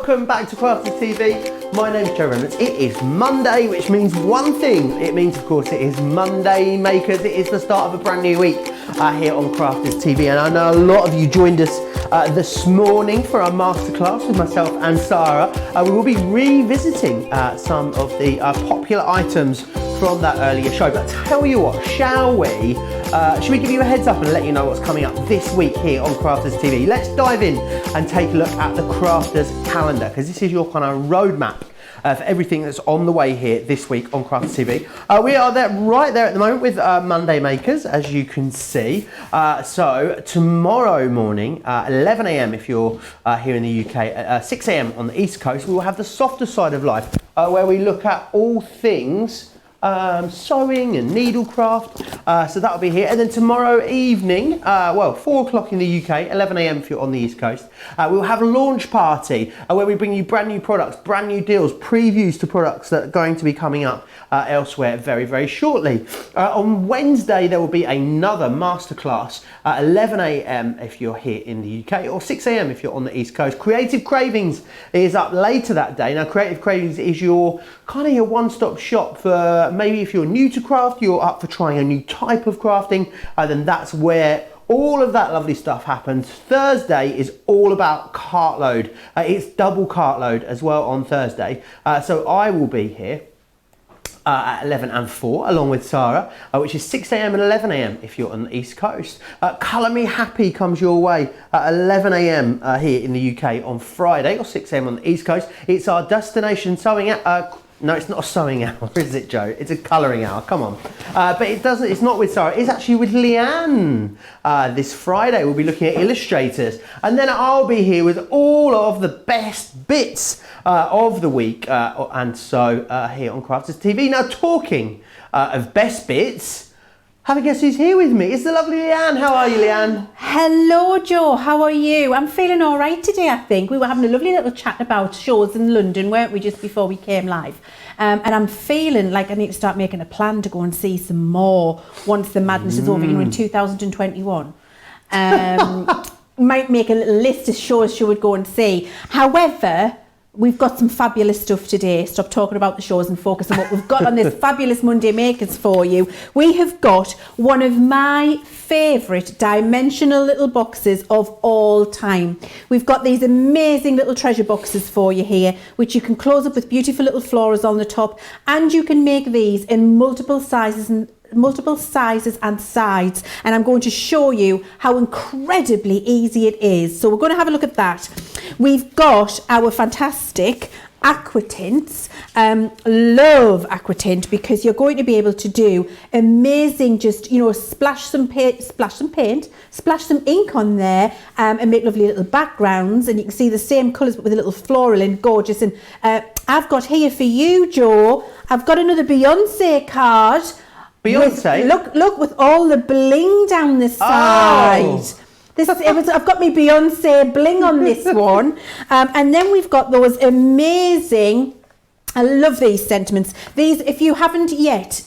welcome back to Crafters TV. My name's Joe Remblance. It is Monday, which means one thing. It means, of course, it is Monday Makers. It is the start of a brand new week here on Crafters TV. And I know a lot of you joined us this morning for our masterclass with myself and Sarah. We will be revisiting some of the popular items from that earlier show. But tell you what, shall we? Should we give you a heads up and let you know what's coming up this week here on Crafters TV? Let's dive in and take a look at the Crafters calendar, because this is your kind of roadmap for everything that's on the way here this week on Crafters TV. We are right there at the moment with Monday Makers, as you can see. So tomorrow morning, 11 a.m. if you're here in the UK, 6 a.m. on the East Coast, we will have the softer side of life, where we look at all things sewing and needlecraft, so that'll be here. And then tomorrow evening, 4 o'clock in the UK, 11 a.m. if you're on the East Coast, we'll have a launch party where we bring you brand new products, brand new deals, previews to products that are going to be coming up elsewhere very, very shortly. On Wednesday, there will be another masterclass at 11 a.m. if you're here in the UK, or 6 a.m. if you're on the East Coast. Creative Cravings is up later that day. Now, Creative Cravings is your one-stop shop for maybe if you're new to craft, you're up for trying a new type of crafting, then that's where all of that lovely stuff happens. Thursday is all about cartload. It's double cartload as well on Thursday. So I will be here at 11 and 4 along with Sarah, which is 6 a.m. and 11 a.m. if you're on the East Coast. Colour Me Happy comes your way at 11 a.m. Here in the UK on Friday, or 6 a.m. on the East Coast. It's our destination sewing no, it's not a sewing hour, is it, Joe? It's a colouring hour, come on. But it's not with Sarah, it's actually with Leanne. This Friday we'll be looking at illustrators. And then I'll be here with all of the best bits of the week. And so here on Crafters TV. Now, talking of best bits, have a guess who's here with me? It's the lovely Leanne. How are you, Leanne? Hello, Joe. How are you? I'm feeling all right today, I think. We were having a lovely little chat about shows in London, weren't we, just before we came live? And I'm feeling like I need to start making a plan to go and see some more once the madness is over, in 2021. Might make a little list of shows you would go and see. However, we've got some fabulous stuff today. Stop talking about the shows and focus on what we've got on this fabulous Monday Makers for you. We have got one of my favourite dimensional little boxes of all time. We've got these amazing little treasure boxes for you here, which you can close up with beautiful little florals on the top, and you can make these in multiple sizes and sides, and I'm going to show you how incredibly easy it is. So we're going to have a look at that. We've got our fantastic Aqua tints. Love Aqua tint, because you're going to be able to do amazing, just splash some paint, splash some ink on there, and make lovely little backgrounds, and you can see the same colours but with a little floral in, gorgeous. And I've got here for you, Joe, I've got another Beyonce card. Beyonce? Look, with all the bling down the side. Oh. I've got my Beyonce bling on this one. And then we've got those amazing, I love these sentiments. These, if you haven't yet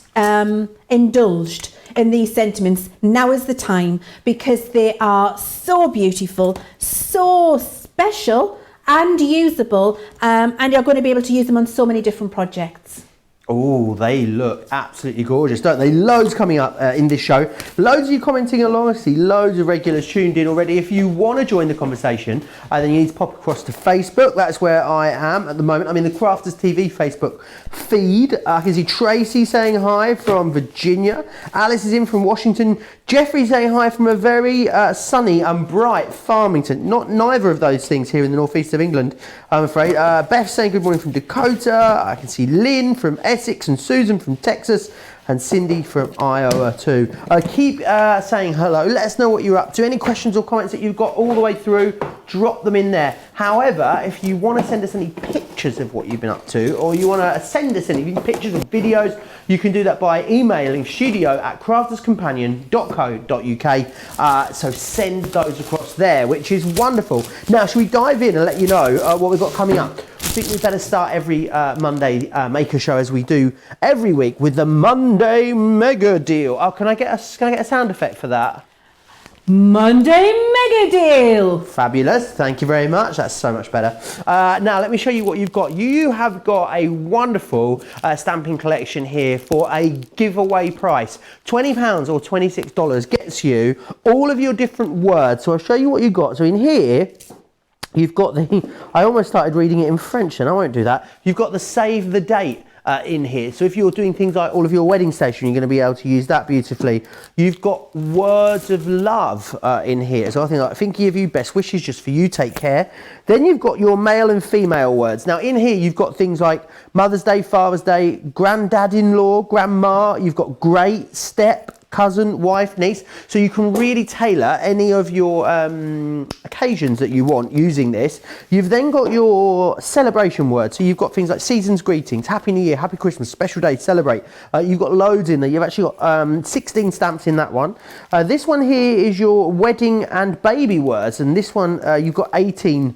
indulged in these sentiments, now is the time, because they are so beautiful, so special and usable, and you're going to be able to use them on so many different projects. Oh, they look absolutely gorgeous, don't they? Loads coming up in this show. Loads of you commenting along. I see loads of regulars tuned in already. If you want to join the conversation, then you need to pop across to Facebook. That's where I am at the moment. I'm in the Crafters TV Facebook feed. I can see Tracy saying hi from Virginia. Alice is in from Washington. Jeffrey saying hi from a very sunny and bright Farmington. Neither of those things here in the northeast of England, I'm afraid. Beth saying good morning from Dakota. I can see Lynn from Essex, and Susan from Texas, and Cindy from Iowa too. Keep saying hello. Let us know what you're up to. Any questions or comments that you've got all the way through, drop them in there. However, if you want to send us any pictures of what you've been up to, or you want to send us any pictures or videos, you can do that by emailing studio@crafterscompanion.co.uk. So send those across there, which is wonderful. Now, should we dive in and let you know what we've got coming up? I think we better start every Monday Maker Show, as we do every week, with the Monday Mega Deal. Oh, can I get a sound effect for that? Monday mega deal. Fabulous, thank you very much. That's so much better. Now let me show you what you've got. You have got a wonderful stamping collection here for a giveaway price. £20 or $26 gets you all of your different words. So I'll show you what you've got. So in here, you've got the, I almost started reading it in French and I won't do that. You've got the save the date in here. So if you're doing things like all of your wedding station, you're going to be able to use that beautifully. You've got words of love in here. So I think like thinking of you, best wishes just for you, take care. Then you've got your male and female words. Now in here, you've got things like Mother's Day, Father's Day, granddad-in-law, grandma. You've got great, step, cousin, wife, niece. So you can really tailor any of your occasions that you want using this. You've then got your celebration words. So you've got things like season's greetings, Happy New Year, Happy Christmas, special day, celebrate. You've got loads in there. You've actually got 16 stamps in that one. This one here is your wedding and baby words. And this one, you've got 18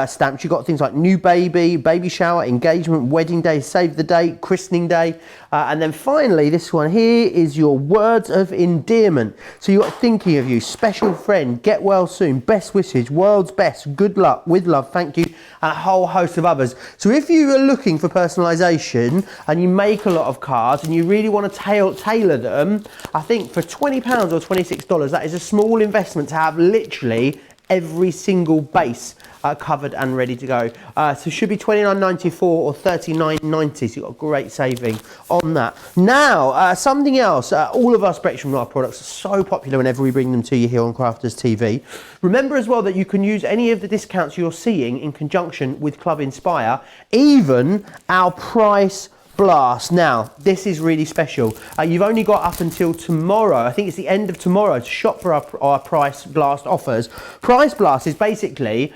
stamps. You've got things like new baby, baby shower, engagement, wedding day, save the date, christening day. And then finally, this one here is your words of endearment. So you've got thinking of you, special friend, get well soon, best wishes, world's best, good luck, with love, thank you, and a whole host of others. So if you are looking for personalisation and you make a lot of cards and you really want to tailor them, I think for £20 or $26, that is a small investment to have literally every single base covered and ready to go. So it should be $29.94 or $39.90. So you've got a great saving on that. Now, something else. All of our Spectrum Live products are so popular whenever we bring them to you here on Crafters TV. Remember as well that you can use any of the discounts you're seeing in conjunction with Club Inspire, even our price blast. Now, this is really special. You've only got up until tomorrow. I think it's the end of tomorrow to shop for our price blast offers. Price blast is basically,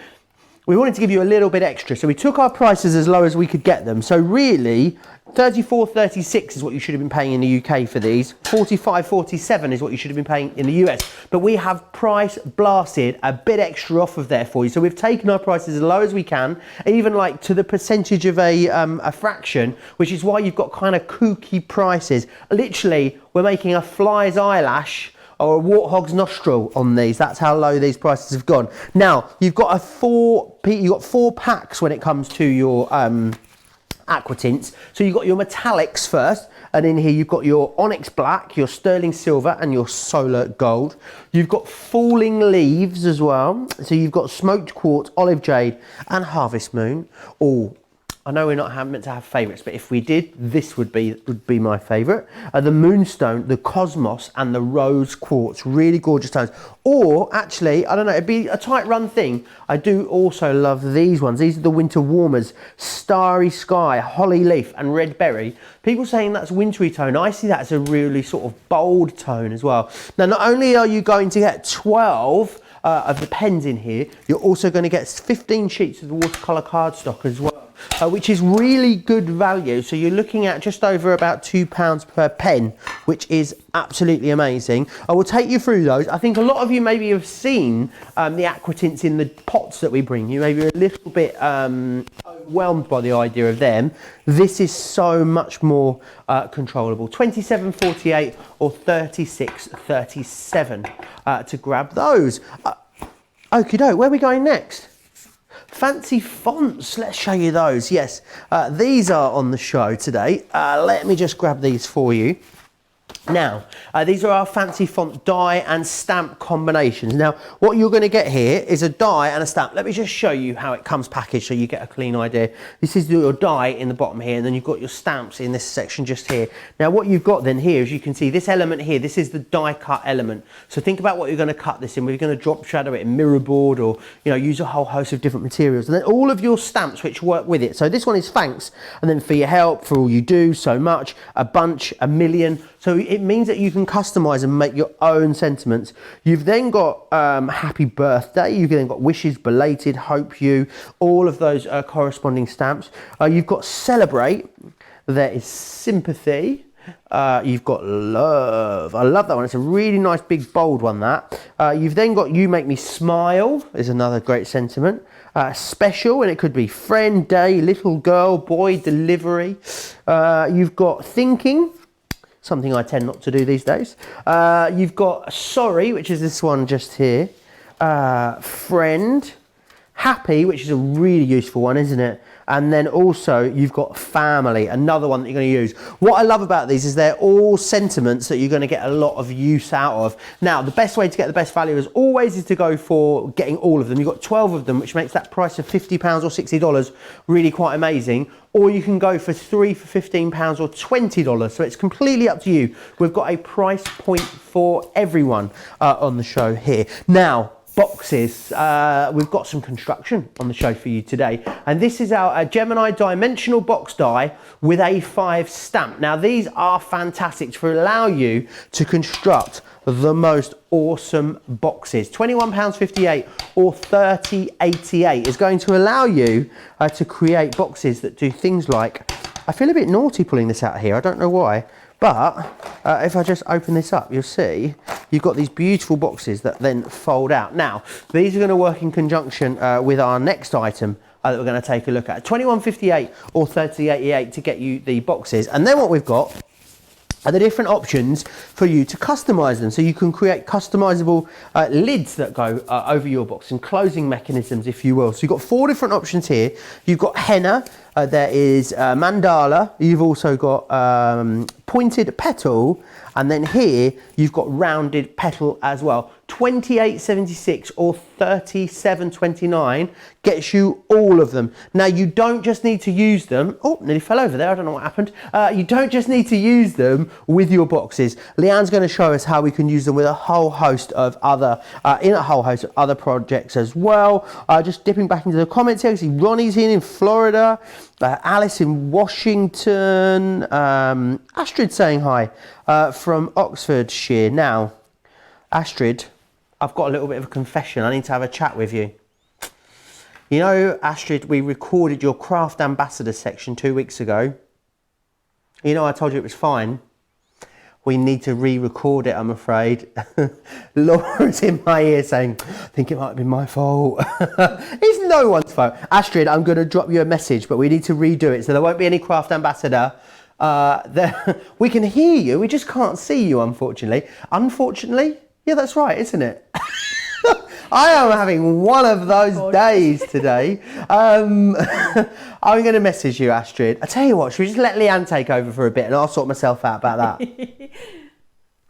we wanted to give you a little bit extra. So we took our prices as low as we could get them. So really, $34.36 is what you should have been paying in the UK for these. $45.47 is what you should have been paying in the US. But we have price blasted a bit extra off of there for you. So we've taken our prices as low as we can, even like to the percentage of a fraction, which is why you've got kind of kooky prices. Literally, we're making a fly's eyelash or a warthog's nostril on these. That's how low these prices have gone. Now, you've got four packs when it comes to your Aqua tints. So you've got your metallics first, and in here you've got your onyx black, your sterling silver, and your solar gold. You've got falling leaves as well. So you've got smoked quartz, olive jade, and harvest moon. All, I know we're not meant to have favourites, but if we did, this would be my favourite. The moonstone, the cosmos, and the rose quartz. Really gorgeous tones. Or actually, I don't know, it'd be a tight run thing. I do also love these ones. These are the winter warmers. Starry sky, holly leaf, and red berry. People saying that's wintry tone. I see that as a really sort of bold tone as well. Now, not only are you going to get 12 of the pens in here, you're also going to get 15 sheets of the watercolour cardstock as well. Which is really good value. So you're looking at just over about £2 per pen, which is absolutely amazing. I will take you through those. I think a lot of you maybe have seen the Aqua tints in the pots that we bring you. Maybe a little bit overwhelmed by the idea of them. This is so much more controllable. $27.48 or $36.37 to grab those. Okie doke, where are we going next? Fancy fonts, let's show you those. Yes, these are on the show today. Let me just grab these for you. Now, these are our fancy font die and stamp combinations. Now, what you're going to get here is a die and a stamp. Let me just show you how it comes packaged so you get a clean idea. This is your die in the bottom here, and then you've got your stamps in this section just here. Now, what you've got then here, as you can see, this element here, this is the die cut element. So think about what you're going to cut this in. We're going to drop shadow it in mirror board, or use a whole host of different materials. And then all of your stamps which work with it. So this one is thanks, and then for your help, for all you do, so much, a bunch, a million. So it means that you can customize and make your own sentiments. You've then got happy birthday. You've then got wishes, belated, hope you, all of those corresponding stamps. You've got celebrate. There is sympathy. You've got love. I love that one. It's a really nice big bold one, that. You've then got you make me smile is another great sentiment. Special, and it could be friend, day, little girl, boy, delivery. You've got thinking. something I tend not to do these days. You've got Sorry, which is this one just here. Friend. Happy, which is a really useful one, isn't it? And then also you've got Family, another one that you're going to use. What I love about these is they're all sentiments that you're going to get a lot of use out of. Now, the best way to get the best value as always is to go for getting all of them. You've got 12 of them, which makes that price of £50 or $60 really quite amazing. Or you can go for 3 for £15 or $20. So it's completely up to you. We've got a price point for everyone on the show here. Now, boxes. We've got some construction on the show for you today, and this is our Gemini dimensional box die with A5 stamp. Now these are fantastic to allow you to construct the most awesome boxes. £21.58 or $30.88 is going to allow you to create boxes that do things like, I feel a bit naughty pulling this out here, I don't know why. But if I just open this up, you'll see you've got these beautiful boxes that then fold out. Now, these are going to work in conjunction with our next item that we're going to take a look at. £21.58 or $30.88 to get you the boxes. And then what we've got are the different options for you to customize them. So you can create customizable lids that go over your box and closing mechanisms, if you will. So you've got 4 different options here. You've got henna, there is mandala, you've also got pointed petal, and then here you've got rounded petal as well. £28.76 or £37.29 gets you all of them. Now you don't just need to use them. Oh, nearly fell over there. I don't know what happened. You don't just need to use them with your boxes. Leanne's going to show us how we can use them with a whole host of other projects as well. Just dipping back into the comments here. I see Ronnie's in Florida. Alice in Washington. Astrid saying hi from Oxfordshire. Now, Astrid, I've got a little bit of a confession. I need to have a chat with you. You know, Astrid, we recorded your craft ambassador section 2 weeks ago. You know, I told you it was fine. We need to re-record it, I'm afraid. Laura's in my ear saying, I think it might have been my fault. It's no one's fault. Astrid, I'm going to drop you a message, but we need to redo it. So there won't be any craft ambassador. We can hear you, we just can't see you, unfortunately. Unfortunately? Yeah, that's right, isn't it? I am having one of those days today. I'm going to message you, Astrid. I tell you what, should we just let Leanne take over for a bit and I'll sort myself out about that?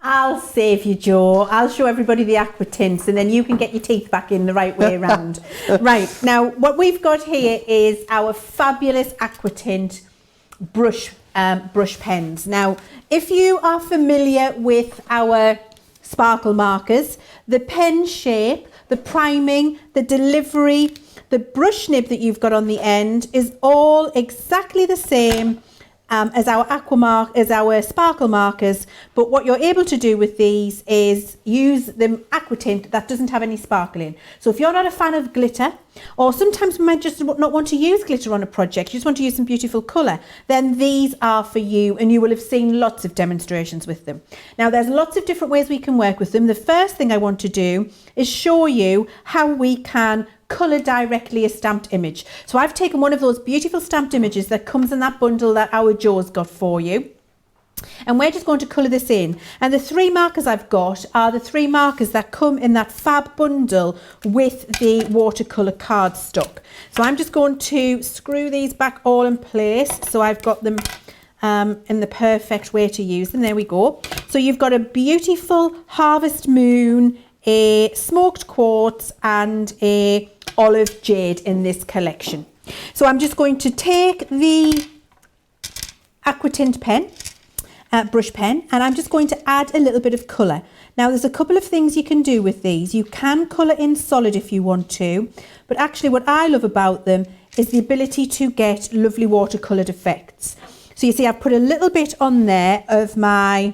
I'll save you, Joe. I'll show everybody the Aqua tints and then you can get your teeth back in the right way around. Right, now what we've got here is our fabulous Aqua tint brush pens. Now, if you are familiar with our sparkle markers, the pen shape, the priming, the delivery, the brush nib that you've got on the end is all exactly the same as our sparkle markers, but what you're able to do with these is use the Aqua tint that doesn't have any sparkle in. So if you're not a fan of glitter, or sometimes you might just not want to use glitter on a project, you just want to use some beautiful colour, then these are for you, and you will have seen lots of demonstrations with them. Now there's lots of different ways we can work with them. The first thing I want to do is show you how we can colour directly a stamped image. So I've taken one of those beautiful stamped images that comes in that bundle that our Joe's got for you, and we're just going to colour this in. And the 3 markers I've got are the 3 markers that come in that fab bundle with the watercolour cardstock. So I'm just going to screw these back all in place so I've got them in the perfect way to use them. There we go. So you've got a beautiful Harvest Moon, a smoked quartz and a olive jade in this collection. So I'm just going to take the Aqua tint pen, brush pen, and I'm just going to add a little bit of colour. Now there's a couple of things you can do with these. You can colour in solid if you want to, but actually what I love about them is the ability to get lovely watercoloured effects. So you see I've put a little bit on there of my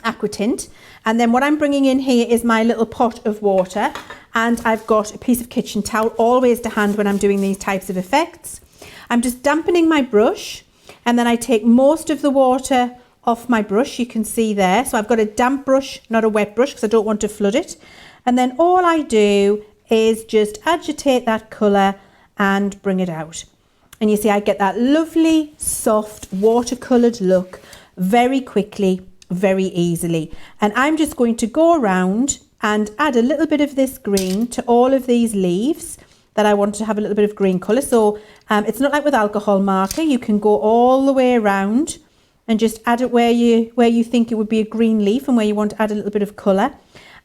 Aqua tint, and then what I'm bringing in here is my little pot of water, and I've got a piece of kitchen towel always to hand when I'm doing these types of effects. I'm just dampening my brush, and then I take most of the water off my brush, you can see there. So I've got a damp brush, not a wet brush, because I don't want to flood it. And then all I do is just agitate that colour and bring it out. And you see I get that lovely, soft, watercoloured look very quickly very easily. And I'm just going to go around and add a little bit of this green to all of these leaves that I want to have a little bit of green colour. So it's not like with alcohol marker. You can go all the way around and just add it where you think it would be a green leaf and where you want to add a little bit of colour.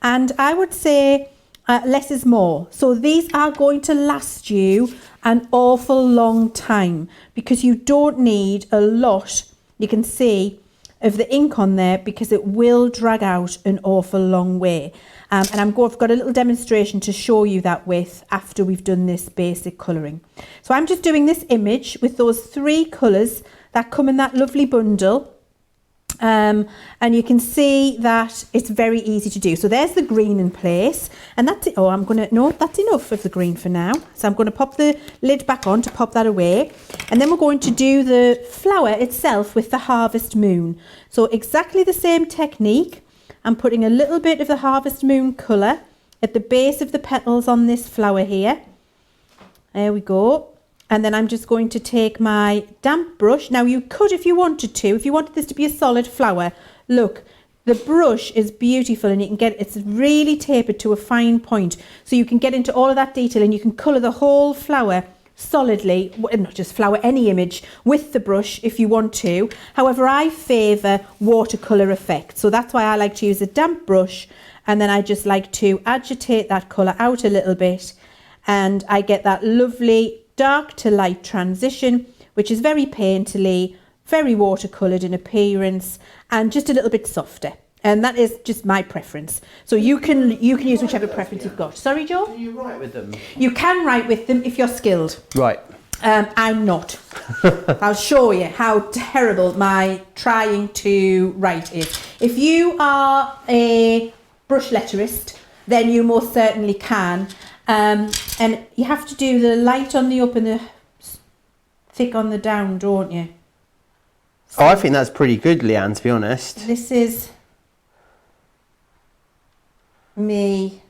And I would say less is more. So these are going to last you an awful long time because you don't need a lot, you can see, of the ink on there because it will drag out an awful long way. And I've got a little demonstration to show you that with after we've done this basic colouring. So I'm just doing this image with those 3 colours that come in that lovely bundle. And you can see that it's very easy to do. So there's the green in place, and that's it. Oh, that's enough of the green for now. So I'm going to pop the lid back on to pop that away. And then we're going to do the flower itself with the harvest moon. So exactly the same technique. I'm putting a little bit of the harvest moon colour at the base of the petals on this flower here. There we go. And then I'm just going to take my damp brush. Now you could, if you wanted this to be a solid flower, look, the brush is beautiful and you can get, it's really tapered to a fine point. So you can get into all of that detail and you can colour the whole flower solidly, not just flower, any image with the brush if you want to. However, I favour watercolour effect. So that's why I like to use a damp brush, and then I just like to agitate that colour out a little bit and I get that lovely dark to light transition, which is very painterly, very watercoloured in appearance and just a little bit softer. And that is just my preference. So you can use whichever preference you've got. Sorry, Joe? Do you write with them? You can write with them if you're skilled. Right. I'm not. I'll show you how terrible my trying to write is. If you are a brush letterist, then you most certainly can. And you have to do the light on the up and the thick on the down, don't you? So I think that's pretty good, Leanne, to be honest. This is me.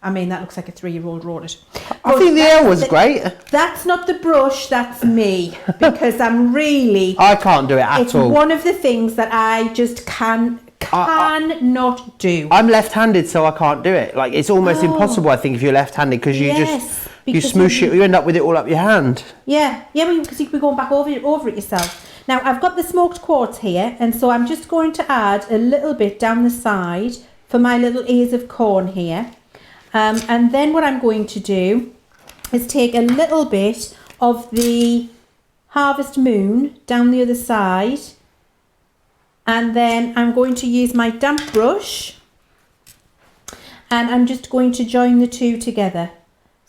I mean, that looks like a 3-year-old wrote it. I think the L was great. That's not the brush, that's me. Because I'm really... I can't do it at all. It's one of the things that I just cannot do. I'm left-handed, so I can't do it. Like, it's almost impossible, I think, if you're left-handed, because you you smoosh it, you end up with it all up your hand. Yeah, because you could be going back over it yourself. Now, I've got the smoked quartz here, and so I'm just going to add a little bit down the side for my little ears of corn here. And then what I'm going to do is take a little bit of the harvest moon down the other side, and then I'm going to use my damp brush and I'm just going to join the two together.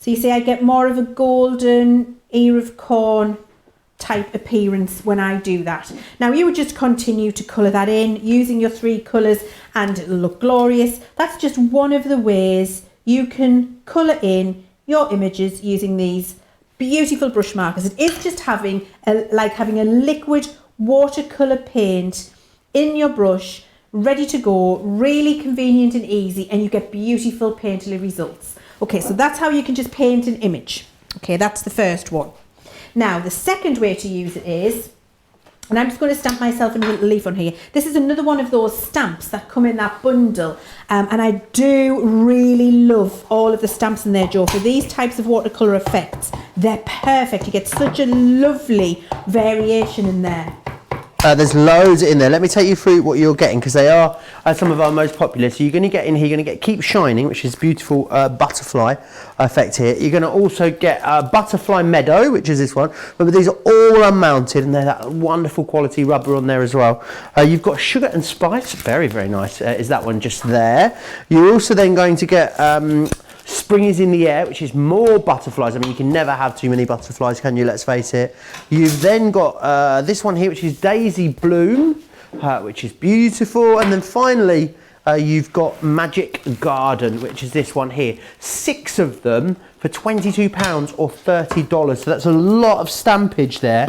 So you see I get more of a golden ear of corn type appearance when I do that. Now you would just continue to colour that in using your 3 colours and it'll look glorious. That's just one of the ways you can colour in your images using these beautiful brush markers. It is just having like having a liquid watercolour paint in your brush, ready to go, really convenient and easy, and you get beautiful painterly results. Okay, so that's how you can just paint an image. Okay, that's the first one. Now, the second way to use it is, and I'm just going to stamp myself in a little leaf on here. This is another one of those stamps that come in that bundle. And I do really love all of the stamps in there, Joe. For these types of watercolour effects, they're perfect. You get such a lovely variation in there. There's loads in there. Let me take you through what you're getting, because they are some of our most popular. So you're going to get in here, you're going to get Keep Shining, which is beautiful butterfly effect here. You're going to also get Butterfly Meadow, which is this one. Remember, these are all unmounted, and they're that wonderful quality rubber on there as well. You've got Sugar and Spice, very, very nice, is that one just there. You're also then going to get Spring is in the Air, which is more butterflies. I mean, you can never have too many butterflies, can you? Let's face it. You've then got this one here, which is Daisy Bloom, which is beautiful. And then finally, you've got Magic Garden, which is this one here. 6 of them for £22 or $30. So that's a lot of stampage there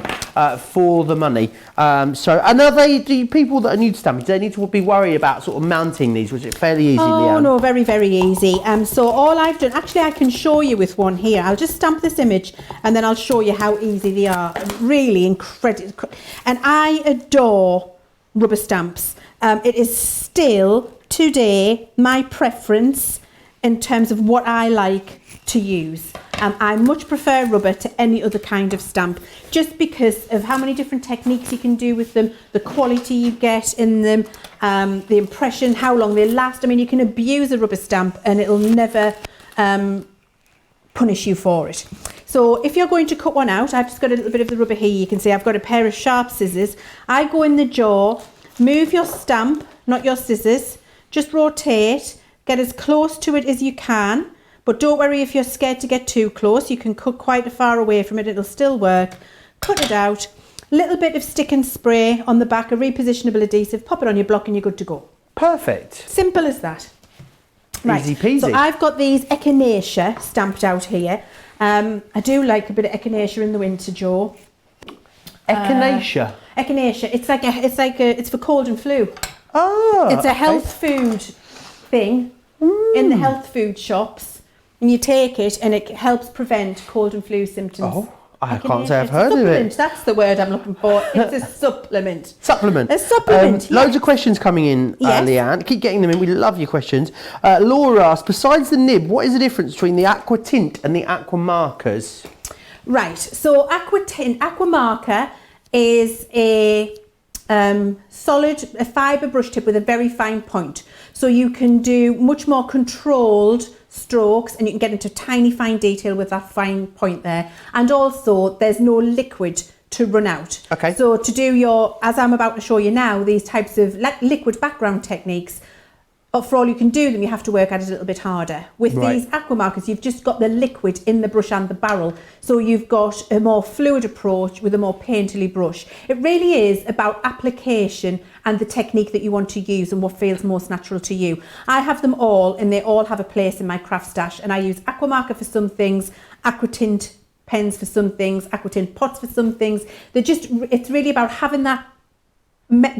for the money. So, and are the people that are new to stampage, they need to be worried about sort of mounting these, which is fairly easy, Oh, Leanne. no, very, very easy. So all I've done, actually I can show you with one here. I'll just stamp this image and then I'll show you how easy they are. Really incredible. And I adore rubber stamps. It is still today my preference in terms of what I like to use. I much prefer rubber to any other kind of stamp, just because of how many different techniques you can do with them, the quality you get in them, the impression, how long they last. I mean, you can abuse a rubber stamp and it'll never punish you for it. So if you're going to cut one out, I've just got a little bit of the rubber here. You can see I've got a pair of sharp scissors. I go in the jaw, move your stamp, not your scissors, just rotate, get as close to it as you can. But don't worry if you're scared to get too close. You can cut quite far away from it. It'll still work. Cut it out. Little bit of stick and spray on the back, a repositionable adhesive. Pop it on your block and you're good to go. Perfect. Simple as that. Right. Easy peasy. So I've got these echinacea stamped out here. I do like a bit of echinacea in the winter, Joe. Echinacea. Echinacea. It's for cold and flu. Oh. It's a health food thing in the health food shops. And you take it and it helps prevent cold and flu symptoms. Oh, I can't say I've heard of it. That's the word I'm looking for. It's a supplement. Supplement. A supplement, yeah. Loads of questions coming in, Yes. Leanne. Keep getting them in. We love your questions. Laura asked, besides the nib, what is the difference between the Aqua tint and the Aqua markers? Right. So Aqua marker is a fibre brush tip with a very fine point. So you can do much more controlled strokes and you can get into tiny fine detail with that fine point there. And also there's no liquid to run out. Okay. So to do as I'm about to show you now, these types of liquid background techniques, for all you can do them, you have to work at it a little bit harder. With these Aqua markers, you've just got the liquid in the brush and the barrel. So you've got a more fluid approach with a more painterly brush. It really is about application and the technique that you want to use and what feels most natural to you. I have them all and they all have a place in my craft stash, and I use Aqua marker for some things, Aqua tint pens for some things, Aqua tint pots for some things. It's really about having that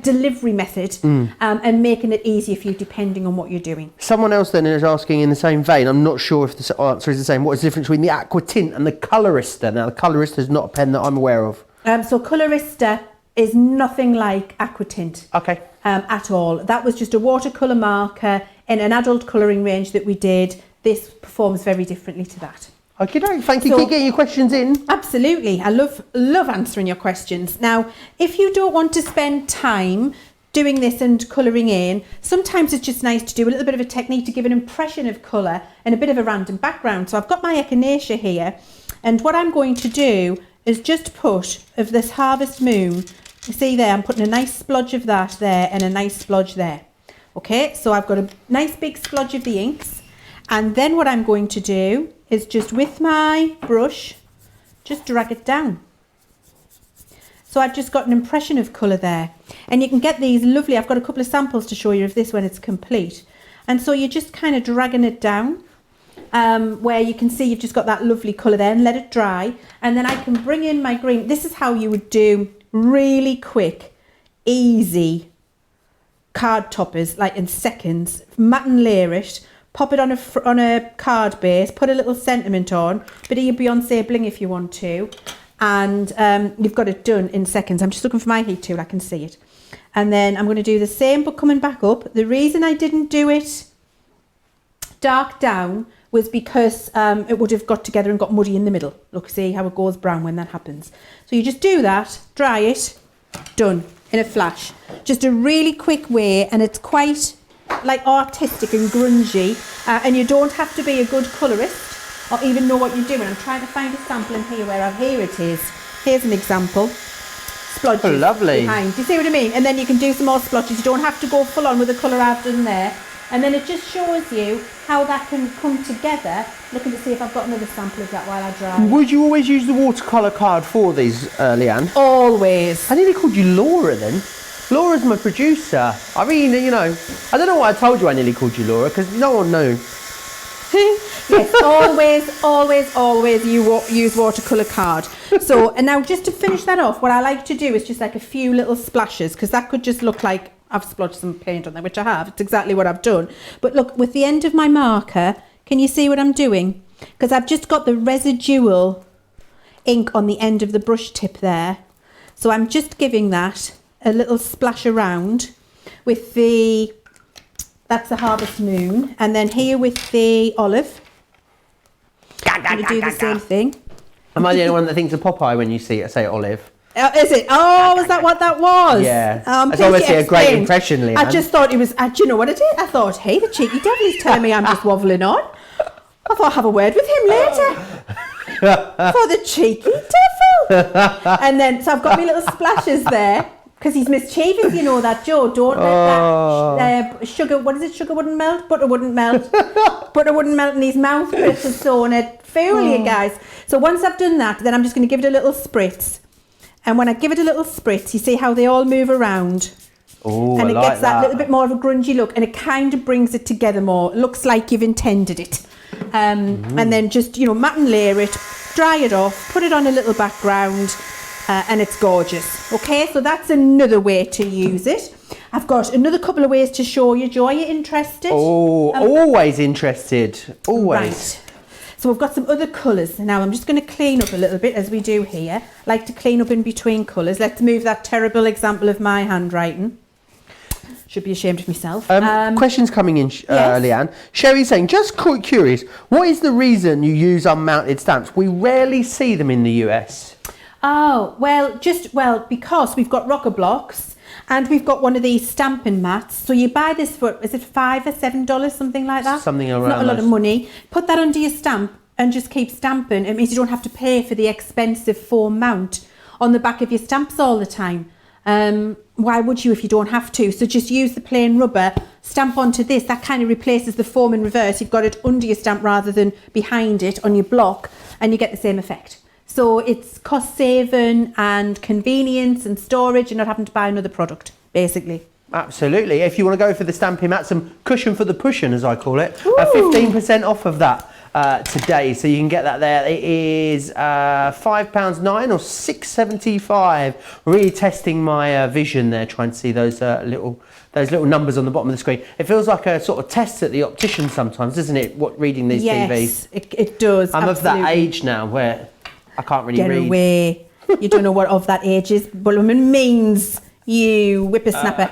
delivery method and making it easier for you depending on what you're doing. Someone else then is asking in the same vein, I'm not sure if the answer is the same, what is the difference between the Aqua tint and the Colorista? Now the Colorista is not a pen that I'm aware of. So Colorista is nothing like Aqua tint. Okay. At all. That was just a watercolour marker in an adult colouring range that we did. This performs very differently to that. Okay, thank you. Keep getting your questions in. Absolutely. I love answering your questions. Now, if you don't want to spend time doing this and colouring in, sometimes it's just nice to do a little bit of a technique to give an impression of colour and a bit of a random background. So I've got my echinacea here, and what I'm going to do is just put of this Harvest Moon. You see there, I'm putting a nice splodge of that there and a nice splodge there. Okay, so I've got a nice big splodge of the inks, and then what I'm going to do is just with my brush, just drag it down. So I've just got an impression of colour there. And you can get these lovely, I've got a couple of samples to show you of this when it's complete. And so you're just kind of dragging it down where you can see you've just got that lovely colour there, and let it dry. And then I can bring in my green. This is how you would do really quick, easy card toppers, like in seconds. Matte and layer it. Pop it on a card base, put a little sentiment on, bit of your Beyonce bling if you want to, and you've got it done in seconds. I'm just looking for my heat tool, I can see it. And then I'm going to do the same but coming back up. The reason I didn't do it dark down was because it would have got together and got muddy in the middle. Look, see how it goes brown when that happens. So you just do that, dry it, done, in a flash. Just a really quick way, and it's quite like artistic and grungy, and you don't have to be a good colourist or even know what you're doing. I'm trying to find a sample in here here it is. Here's an example. Splodges. Oh, lovely. Behind. Do you see what I mean? And then you can do some more splotches. You don't have to go full on with the colour I've done there. And then it just shows you how that can come together. Looking to see if I've got another sample of that while I dry. Would you always use the watercolour card for these, Leanne? Always. I nearly called you Laura then. Laura's my producer. I mean, I don't know why I told you I nearly called you Laura, because no one knew. Yes, always you use watercolour card. So, and now just to finish that off, what I like to do is just like a few little splashes, because that could just look like I've splodged some paint on there, which I have. It's exactly what I've done. But look, with the end of my marker, can you see what I'm doing? Because I've just got the residual ink on the end of the brush tip there. So I'm just giving that a little splash around with the, that's the Harvest Moon, and then here with the olive. I'm going to do the same thing. Am I the only one that thinks of Popeye when you say olive? Is it? Oh, is that what that was? Yeah. That's obviously a great impression, Leann. I just thought it was, do you know what I did? I thought, hey, the cheeky devil is telling me I'm just waffling on. I thought I'll have a word with him later. For the cheeky devil. And then, so I've got my little splashes there. Because he's mischievous, you know that, Joe. Don't let that sugar, what is it? Sugar wouldn't melt? Butter wouldn't melt. Butter wouldn't melt in his mouth. Chris is so on it. Fool you guys. So once I've done that, then I'm just going to give it a little spritz. And when I give it a little spritz, you see how they all move around. Oh, and it gets that little bit more of a grungy look, and it kind of brings it together more. It looks like you've intended it. And then just, you know, matte and layer it, dry it off, put it on a little background. And it's gorgeous. Okay, so that's another way to use it. I've got another couple of ways to show you. Joy, are you interested? Oh, always interested. Always. Right. So we've got some other colours. Now I'm just going to clean up a little bit as we do here. I like to clean up in between colours. Let's move that terrible example of my handwriting. Should be ashamed of myself. Questions coming in, yes. Leann. Sherry's saying, just curious, what is the reason you use unmounted stamps? We rarely see them in the US. Oh, well, because we've got rocker blocks and we've got one of these stamping mats. So you buy this for, is it $5 or $7, something like that? Something around Not a lot of money. Put that under your stamp and just keep stamping. It means you don't have to pay for the expensive foam mount on the back of your stamps all the time. Why would you if you don't have to? So just use the plain rubber, stamp onto this. That kind of replaces the foam in reverse. You've got it under your stamp rather than behind it on your block, and you get the same effect. So it's cost saving and convenience and storage and not having to buy another product, basically. Absolutely. If you want to go for the stamping mat, some cushion for the pushing, as I call it, 15% off of that today. So you can get that there. It is £5.09 or £6.75. Really testing my vision there, trying to see those little numbers on the bottom of the screen. It feels like a sort of test at the optician sometimes, doesn't it? What reading these TVs? Yes, it does. I'm absolutely of that age now where I can't really read. Get away. You don't know what of that age is, but it means you whippersnapper.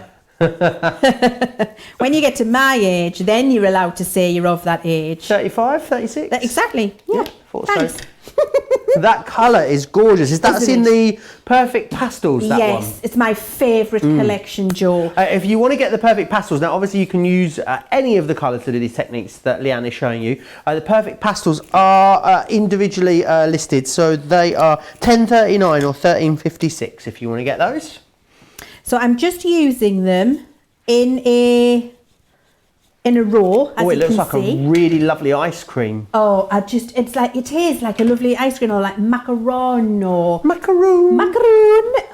When you get to my age, then you're allowed to say you're of that age. 35, 36? Exactly. Yeah. Thanks. So. That colour is gorgeous. That's in the Perfect Pastels, that one? Yes, it's my favourite collection, Joe. If you want to get the Perfect Pastels, now obviously you can use any of the colours to do these techniques that Leann is showing you. The Perfect Pastels are individually listed, so they are $10.39 or $13.56 if you want to get those. So I'm just using them in a row, as you can see. Oh, it looks like a really lovely ice cream. Oh, it is like a lovely ice cream, or like macaron or... Macaroon.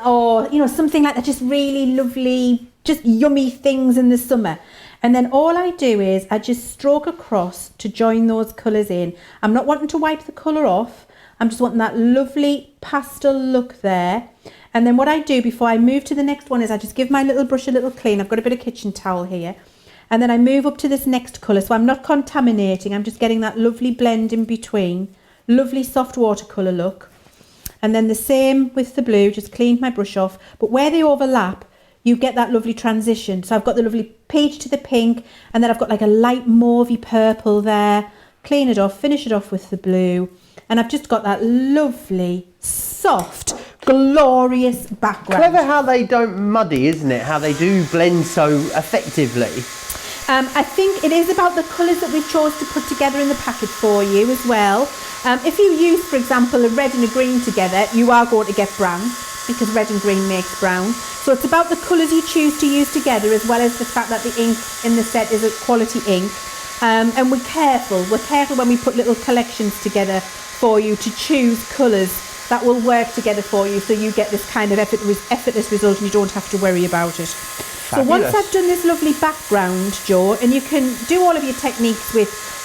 Or, you know, something like that, just really lovely, just yummy things in the summer. And then all I do is I just stroke across to join those colours in. I'm not wanting to wipe the colour off. I'm just wanting that lovely pastel look there. And then what I do before I move to the next one is I just give my little brush a little clean. I've got a bit of kitchen towel here. And then I move up to this next colour. So I'm not contaminating. I'm just getting that lovely blend in between. Lovely soft watercolour look. And then the same with the blue. Just cleaned my brush off. But where they overlap, you get that lovely transition. So I've got the lovely peach to the pink. And then I've got like a light mauvey purple there. Clean it off. Finish it off with the blue. And I've just got that lovely, soft, glorious background. Clever how they don't muddy, isn't it? How they do blend so effectively. I think it is about the colours that we've chose to put together in the packet for you as well. If you use, for example, a red and a green together, you are going to get brown because red and green makes brown. So it's about the colours you choose to use together, as well as the fact that the ink in the set is a quality ink. And we're careful when we put little collections together for you to choose colours that will work together for you, so you get this kind of effortless result and you don't have to worry about it. Fabulous. So once I've done this lovely background, Joe, and you can do all of your techniques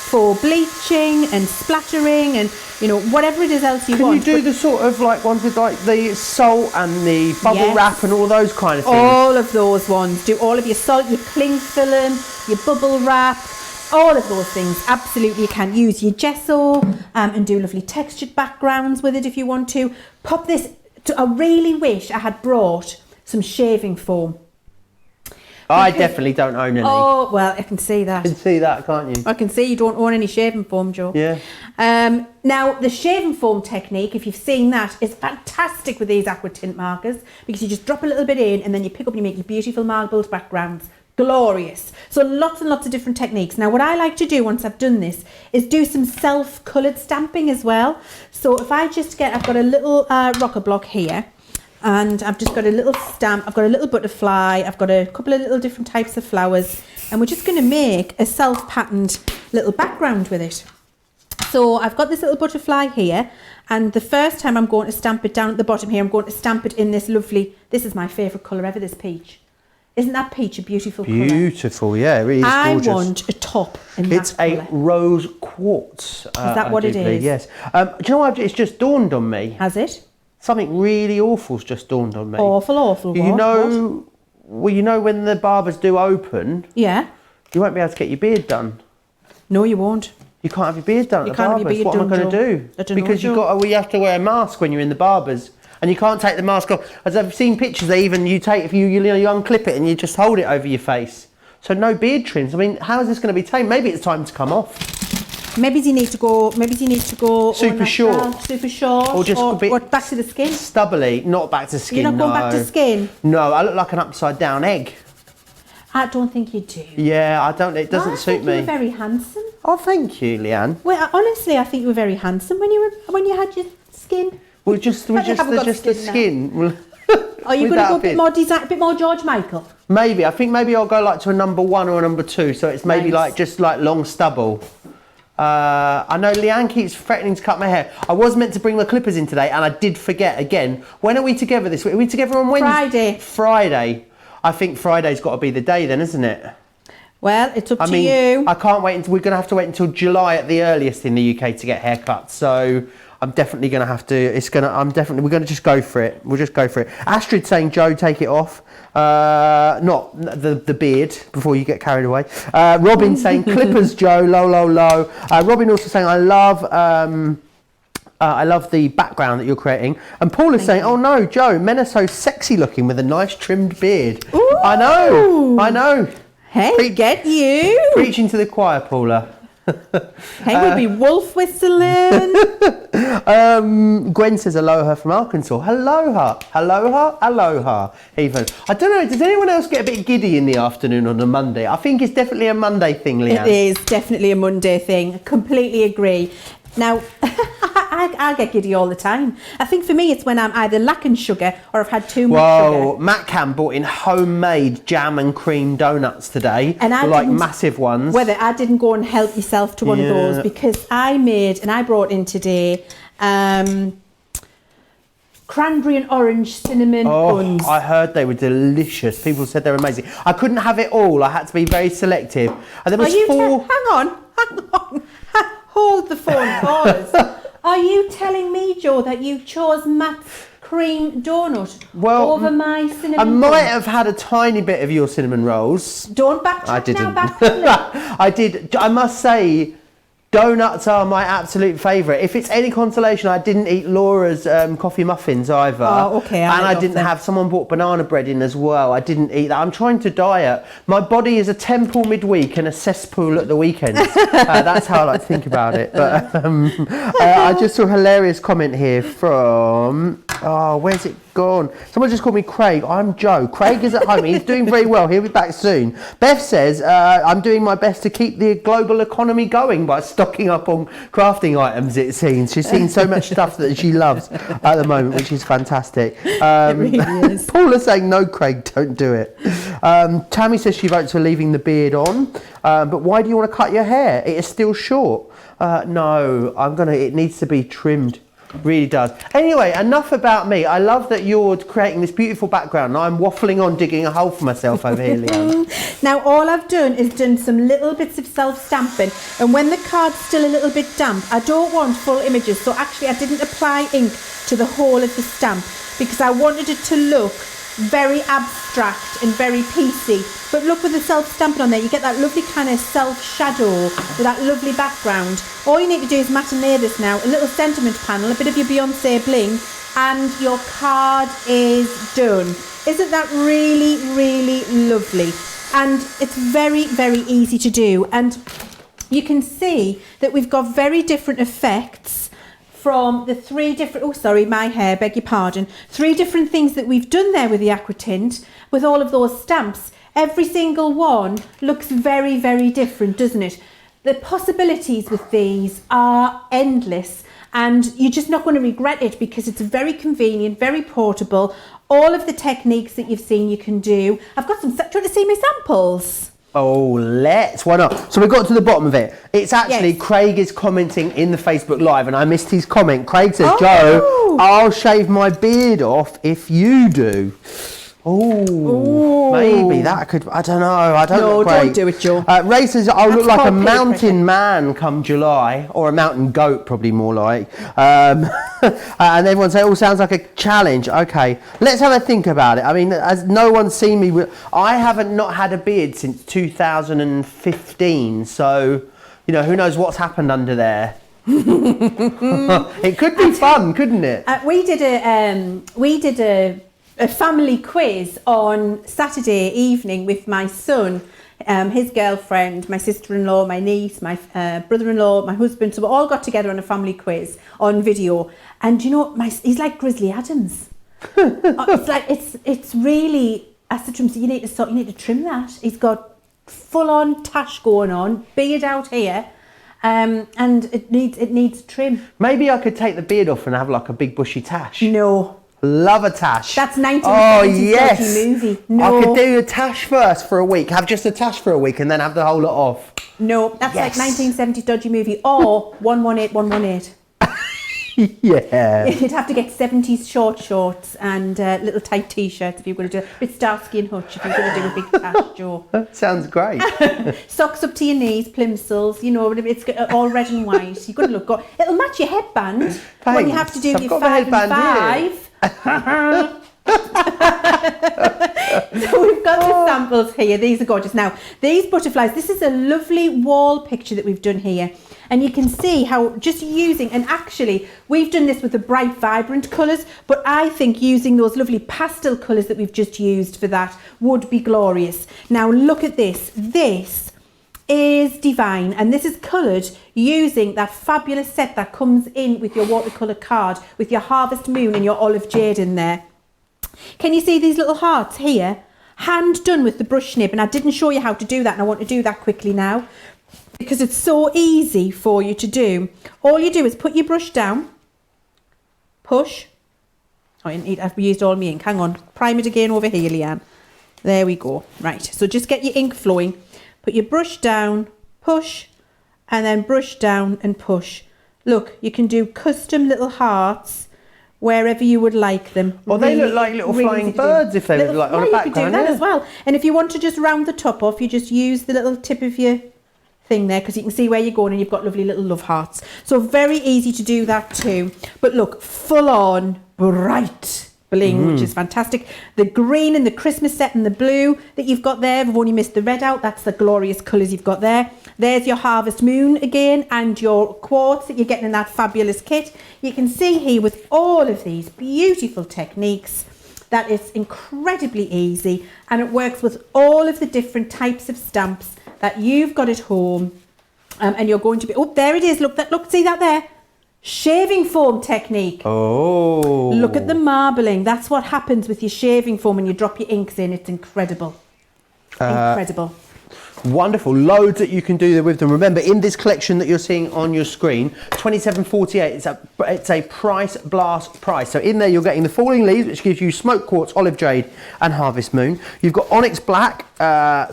for bleaching and splattering and, you know, whatever it is else you want. Can you do the sort of like ones with like the salt and the bubble wrap and all those kind of things? All of those ones. Do all of your salt, your cling film, your bubble wrap, all of those things. Absolutely, you can use your gesso and do lovely textured backgrounds with it if you want to. Pop this. I really wish I had brought some shaving foam. I definitely don't own any. Oh, well, I can see that. You can see that, can't you? I can see you don't own any shaving foam, Joe. Yeah. Now, the shaving foam technique, if you've seen that, is fantastic with these Aqua tint markers, because you just drop a little bit in and then you pick up and you make your beautiful marbled backgrounds. Glorious. So lots and lots of different techniques. Now, what I like to do once I've done this is do some self-coloured stamping as well. So if I just get, I've got a little rocker block here, and I've just got a little stamp, I've got a little butterfly, I've got a couple of little different types of flowers, and we're just going to make a self-patterned little background with it. So I've got this little butterfly here, and the first time I'm going to stamp it down at the bottom here, I'm going to stamp it in this lovely, this is my favourite colour ever, this peach. Isn't that peach a beautiful colour? Beautiful, yeah, it really is gorgeous. I want a top in that It's a colour. rose quartz. Is that what it is? Yes. Do you know what? It's just dawned on me. Has it? Something really awful's just dawned on me. Awful. You What? know, well, you know when the barbers do open, Yeah. you won't be able to get your beard done. No, you won't. You can't have your beard done You at the can't have your barbers. beard What am I done, going to Joe. do? I don't know, Because Joe. you have to wear a mask when you're in the barbers, and you can't take the mask off. As I've seen pictures, they even you unclip it and you just hold it over your face. So no beard trims. I mean, how is this going to be tamed? Maybe it's time to come off. Maybe you need to go. Super short. Super short. Or just a bit or back to the skin. Stubbly, not back to skin. You're not going back to skin. No, I look like an upside down egg. I don't think you do. Yeah, I don't. It doesn't I suit think me. You were very handsome. Oh, thank you, Leanne. Well, honestly, I think you were very handsome when you had your skin. Well, just the skin. Well, Are you would going to that go a fit? bit more design, a bit more George Michael? Maybe. I think maybe I'll go like to a number 1 or a number 2. So it's maybe Nice. like just like long stubble. I know Leanne keeps threatening to cut my hair. I was meant to bring the clippers in today, and I did forget again. When are we together this week? Are we together on Wednesday? Friday. I think Friday's got to be the day then, isn't it? Well, it's up I to mean, you. I can't wait until we're going to have to wait until July at the earliest in the UK to get haircuts. So I'm definitely going to have to. We're going to just go for it. We'll just go for it. Astrid saying, Joe, take it off. Not the beard before you get carried away. Robin saying, clippers, Joe. Low. Robin also saying, I love the background that you're creating. And Paul is saying, oh no, Joe, men are so sexy looking with a nice trimmed beard. Ooh. I know. Hey, get you. Preaching to the choir, Paula. Hey, we'll be wolf whistling. Gwen says aloha from Arkansas. Aloha. Even. I don't know, does anyone else get a bit giddy in the afternoon on a Monday? I think it's definitely a Monday thing, Leanne. It is definitely a Monday thing. Completely agree. Now, I get giddy all the time. I think for me it's when I'm either lacking sugar or I've had too much Whoa, sugar. Matt Cam bought in homemade jam and cream donuts today. And I like didn't- massive ones. Whether I didn't go and help yourself to one of those, because I brought in today cranberry and orange cinnamon buns. I heard they were delicious. People said they were amazing. I couldn't have it all. I had to be very selective. And there was hang on. Hold the phone, pause. Are you telling me, Joe, that you chose Matt's cream donut over my cinnamon I might bun? have had a tiny bit of your cinnamon rolls. Don't backtrack I didn't. now, backtrack. I did. I must say, donuts are my absolute favourite. If it's any consolation, I didn't eat Laura's coffee muffins either. Oh, okay. And I didn't have, someone brought banana bread in as well. I didn't eat that. I'm trying to diet. My body is a temple midweek and a cesspool at the weekend. That's how I like to think about it. But I just saw a hilarious comment here from, where's it gone? Someone just called me Craig. I'm Joe. Craig is at home. He's doing very well. He'll be back soon. Beth says, I'm doing my best to keep the global economy going by stocking up on crafting items, it seems. She's seen so much stuff that she loves at the moment, which is fantastic. It really is. Paula's saying, no, Craig, don't do it. Tammy says she votes for leaving the beard on. But why do you want to cut your hair? It is still short. No, it needs to be trimmed. Really does. Anyway, enough about me. I love that you're creating this beautiful background and I'm waffling on, digging a hole for myself over here, Leanne. Now, all I've done is done some little bits of self-stamping, and when the card's still a little bit damp, I don't want full images, so actually I didn't apply ink to the whole of the stamp because I wanted it to look very abstract and very piecey. But look, with the self-stamping on there, you get that lovely kind of self-shadow with that lovely background. All you need to do is matinee this now, a little sentiment panel, a bit of your Beyonce bling, and your card is done. Isn't that really, really lovely? And it's very, very easy to do. And you can see that we've got very different effects from the three different, oh sorry, my hair, beg your pardon, three different things that we've done there with the Aqua tint, with all of those stamps. Every single one looks very, very different, doesn't it? The possibilities with these are endless, and you're just not going to regret it because it's very convenient, very portable. All of the techniques that you've seen you can do. I've got some, do you want to see my samples? Oh, let's. Why not? So we got to the bottom of it. It's actually, Yes. Craig is commenting in the Facebook Live, and I missed his comment. Craig says, Oh. Joe, I'll shave my beard off if you do. Oh, maybe that could, I don't know. I don't No, look great. don't do it, Joe. Ray says, I'll look That's like a called peer mountain pressure. man come July, or a mountain goat, probably more like. And everyone say, oh, sounds like a challenge. Okay, let's have a think about it. I mean, as no one's seen me, I haven't not had a beard since 2015. So, you know, who knows what's happened under there. It could be fun, couldn't it? We did a family quiz on Saturday evening with my son, his girlfriend, my sister-in-law, my niece, my brother-in-law, my husband. So we all got together on a family quiz on video. And you know, he's like Grizzly Adams. It's like it's really. I said to him, so you need to trim that. He's got full-on tash going on, beard out here. And it needs trim. Maybe I could take the beard off and have like a big bushy tash. No. Love a tash. That's 1970s oh, yes. dodgy movie. No. I could do a tash first for a week, have just a tash for a week and then have the whole lot off. No, that's Yes. like 1970s dodgy movie or 118. Yeah. You'd have to get 70s short shorts and little tight t-shirts if you're going to do a bit Starsky and Hutch if you're going to do a big tash, Joe. Sounds great. Socks up to your knees, plimsolls, you know, it's all red and white. You're going to look good. It'll match your headband when you have to do I've your got my 5 and headband 5. So we've got the samples here. These are gorgeous. Now, these butterflies, this is a lovely wall picture that we've done here. And you can see how just using, and actually we've done this with the bright, vibrant colours, but I think using those lovely pastel colours that we've just used for that would be glorious. Now look at this. This is divine, and this is coloured using that fabulous set that comes in with your watercolour card with your Harvest Moon and your Olive Jade in there. Can you see these little hearts here? Hand done with the brush nib, and I didn't show you how to do that, and I want to do that quickly now because it's so easy for you to do. All you do is put your brush down, push. Oh, I've used all my ink. Hang on, prime it again over here, Leanne. There we go. Right, so just get your ink flowing. Put your brush down, push, and then brush down and push. Look, you can do custom little hearts wherever you would like them. Well, they look like little flying easy to do. birds if they were like on a You background. could do that yeah. as well. And if you want to just round the top off, you just use the little tip of your thing there because you can see where you're going and you've got lovely little love hearts. So very easy to do that too. But look, full on bright bling, which is fantastic. The green and the Christmas set and the blue that you've got there, we've only missed the red out. That's the glorious colours you've got there. There's your Harvest Moon again and your quartz that you're getting in that fabulous kit. You can see here with all of these beautiful techniques that it's incredibly easy, and it works with all of the different types of stamps that you've got at home. And you're going to be, oh, there it is. Look, see that there? Shaving foam technique. Oh. Look at the marbling. That's what happens with your shaving foam when you drop your inks in. It's incredible. Incredible. Wonderful. Loads that you can do there with them. Remember, in this collection that you're seeing on your screen, $27.48. It's a price blast price. So in there you're getting the Falling Leaves, which gives you Smoke Quartz, Olive Jade and Harvest Moon. You've got Onyx Black,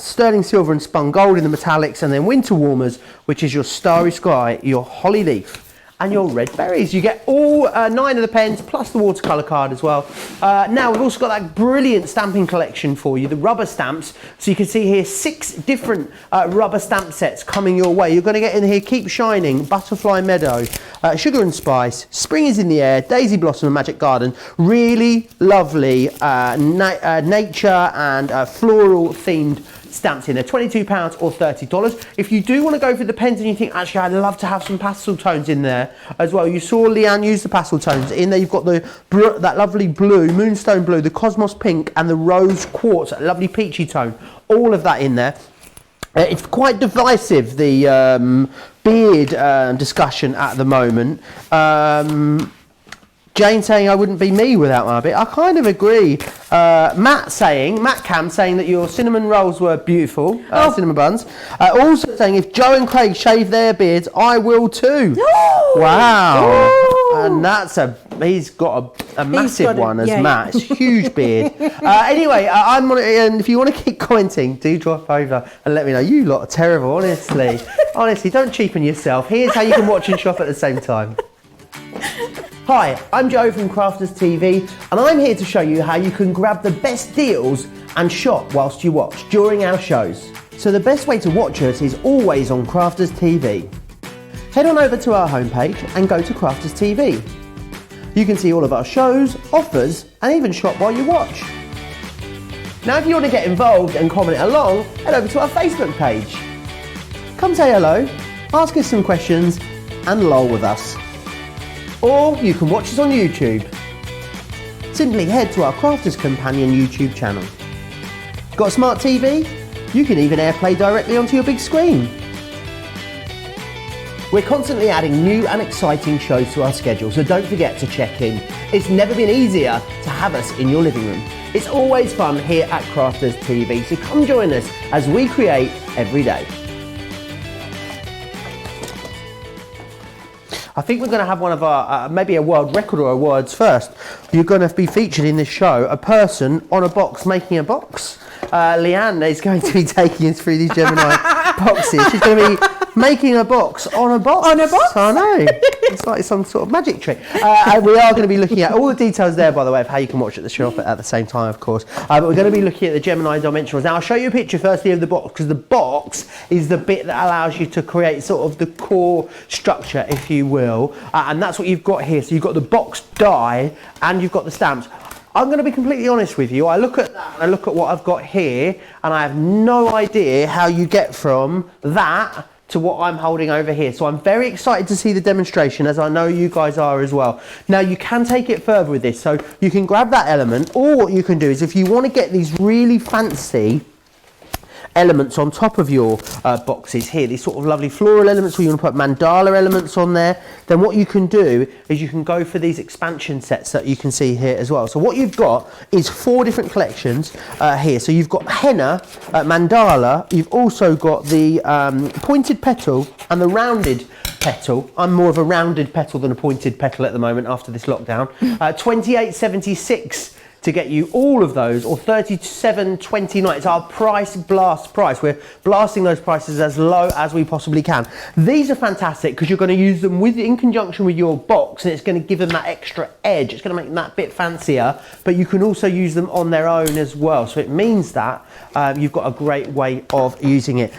Sterling Silver and Spun Gold in the metallics, and then Winter Warmers, which is your Starry Sky, your Holly Leaf and your red berries. You get all 9 of the pens plus the watercolour card as well. Now we've also got that brilliant stamping collection for you, the rubber stamps. So you can see here 6 different rubber stamp sets coming your way. You're going to get in here Keep Shining, Butterfly Meadow, Sugar and Spice, Spring is in the Air, Daisy Blossom and Magic Garden. Really lovely nature and floral themed stamps in there, £22 or $30. If you do want to go for the pens and you think, actually, I'd love to have some pastel tones in there as well. You saw Leann use the pastel tones. In there, you've got that lovely blue, moonstone blue, the cosmos pink, and the rose quartz, that lovely peachy tone. All of that in there. It's quite divisive, the beard discussion at the moment. Jane saying I wouldn't be me without my beard. I kind of agree. Matt Cam saying that your cinnamon rolls were beautiful, cinnamon buns. Also saying if Joe and Craig shave their beards, I will too. Wow. And he's got a massive one as Matt. It's a huge beard. Anyway, and if you want to keep commenting, do drop over and let me know. You lot are terrible, honestly. Honestly, don't cheapen yourself. Here's how you can watch and shop at the same time. Hi, I'm Joe from Crafters TV, and I'm here to show you how you can grab the best deals and shop whilst you watch during our shows. So the best way to watch us is always on Crafters TV. Head on over to our homepage and go to Crafters TV. You can see all of our shows, offers, and even shop while you watch. Now if you want to get involved and comment along, head over to our Facebook page. Come say hello, ask us some questions, and lol with us. Or you can watch us on YouTube. Simply head to our Crafters Companion YouTube channel. Got a smart TV? You can even AirPlay directly onto your big screen. We're constantly adding new and exciting shows to our schedule, so don't forget to check in. It's never been easier to have us in your living room. It's always fun here at Crafters TV, so come join us as we create every day. I think we're going to have one of our, maybe a world record or a world's first. You're going to be featured in this show, a person on a box making a box. Leann is going to be taking us through these Gemini boxes. She's going to be making a box on a box. On a box? I know. It's like some sort of magic trick. And we are going to be looking at all the details there, by the way, of how you can watch at the shop at the same time, of course. But we're going to be looking at the Gemini dimensionals. Now, I'll show you a picture firstly of the box, because the box is the bit that allows you to create sort of the core structure, if you will. And that's what you've got here. So you've got the box die and you've got the stamps. I'm going to be completely honest with you. I look at that and I look at what I've got here, and I have no idea how you get from that to what I'm holding over here. So I'm very excited to see the demonstration, as I know you guys are as well. Now you can take it further with this. So you can grab that element, or what you can do is if you want to get these really fancy elements on top of your boxes here, these sort of lovely floral elements, where you want to put mandala elements on there, then what you can do is you can go for these expansion sets that you can see here as well. So what you've got is 4 different collections here. So you've got henna, mandala, you've also got the pointed petal and the rounded petal. I'm more of a rounded petal than a pointed petal at the moment after this lockdown. $28.76 to get you all of those, or $37.29. It's our blast price. We're blasting those prices as low as we possibly can. These are fantastic because you're going to use them in conjunction with your box, and it's going to give them that extra edge. It's going to make them that bit fancier, but you can also use them on their own as well. So it means that you've got a great way of using it.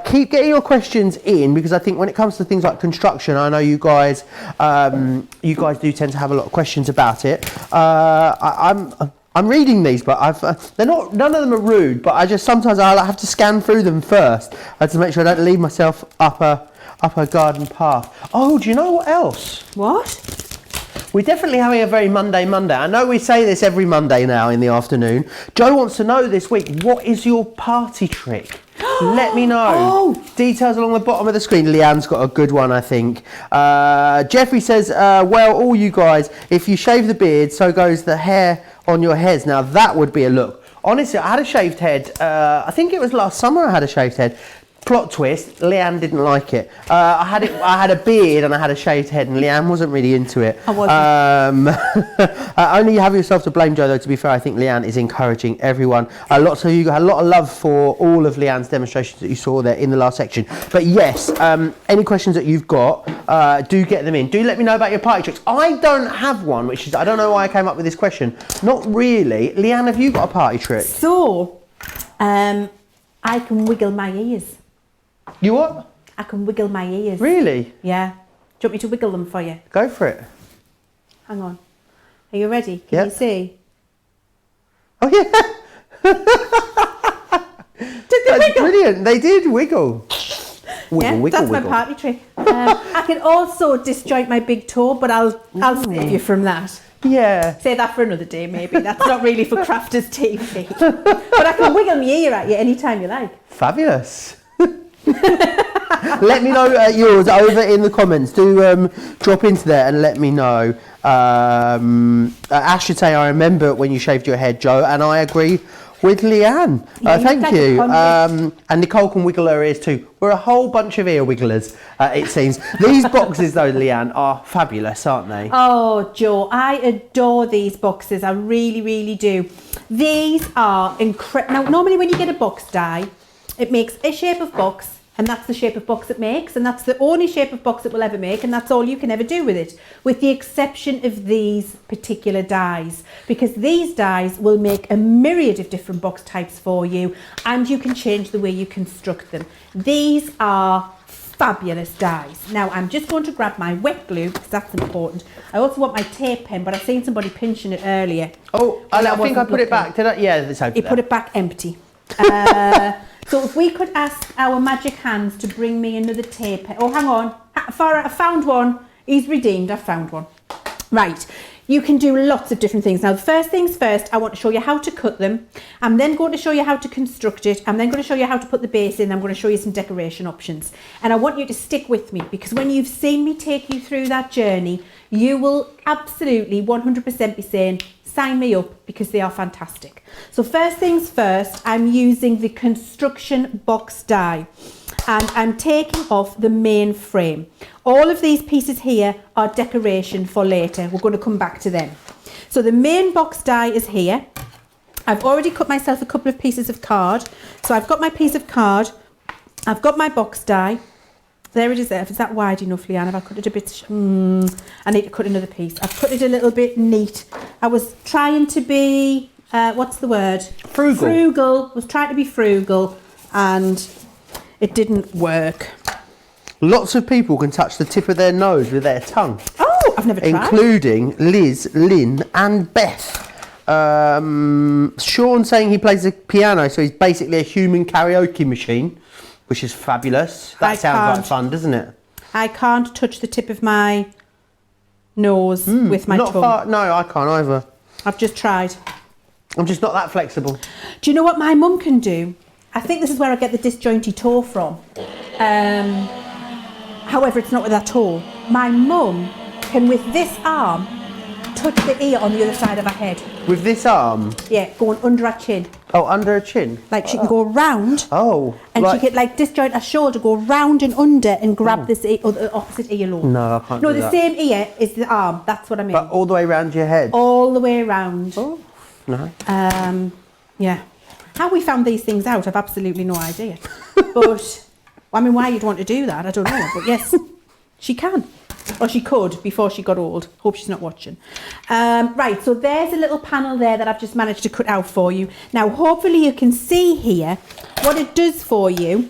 Keep getting your questions in, because I think when it comes to things like construction, I know you guys do tend to have a lot of questions about it. I'm reading these, but none of them are rude, but sometimes I have to scan through them first to make sure I don't leave myself up a garden path. Oh, do you know what else? What? We're definitely having a very Monday. I know we say this every Monday now in the afternoon. Joe wants to know this week, what is your party trick? Let me know. Oh. Details along the bottom of the screen. Leanne's got a good one, I think. Jeffrey says, well, all you guys, if you shave the beard, so goes the hair on your heads. Now that would be a look. Honestly, I had a shaved head. I think it was last summer I had a shaved head. Plot twist, Leanne didn't like it. I had a beard and I had a shaved head, and Leanne wasn't really into it. I wasn't. Only you have yourself to blame, Joe, though. To be fair, I think Leanne is encouraging everyone. Lots of you got a lot of love for all of Leanne's demonstrations that you saw there in the last section. But yes, any questions that you've got, do get them in. Do let me know about your party tricks. I don't have one, which is, I don't know why I came up with this question. Not really. Leanne, have you got a party trick? So, I can wiggle my ears. You what? I can wiggle my ears. Really? Yeah. Do you want me to wiggle them for you? Go for it. Hang on. Are you ready? Can you see? Oh, yeah. Did they brilliant. They did wiggle. Wiggle, that's wiggle. my party trick. I can also disjoint my big toe, but I'll save you from that. Yeah. Say that for another day, maybe. That's not really for Crafters TV. But I can wiggle my ear at you anytime you like. Fabulous. Let me know yours over in the comments. Do drop into there and let me know. Ash should say, I remember when you shaved your head, Joe, and I agree with Leanne. Thank you. And Nicole can wiggle her ears too. We're a whole bunch of ear wigglers, it seems. These boxes though, Leanne, are fabulous, aren't they? Oh, Joe, I adore these boxes. I really, really do. These are incredible. Now, normally when you get a box die, it makes a shape of box, and that's the shape of box it makes, and that's the only shape of box it will ever make, and that's all you can ever do with it, with the exception of these particular dies, because these dies will make a myriad of different box types for you, and you can change the way you construct them. These are fabulous dies. Now, I'm just going to grab my wet glue, because that's important. I also want my tape pen, but I've seen somebody pinching it earlier. Oh, I think I put it back, did I? Yeah, it's over there. Put it back empty. So if we could ask our magic hands to bring me another tape. Oh, hang on. I found one. He's redeemed. I found one. Right. You can do lots of different things. Now, the first things first, I want to show you how to cut them. I'm then going to show you how to construct it. I'm then going to show you how to put the base in. I'm going to show you some decoration options. And I want you to stick with me, because when you've seen me take you through that journey, you will absolutely 100% be saying, sign me up, because they are fantastic. So first things first, I'm using the construction box die, and I'm taking off the main frame. All of these pieces here are decoration for later. We're going to come back to them. So the main box die is here. I've already cut myself a couple of pieces of card. So I've got my piece of card. I've got my box die. There it is there. Is that wide enough, Leanne? Have I cut it a bit? I need to cut another piece. I've cut it a little bit neat. I was trying to be, what's the word? Frugal. Frugal. I was trying to be frugal, and it didn't work. Lots of people can touch the tip of their nose with their tongue. Oh, I've never tried. Including Liz, Lynn and Beth. Sean saying he plays the piano, so he's basically a human karaoke machine, which is fabulous. That sounds like fun, doesn't it? I can't touch the tip of my nose with my tongue. No, I can't either. I've just tried. I'm just not that flexible. Do you know what my mum can do? I think this is where I get the disjointy toe from. However, it's not with that toe. My mum can, with this arm, touch the ear on the other side of her head. With this arm? Yeah, going under her chin. Oh, under her chin? Like she can go round. Oh. And she can like disjoint her shoulder, go round and under and grab this ear, or the opposite earlobe. No, I can't do that. No, the same ear is the arm. That's what I mean. But all the way around your head? All the way around. Oh, no. Yeah. How we found these things out, I've absolutely no idea. But, I mean, why you'd want to do that, I don't know. But yes, she can. Or she could before she got old. Hope she's not watching. Right, so there's a little panel there that I've just managed to cut out for you. Now, hopefully you can see here what it does for you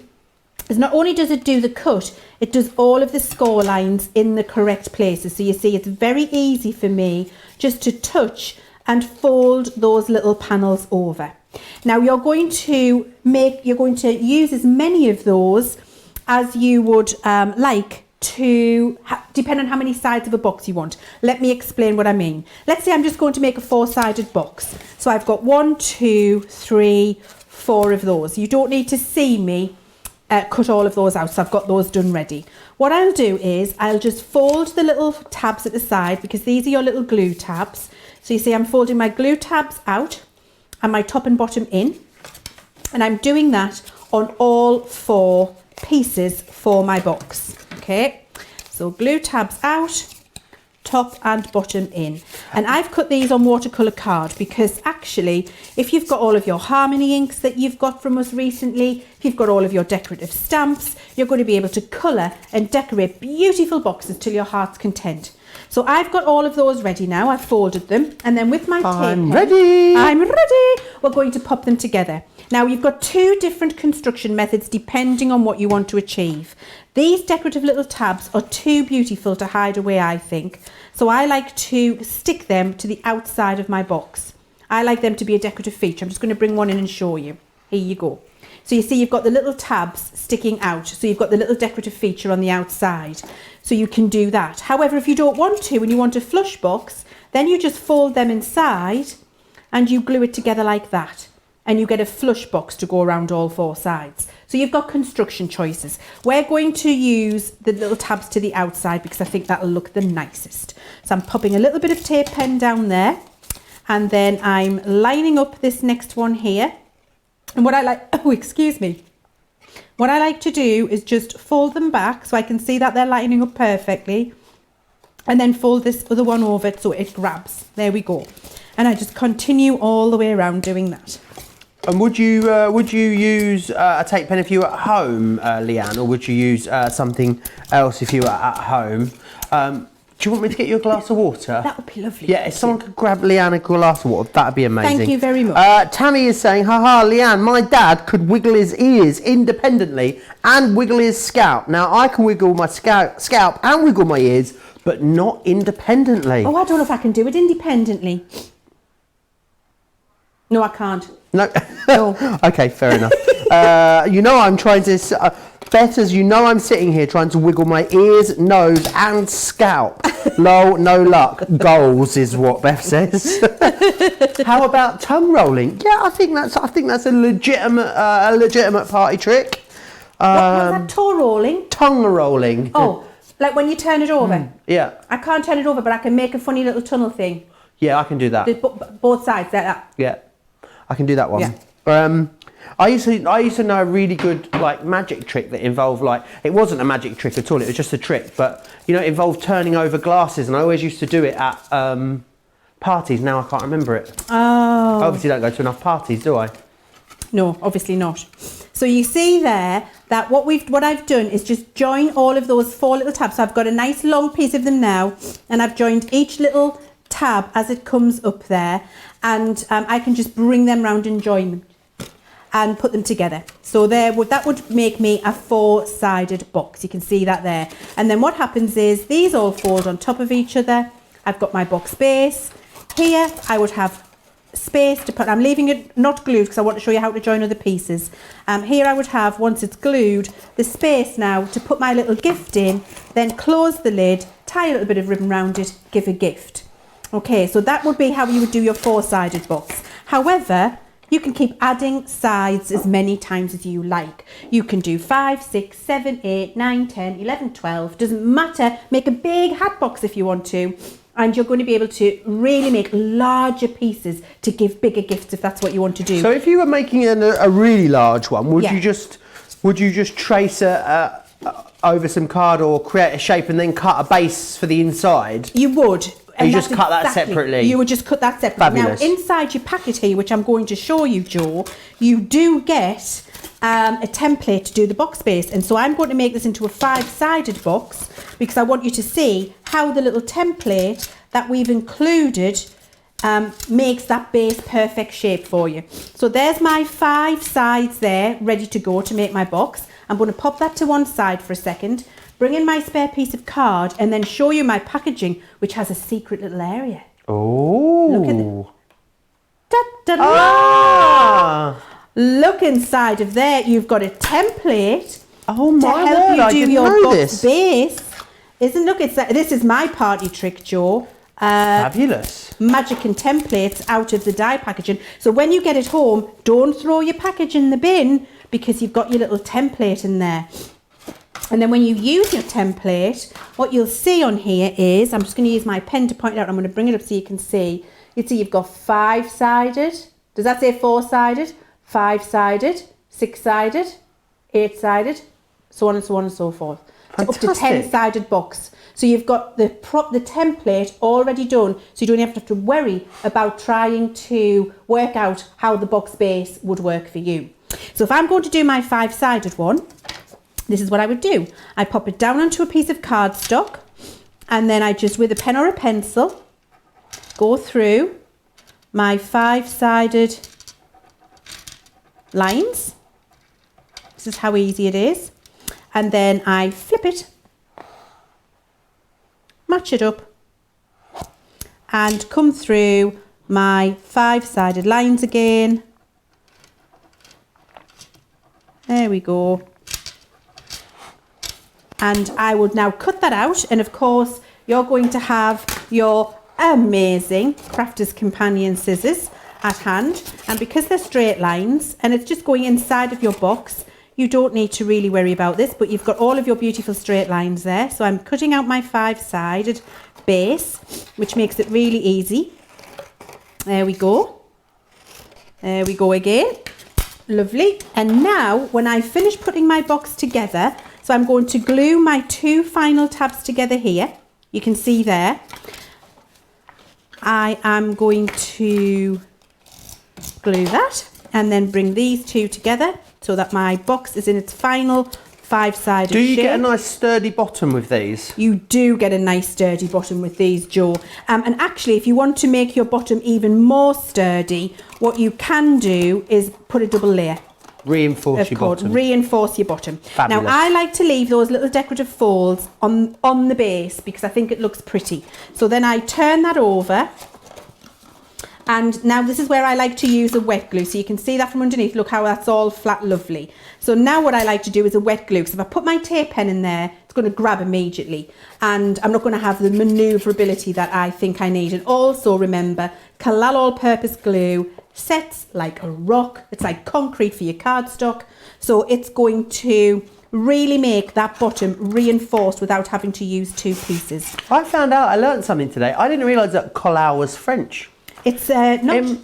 is not only does it do the cut, it does all of the score lines in the correct places. So you see, it's very easy for me just to touch and fold those little panels over. Now, you're going to use as many of those as you would like to, depend on how many sides of a box you want. Let me explain what I mean. Let's say I'm just going to make a 4-sided box. So I've got 1, 2, 3, 4 of those. You don't need to see me cut all of those out, so I've got those done ready. What I'll do is I'll just fold the little tabs at the side, because these are your little glue tabs. So you see I'm folding my glue tabs out and my top and bottom in, and I'm doing that on all 4 pieces for my box. Okay, so glue tabs out, top and bottom in. And I've cut these on watercolour card because actually, if you've got all of your Harmony inks that you've got from us recently, if you've got all of your decorative stamps, you're going to be able to colour and decorate beautiful boxes till your heart's content. So I've got all of those ready now. I've folded them, and then with my tape pen, I'm ready. We're going to pop them together. Now, you've got 2 different construction methods depending on what you want to achieve. These decorative little tabs are too beautiful to hide away, I think. So I like to stick them to the outside of my box. I like them to be a decorative feature. I'm just going to bring one in and show you. Here you go. So you see you've got the little tabs sticking out. So you've got the little decorative feature on the outside. So you can do that. However, if you don't want to and you want a flush box, then you just fold them inside and you glue it together like that. And you get a flush box to go around all 4 sides. So you've got construction choices. We're going to use the little tabs to the outside because I think that'll look the nicest. So I'm popping a little bit of tape pen down there, and then I'm lining up this next one here. And what I like, oh, excuse me. What I like to do is just fold them back so I can see that they're lining up perfectly. And then fold this other one over so it grabs. There we go. And I just continue all the way around doing that. And would you use a tape pen if you were at home, Leanne, or would you use something else if you were at home? Do you want me to get you a glass of water? That would be lovely. Yeah, if someone could grab Leanne a glass of water, that'd be amazing. Thank you very much. Tammy is saying, haha, Leanne, my dad could wiggle his ears independently and wiggle his scalp. Now, I can wiggle my scalp and wiggle my ears, but not independently. Oh, I don't know if I can do it independently. No, I can't. No. No. Okay, fair enough. You know I'm trying to... Beth, as you know, I'm sitting here trying to wiggle my ears, nose and scalp. Lol, no luck. Goals is what Beth says. How about tongue rolling? Yeah, I think that's a legitimate party trick. What's that, toe rolling? Tongue rolling. Oh, like when you turn it over? Yeah. I can't turn it over, but I can make a funny little tunnel thing. Yeah, I can do that. Both sides, like that. Yeah, I can do that one. Yeah. I used to know a really good like magic trick that involved like, it wasn't a magic trick at all, it was just a trick, but you know, it involved turning over glasses, and I always used to do it at parties. Now I can't remember it. Oh. I obviously don't go to enough parties, do I? No, obviously not. So you see there that what I've done is just join all of those 4 little tabs. So I've got a nice long piece of them now, and I've joined each little tab as it comes up there, and I can just bring them round and join them and put them together. So that would make me a 4-sided box. You can see that there. And then what happens is these all fold on top of each other. I've got my box base. Here I would have space to put, I'm leaving it not glued because I want to show you how to join other pieces. Here I would have, once it's glued, the space now to put my little gift in, then close the lid, tie a little bit of ribbon around it, give a gift. Okay, so that would be how you would do your 4-sided box. However, you can keep adding sides as many times as you like. You can do 5, 6, 7, 8, 9, 10, 11, 12. Doesn't matter. Make a big hat box if you want to. And you're going to be able to really make larger pieces to give bigger gifts if that's what you want to do. So if you were making a really large one, would Yeah. you just trace over some card or create a shape and then cut a base for the inside? You would. And you just cut that separately? You would just cut that separately. Fabulous. Now, inside your packet here, which I'm going to show you, Joe, you do get a template to do the box base. And so I'm going to make this into a 5-sided box because I want you to see how the little template that we've included makes that base perfect shape for you. So there's my 5 sides there, ready to go to make my box. I'm going to pop that to one side for a second, bring in my spare piece of card, and then show you my packaging, which has a secret little area. Oh. Look at that. Da-da-da! Ah. Look inside of there. You've got a template Oh to my help word, you I do didn't your know box this. base. This is my party trick, Joe. Fabulous. Magic and templates out of the die packaging. So when you get it home, don't throw your package in the bin because you've got your little template in there. And then when you use your template, what you'll see on here is, I'm just going to use my pen to point it out. I'm going to bring it up so you can see. You see you've got 5-sided. Does that say 4-sided? 5-sided, 6-sided, 8-sided, so on and so on and so forth. So up to Fantastic. 10-sided box. So you've got the template already done, so you don't have to worry about trying to work out how the box base would work for you. So if I'm going to do my 5-sided one, this is what I would do. I pop it down onto a piece of cardstock, and then I just, with a pen or a pencil, go through my 5-sided lines. This is how easy it is. And then I flip it, match it up, and come through my 5-sided lines again. There we go. And I will now cut that out, and of course you're going to have your amazing Crafter's Companion scissors at hand, and because they're straight lines and it's just going inside of your box, you don't need to really worry about this, but you've got all of your beautiful straight lines there. So I'm cutting out my 5-sided base, which makes it really easy. There we go. There we go again. Lovely. And now when I finish putting my box together, so I'm going to glue my 2 final tabs together here. You can see there. I am going to glue that and then bring these 2 together so that my box is in its final 5-sided shape. Do you get a nice sturdy bottom with these? You do get a nice sturdy bottom with these, Joe. And actually, if you want to make your bottom even more sturdy, what you can do is put a double layer. Reinforce your bottom. Reinforce your bottom. Fabulous. Now, I like to leave those little decorative folds on the base because I think it looks pretty. So then I turn that over. And now this is where I like to use a wet glue. So you can see that from underneath. Look how that's all flat, lovely. So now what I like to do is a wet glue. So if I put my tape pen in there, it's going to grab immediately. And I'm not going to have the manoeuvrability that I think I need. And also remember, Kalal all-purpose glue sets like a rock. It's like concrete for your cardstock. So it's going to really make that bottom reinforced without having to use 2 pieces. I found out, I learned something today. I didn't realise that collal was French. It's not.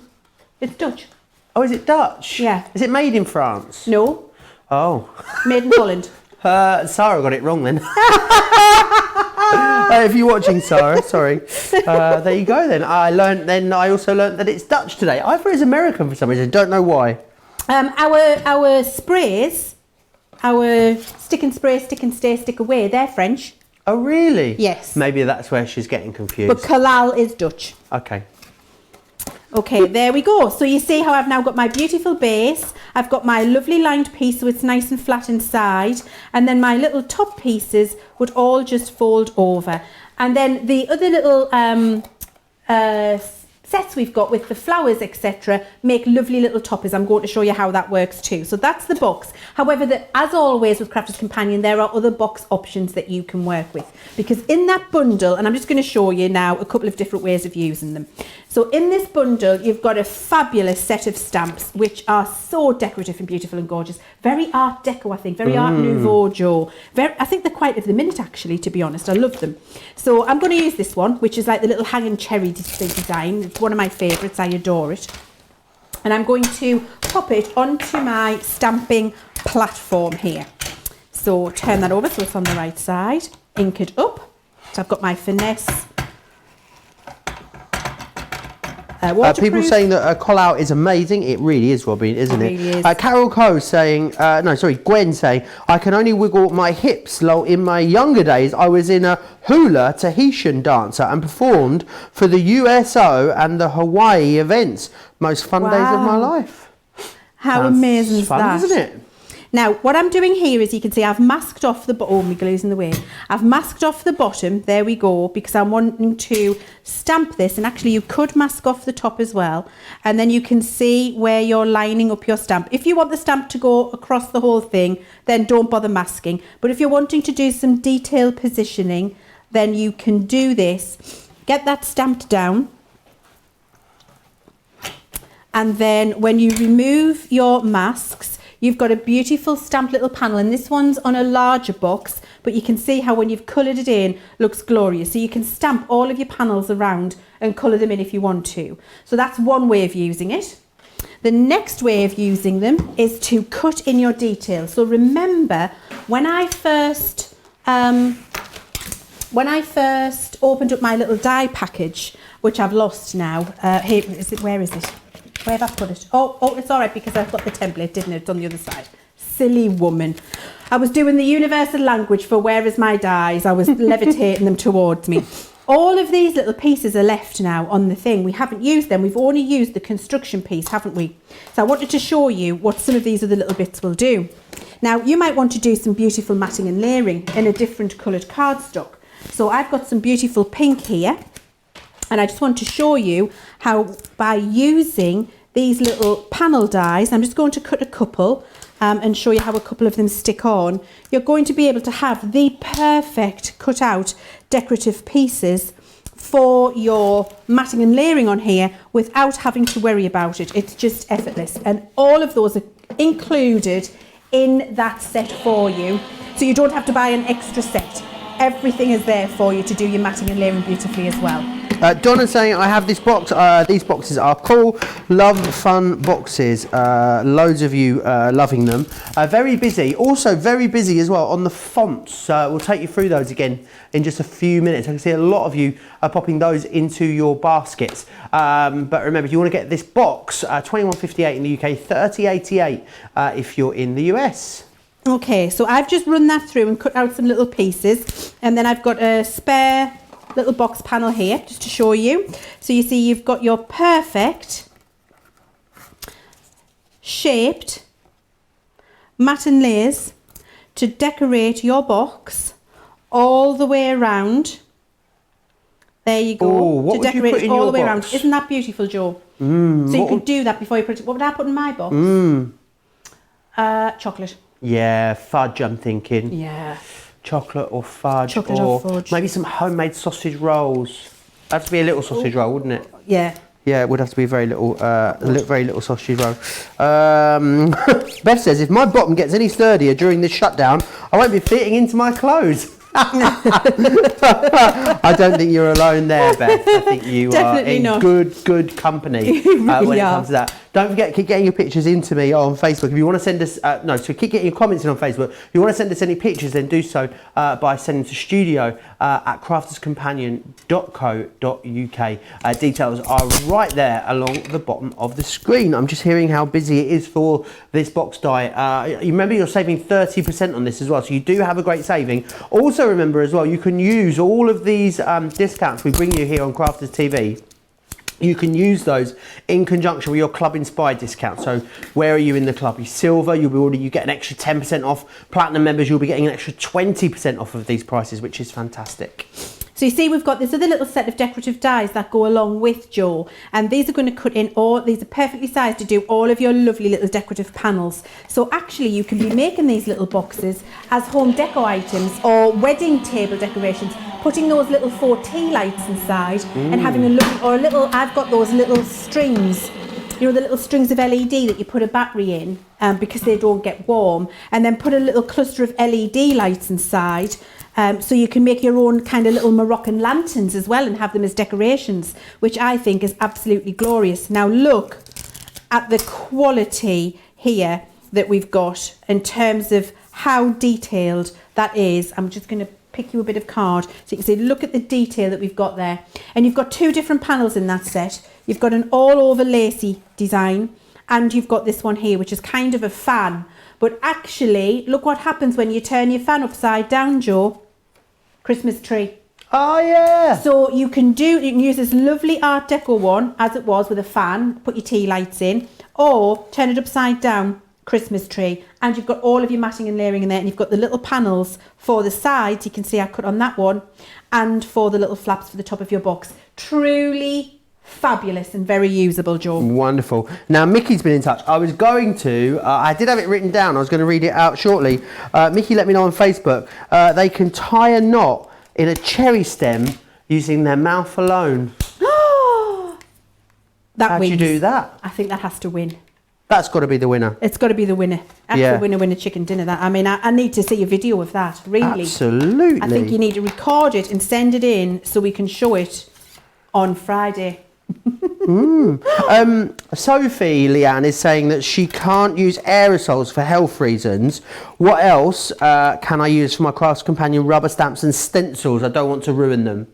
It's Dutch. Oh, is it Dutch? Yeah. Is it made in France? No. Oh. Made in Holland. Sarah got it wrong then. If you're watching, Sarah, sorry. There you go then. I also learned that it's Dutch today. I thought it was American for some reason. Don't know why. Our sprays, our stick and spray, stick and stay, stick away, they're French. Oh, really? Yes. Maybe that's where she's getting confused. But Kalal is Dutch. Okay. Okay, there we go. So you see how I've now got my beautiful base. I've got my lovely lined piece so it's nice and flat inside. And then my little top pieces would all just fold over. And then the other little sets we've got with the flowers, etc., make lovely little toppers. I'm going to show you how that works too. So that's the box. However, as always with Crafter's Companion, there are other box options that you can work with. Because in that bundle, and I'm just going to show you now a couple of different ways of using them. So in this bundle, you've got a fabulous set of stamps, which are so decorative and beautiful and gorgeous. Very Art Deco, I think. Very Art Nouveau, Joe. I think they're quite of the minute, actually, to be honest. I love them. So I'm going to use this one, which is like the little hanging cherry design. It's one of my favourites. I adore it. And I'm going to pop it onto my stamping platform here. So turn that over so it's on the right side. Ink it up. So I've got my finesse. People saying that Collal is amazing. It really is, Robin, isn't it? Really is. Carol Coe saying, Gwen saying, I can only wiggle my hips. In my younger days, I was in a hula Tahitian dancer and performed for the USO and the Hawaii events. Most fun days of my life. How Sounds amazing is fun, that? isn't it? Now, what I'm doing here is you can see I've masked off the bottom. Oh, my glue's in the way. I've masked off the bottom. There we go, because I'm wanting to stamp this. And actually, you could mask off the top as well. And then you can see where you're lining up your stamp. If you want the stamp to go across the whole thing, then don't bother masking. But if you're wanting to do some detailed positioning, then you can do this. Get that stamped down. And then when you remove your masks, you've got a beautiful stamped little panel, and this one's on a larger box, but you can see how when you've coloured it in, looks glorious. So you can stamp all of your panels around and colour them in if you want to. So that's one way of using it. The next way of using them is to cut in your detail. So remember, when I first opened up my little die package, which I've lost now, where is it? Where have I put it? Oh, it's all right because I've got the template, didn't it? It's on the other side. Silly woman. I was doing the universal language for where is my dies. I was levitating them towards me. All of these little pieces are left now on the thing. We haven't used them. We've only used the construction piece, haven't we? So I wanted to show you what some of these other little bits will do. Now, you might want to do some beautiful matting and layering in a different coloured cardstock. So I've got some beautiful pink here. And I just want to show you how by using these little panel dies. I'm just going to cut a couple and show you how a couple of them stick on. You're going to be able to have the perfect cut out decorative pieces for your matting and layering on here without having to worry about it. It's just effortless, and all of those are included in that set for you, so you don't have to buy an extra set. Everything is there for you to do your matting and layering beautifully as well. Donna's saying, I have this box. These boxes are cool. Love fun boxes. Loads of you loving them. Very busy. Also very busy as well on the fonts. We'll take you through those again in just a few minutes. I can see a lot of you are popping those into your baskets. But remember, if you want to get this box, £21.58 in the UK, £30.88 if you're in the US. Okay, so I've just run that through and cut out some little pieces, and then I've got a spare little box panel here just to show you. So you see you've got your perfect shaped mat and layers to decorate your box all the way around. There you go. Oh, what to would you decorate put in all your the way box? around. Isn't that beautiful, Joe? So you could do that before you put it. What would I put in my box? Chocolate. Yeah, fudge I'm thinking. Yeah. Chocolate or fudge. Chocolate or fudge. Maybe some homemade sausage rolls. That'd be a little sausage roll, wouldn't it? Yeah. Yeah, it would have to be a very little sausage roll. Beth says, if my bottom gets any sturdier during this shutdown, I won't be fitting into my clothes. I don't think you're alone there, Beth. I think you Definitely are in not. good company when it comes to that. Don't forget, keep getting your pictures into me on Facebook. If you want to send us, keep getting your comments in on Facebook. If you want to send us any pictures, then do so by sending to studio at crafterscompanion.co.uk. Details are right there along the bottom of the screen. I'm just hearing how busy it is for this box die. You remember you're saving 30% on this as well, so you do have a great saving. Also remember as well, you can use all of these discounts we bring you here on Crafters TV. You can use those in conjunction with your club inspired discount. So where are you in the club? You're silver, you get an extra 10% off. Platinum members, you'll be getting an extra 20% off of these prices, which is fantastic. So you see we've got this other little set of decorative dies that go along with Joe, and these are going to cut in these are perfectly sized to do all of your lovely little decorative panels. So actually you can be making these little boxes as home deco items or wedding table decorations, putting those little 4 tea lights inside and having a look, I've got those little strings, you know, the little strings of LED that you put a battery in because they don't get warm, and then put a little cluster of LED lights inside. So you can make your own kind of little Moroccan lanterns as well and have them as decorations, which I think is absolutely glorious. Now look at the quality here that we've got in terms of how detailed that is. I'm just going to pick you a bit of card so you can see, look at the detail that we've got there. And you've got 2 different panels in that set. You've got an all over lacy design, and you've got this one here, which is kind of a fan. But actually, look what happens when you turn your fan upside down, Joe. Christmas tree. Oh yeah. So you can use this lovely Art Deco one as it was with a fan, put your tea lights in, or turn it upside down, Christmas tree, and you've got all of your matting and layering in there, and you've got the little panels for the sides, you can see I cut on that one, and for the little flaps for the top of your box. Truly fabulous and very usable, Joe. Wonderful. Now Mickey's been in touch. I was going to, I did have it written down, I was going to read it out shortly. Mickey let me know on Facebook, they can tie a knot in a cherry stem using their mouth alone. That How'd wins. you do that? I think that has to win. That's got to be the winner. It's got to be the winner. That's Yeah. the winner chicken dinner. That, I mean, I need to see a video of that, really. Absolutely. I think you need to record it and send it in so we can show it on Friday. Sophie Leanne is saying that she can't use aerosols for health reasons. What else can I use for my Crafts Companion rubber stamps and stencils? I don't want to ruin them.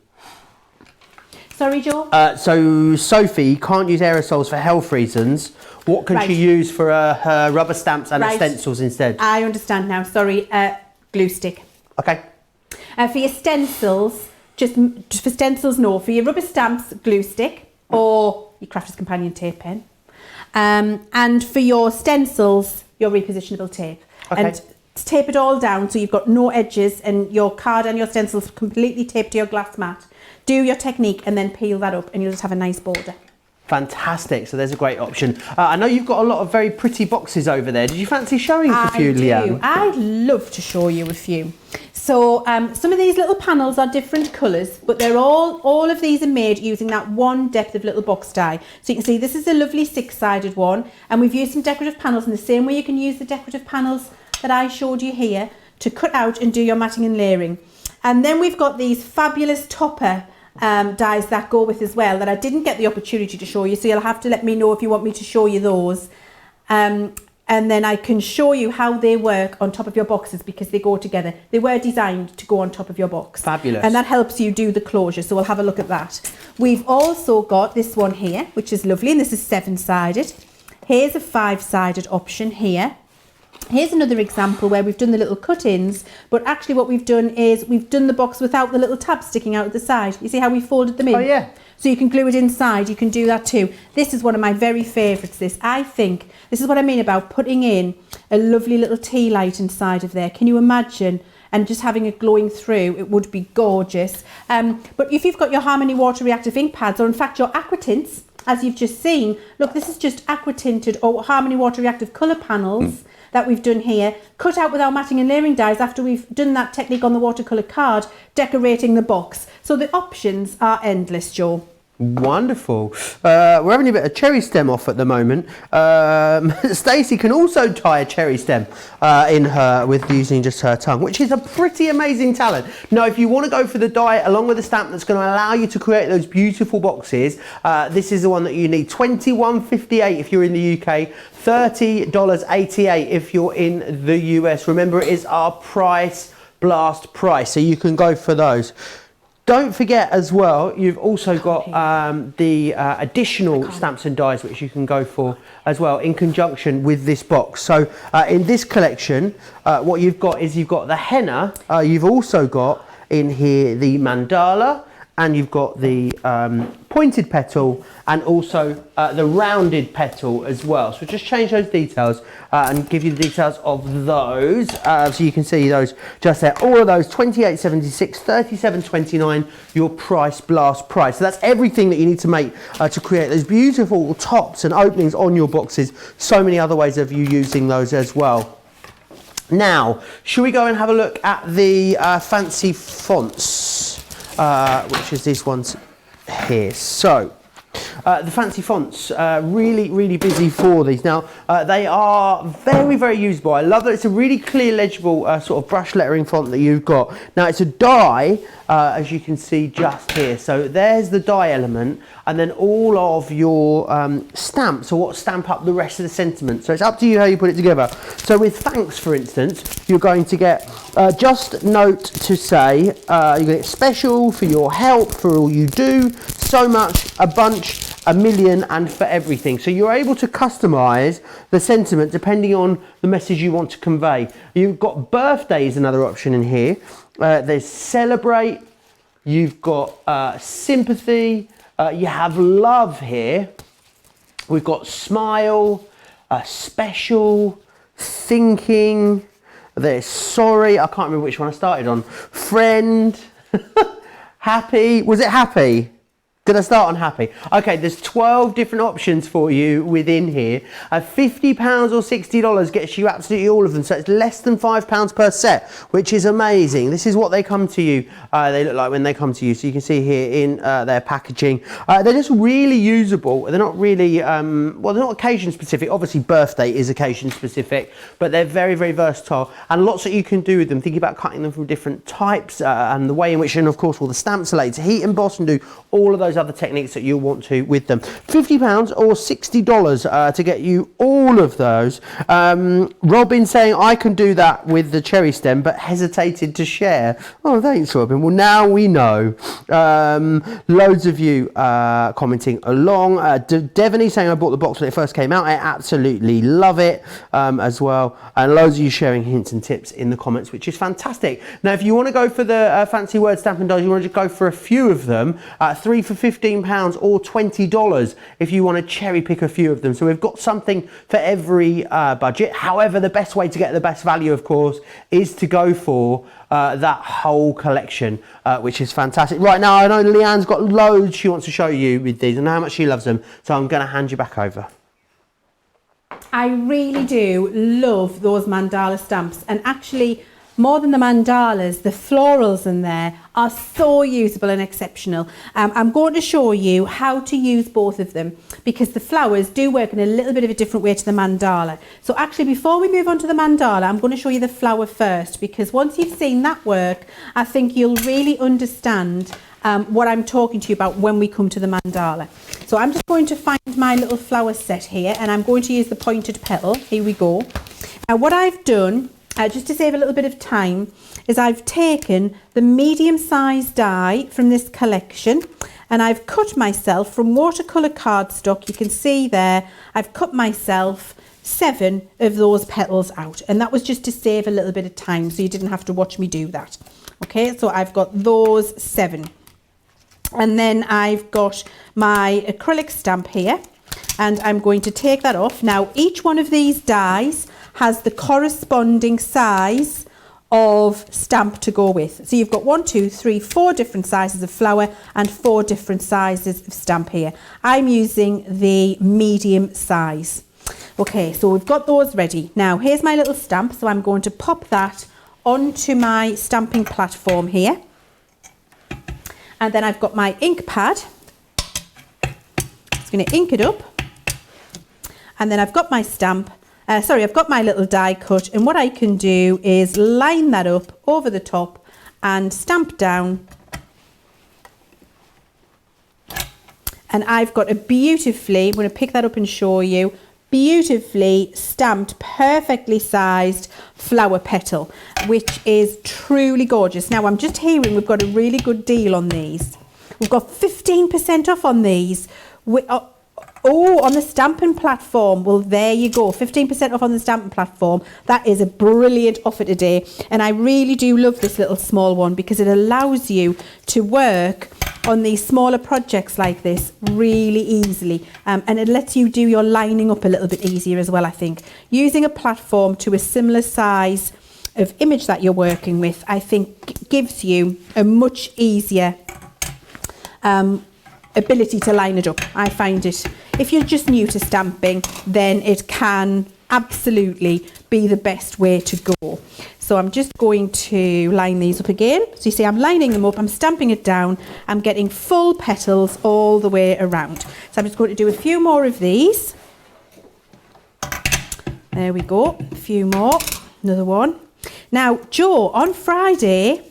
Sorry, Joe? So Sophie can't use aerosols for health reasons. What can she use for her rubber stamps and her stencils instead? I understand now. Sorry, glue stick. Okay. For your stencils, just for stencils, no. For your rubber stamps, glue stick or your Crafters Companion tape pen. And for your stencils, your repositionable tape. Okay. And tape it all down so you've got no edges and your card and your stencils completely taped to your glass mat. Do your technique and then peel that up and you'll just have a nice border. Fantastic. So there's a great option. I know you've got a lot of very pretty boxes over there. Did you fancy showing us a few, Leanne? I'd love to show you a few. So some of these little panels are different colours, but they're all of these are made using that one depth of little box die. So you can see this is a lovely 6-sided one, and we've used some decorative panels in the same way you can use the decorative panels that I showed you here to cut out and do your matting and layering. And then we've got these fabulous topper dies that go with as well that I didn't get the opportunity to show you, so you'll have to let me know if you want me to show you those. And then I can show you how they work on top of your boxes because they go together. They were designed to go on top of your box. Fabulous. And that helps you do the closure, so we'll have a look at that. We've also got this one here, which is lovely, and this is 7-sided. Here's a 5-sided option here. Here's another example where we've done the little cut-ins, but actually what we've done is we've done the box without the little tabs sticking out at the side. You see how we folded them in? Oh, yeah. So you can glue it inside, you can do that too. This is one of my very favourites, this. I think this is what I mean about putting in a lovely little tea light inside of there. Can you imagine? And just having it glowing through, it would be gorgeous. But if you've got your Harmony Water Reactive ink pads, or in fact your Aqua tints, as you've just seen, look, this is just Aqua tinted or Harmony Water Reactive colour panels that we've done here, cut out with our matting and layering dies after we've done that technique on the watercolour card, decorating the box. So the options are endless, Joe. Wonderful. We're having a bit of cherry stem off at the moment. Stacey can also tie a cherry stem in her with using just her tongue, which is a pretty amazing talent. Now, if you want to go for the die along with the stamp that's going to allow you to create those beautiful boxes, this is the one that you need. $21.58 if you're in the UK, $30.88 if you're in the US. Remember, it is our price blast price, so you can go for those. Don't forget as well, you've also got the additional stamps and dies which you can go for as well in conjunction with this box. So in this collection, what you've got is you've got the henna, you've also got in here the mandala, and you've got the pointed petal and also the rounded petal as well. So just change those details and give you the details of those. So you can see those just there. All of those, $28.76, $37.29, your price blast price. So that's everything that you need to make to create those beautiful tops and openings on your boxes. So many other ways of you using those as well. Now, should we go and have a look at the fancy fonts? Which is these ones here. So the fancy fonts, really busy for these. Now they are very usable. I love that it's a really clear, legible sort of brush lettering font that you've got. Now it's a die, as you can see just here. So there's the die element, and then all of your stamps, or what stamp up the rest of the sentiment. So it's up to you how you put it together. So with thanks, for instance, you're going to get just note to say, you're going to get special for your help, for all you do, so much, a bunch, a million, and for everything. So you're able to customize the sentiment depending on the message you want to convey. You've got birthday is another option in here. There's celebrate, you've got sympathy, you have love here, we've got smile, special, thinking, there's sorry, I can't remember which one I started on, friend, happy, was it happy? Did I start on happy? Okay, there's 12 different options for you within here. £50 or $60 gets you absolutely all of them, so it's less than £5 per set, which is amazing. This is what they come to you, they look like when they come to you. So you can see here in their packaging. They're just really usable. They're not really, well, they're not occasion specific. Obviously birthday is occasion specific, but they're very versatile, and lots that you can do with them. Thinking about cutting them from different types and the way in which, and of course all the stamps are laid to heat, emboss, and do all of those other techniques that you want to with them. £50 or $60 to get you all of those. Robin saying I can do that with the cherry stem but hesitated to share. Oh, thanks, Robin. Well, now we know. Loads of you commenting along. Devaney saying I bought the box when it first came out. I absolutely love it as well. And loads of you sharing hints and tips in the comments, which is fantastic. Now, if you want to go for the fancy word stamp and dies, you want to just go for a few of them, 3 for £15 or $20 if you want to cherry pick a few of them. So we've got something for every budget. However, the best way to get the best value, of course, is to go for that whole collection, which is fantastic. Right now, I know Leann's got loads she wants to show you with these and how much she loves them. So I'm going to hand you back over. I really do love those mandala stamps, and actually more than the mandalas, the florals in there are so usable and exceptional. I'm going to show you how to use both of them because the flowers do work in a little bit of a different way to the mandala. So actually, before we move on to the mandala, I'm going to show you the flower first, because once you've seen that work, I think you'll really understand what I'm talking to you about when we come to the mandala. So I'm just going to find my little flower set here, and I'm going to use the pointed petal. Here we go. Now what I've done, just to save a little bit of time, is I've taken the medium size die from this collection and I've cut myself from watercolour cardstock. You can see there, I've cut myself 7 of those petals out, and that was just to save a little bit of time so you didn't have to watch me do that. Okay, so I've got those 7. And then I've got my acrylic stamp here, and I'm going to take that off. Now, each one of these dies has the corresponding size of stamp to go with. So you've got 1, 2, 3, 4 different sizes of flower and 4 different sizes of stamp here. I'm using the medium size. Okay, so we've got those ready. Now, here's my little stamp. So I'm going to pop that onto my stamping platform here. And then I've got my ink pad. Just going to ink it up. And then I've got my stamp. I've got my little die cut. And what I can do is line that up over the top and stamp down. And I've got a beautifully, I'm going to pick that up and show you, beautifully stamped, perfectly sized flower petal, which is truly gorgeous. Now I'm just hearing we've got a really good deal on these. We've got 15% off on these. On the stamping platform. Well, there you go, 15% off on the stamping platform. That is a brilliant offer today, and I really do love this little small one because it allows you to work on these smaller projects like this really easily, and it lets you do your lining up a little bit easier as well. I think using a platform to a similar size of image that you're working with, I think gives you a much easier ability to line it up. I find it, if you're just new to stamping, then it can absolutely be the best way to go. So I'm just going to line these up again. So you see I'm lining them up, I'm stamping it down, I'm getting full petals all the way around. So I'm just going to do a few more of these. There we go, a few more, another one. Now Joe, on Friday,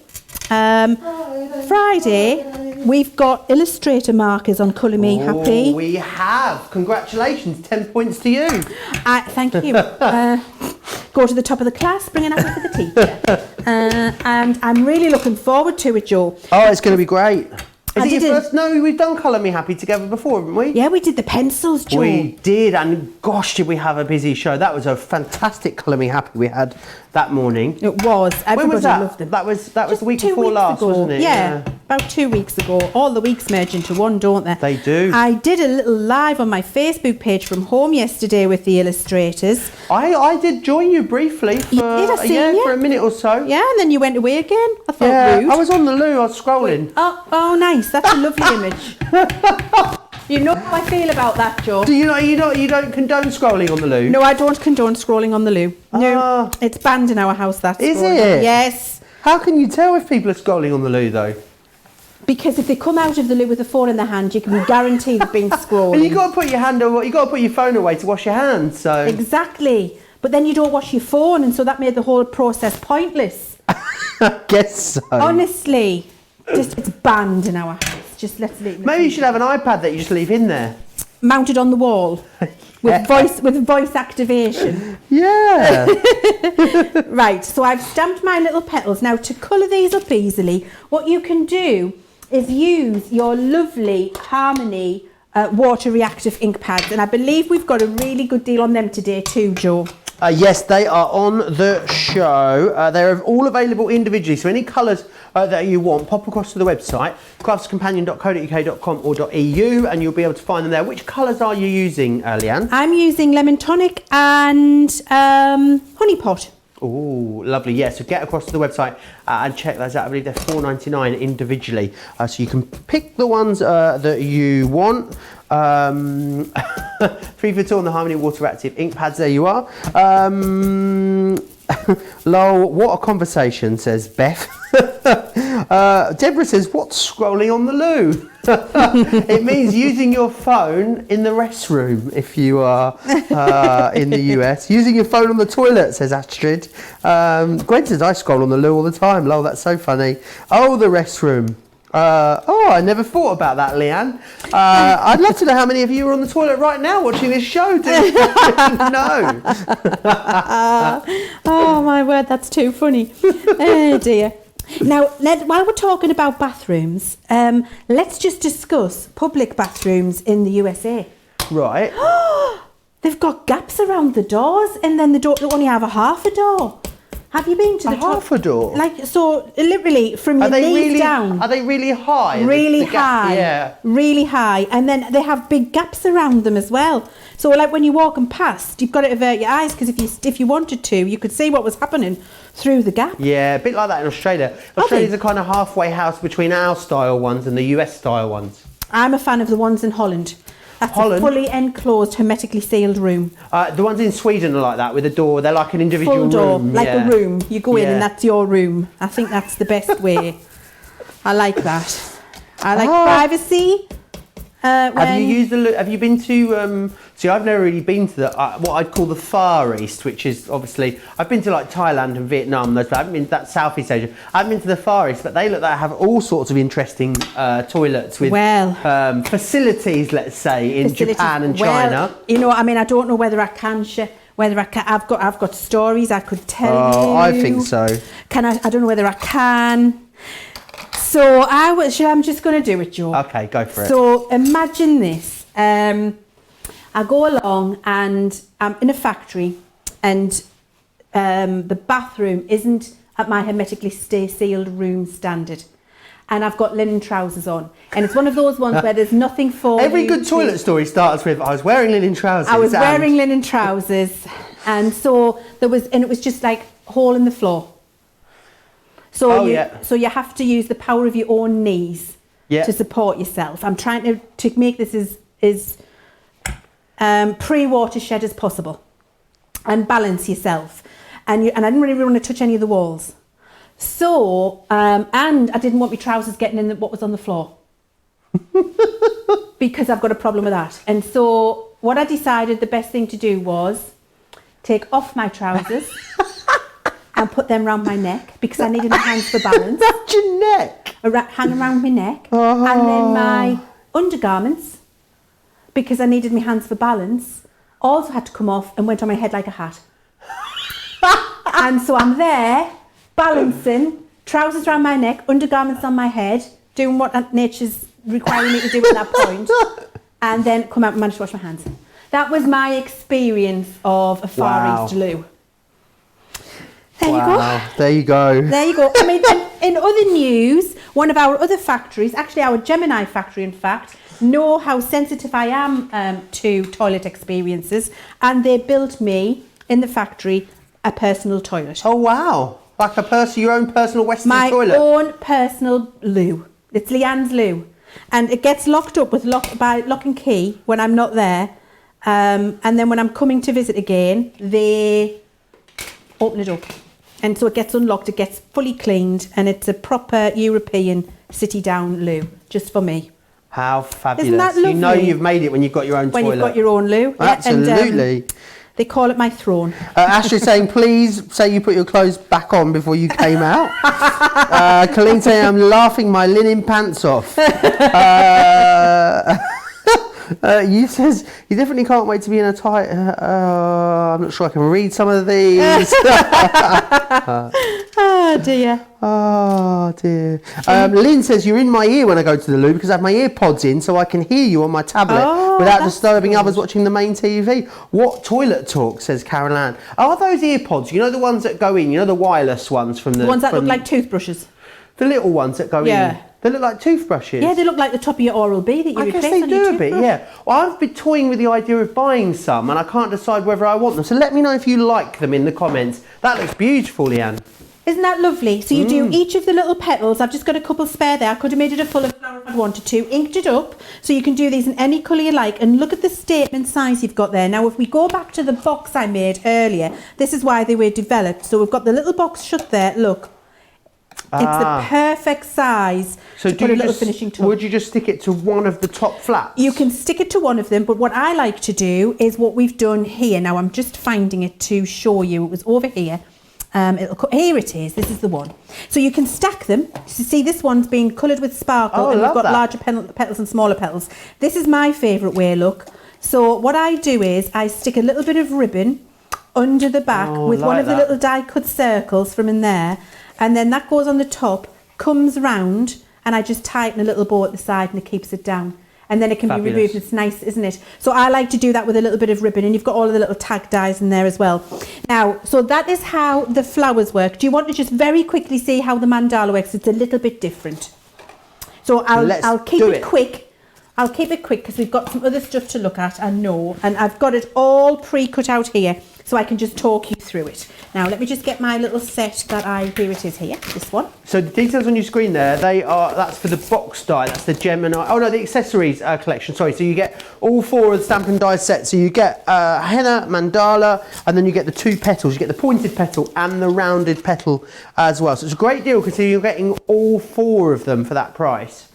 we've got illustrator markers on Colour Me Happy. We have. Congratulations, 10 points to you. Thank you. Go to the top of the class, bring an apple for the teacher. And I'm really looking forward to it, Joe. Oh, it's going to be great. Is it your first? No, we've done Colour Me Happy together before, haven't we? Yeah, we did the pencils, Joe. We did, and gosh, did we have a busy show. That was a fantastic Colour Me Happy we had that morning. It was. Everybody when was that? loved them. That was the week before last, wasn't it? Yeah, about 2 weeks ago. All the weeks merge into one, don't they? They do. I did a little live on my Facebook page from home yesterday with the illustrators. I did join you briefly for, for a minute or so. Yeah, and then you went away again. I thought rude. I was on the loo, I was scrolling. Oh, nice. That's a lovely image. You know how I feel about that, Joe. Do you don't condone scrolling on the loo? No, I don't condone scrolling on the loo. No, it's banned in our house. Is it? Yes. How can you tell if people are scrolling on the loo though? Because if they come out of the loo with a phone in their hand, you can be guaranteed they've been scrolling. And you got to put your hand away. You got to put your phone away to wash your hands. So exactly. But then you don't wash your phone, and so that made the whole process pointless. I guess so. Honestly, it's banned in our house. Just let's leave it. Maybe you should have an iPad that you just leave in there, mounted on the wall, with voice activation. Yeah. Right. So I've stamped my little petals. Now to colour these up easily, what you can do is use your lovely Harmony water reactive ink pads, and I believe we've got a really good deal on them today too, Joe. Yes, they are on the show. They're all available individually, so any colours that you want, pop across to the website, craftscompanion.co.uk.com or .eu, and you'll be able to find them there. Which colours are you using, Leanne? I'm using lemon tonic and honey pot. Oh, lovely. Yeah, so get across to the website and check those out. I believe they're $4.99 individually. So you can pick the ones that you want. 3 for 2 on the Harmony Water Active ink pads. There you are. Lol, what a conversation, says Beth. Deborah says, what's scrolling on the loo? It means using your phone in the restroom if you are in the US. Using your phone on the toilet, says Astrid. Gwen says, I scroll on the loo all the time. Lol, that's so funny. Oh, the restroom. I never thought about that, Leanne. I'd love to know how many of you are on the toilet right now watching this show. No. Oh my word, that's too funny. Oh dear. Now, while we're talking about bathrooms, let's just discuss public bathrooms in the USA. Right. They've got gaps around the doors, and then the door they only have a half a door. Have you been to the top? Half a door? Like, so literally from your knees down. Are they really high? Really high. Yeah. Really high. And then they have big gaps around them as well. So like when you're walking past, you've got to avert your eyes, because if you wanted to, you could see what was happening through the gap. Yeah, a bit like that in Australia. Australia's a kind of halfway house between our style ones and the US style ones. I'm a fan of the ones in Holland. That's Holland? a fully enclosed, hermetically sealed room. The ones in Sweden are like that, with a door. They're like an individual Full door, room. like a room. You go in and that's your room. I think that's the best way. I like that. I like privacy. Have you been to, see, I've never really been to the, what I'd call the Far East, which is obviously, I've been to like Thailand and Vietnam, but I haven't been to that Southeast Asia. I haven't been to the Far East, but they look like have all sorts of interesting toilets with facilities, let's say, in Japan and China. You know, I mean, I don't know whether I can share, I've got stories I could tell you. I think so. I don't know whether I can. So I'm just going to do it, Joe. Okay, go for it. So imagine this. I go along and I'm in a factory, and the bathroom isn't at my hermetically sealed room standard. And I've got linen trousers on. And it's one of those ones where there's nothing for Every good toilet story starts with, I was wearing linen trousers. I was wearing linen trousers. And so it was just like hole in the floor. So you have to use the power of your own knees to support yourself. I'm trying to make this as pre-watershed as possible, and balance yourself. And I didn't really want to touch any of the walls. So, and I didn't want my trousers getting in what was on the floor. Because I've got a problem with that. And so what I decided the best thing to do was take off my trousers and put them around my neck, because I needed my hands for balance. Around your neck? Hang around my neck. Oh. And then my undergarments, because I needed my hands for balance, also had to come off and went on my head like a hat. And so I'm there, balancing, trousers around my neck, undergarments on my head, doing what nature's requiring me to do at that point, and then come out and manage to wash my hands. That was my experience of a Far East loo. There you go. There you go. There you go. I mean, in other news, one of our other factories, actually our Gemini factory, in fact, know how sensitive I am to toilet experiences, and they built me in the factory a personal toilet. Oh wow! Like your own personal Western toilet. My own personal loo. It's Leanne's loo, and it gets locked up with by lock and key when I'm not there, and then when I'm coming to visit again, they open it up. And so it gets unlocked, it gets fully cleaned, and it's a proper European city-down loo, just for me. How fabulous. Isn't that lovely? You know you've made it when you've got your own toilet. When you've got your own loo. Absolutely. And, they call it my throne. Astrid saying, please say you put your clothes back on before you came out. Colleen saying, I'm laughing my linen pants off. You says you definitely can't wait to be in a tight. I'm not sure I can read some of these. Oh dear. Oh dear. Lynn says you're in my ear when I go to the loo because I have my ear pods in so I can hear you on my tablet without disturbing others watching the main TV. What toilet talk, says Carol Ann. Are those ear pods? You know the ones that go in. You know the wireless ones from the ones that look like toothbrushes. The little ones that go in. They look like toothbrushes. Yeah, they look like the top of your Oral-B that you replace on your toothbrush. I guess they do a bit, yeah. Well, I've been toying with the idea of buying some and I can't decide whether I want them. So let me know if you like them in the comments. That looks beautiful, Leanne. Isn't that lovely? So you do each of the little petals. I've just got a couple spare there. I could have made it a full of flower if I wanted to. Inked it up. So you can do these in any colour you like. And look at the statement size you've got there. Now, if we go back to the box I made earlier, this is why they were developed. So we've got the little box shut there. Look. It's the perfect size to put a little finishing touch. Would you just stick it to one of the top flaps? You can stick it to one of them, but what I like to do is what we've done here. Now, I'm just finding it to show you. It was over here. Here it is. This is the one. So you can stack them. So see, this one's been coloured with sparkle, and we've got larger petals and smaller petals. This is my favourite way, look. So what I do is I stick a little bit of ribbon under the back with one of the little die-cut circles from in there. And then that goes on the top, comes round, and I just tighten a little bow at the side and it keeps it down. And then it can be removed. It's nice, isn't it? So I like to do that with a little bit of ribbon, and you've got all of the little tag dies in there as well. Now, so that is how the flowers work. Do you want to just very quickly see how the mandala works? It's a little bit different. So I'll keep it quick. I'll keep it quick because we've got some other stuff to look at, I know. And I've got it all pre-cut out here, so I can just talk you through it. Now, let me just get my little set here it is here, this one. So the details on your screen there, that's for the box die, that's the Gemini, the accessories collection, sorry. So you get all four of the Stamp and Die set. So you get henna, mandala, and then you get the two petals. You get the pointed petal and the rounded petal as well. So it's a great deal because you're getting all four of them for that price.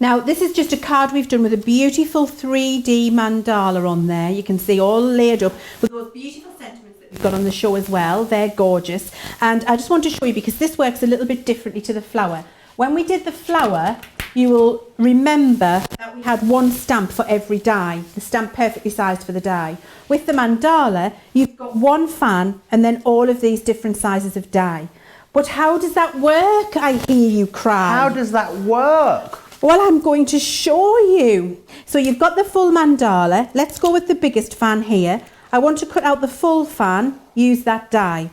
Now, this is just a card we've done with a beautiful 3D mandala on there. You can see all laid up with those beautiful sentiments that we've got on the show as well. They're gorgeous. And I just want to show you, because this works a little bit differently to the flower. When we did the flower, you will remember that we had one stamp for every die, the stamp perfectly sized for the die. With the mandala, you've got one fan and then all of these different sizes of die. But how does that work, I hear you cry? How does that work? Well, I'm going to show you. So you've got the full mandala. Let's go with the biggest fan here. I want to cut out the full fan, use that die.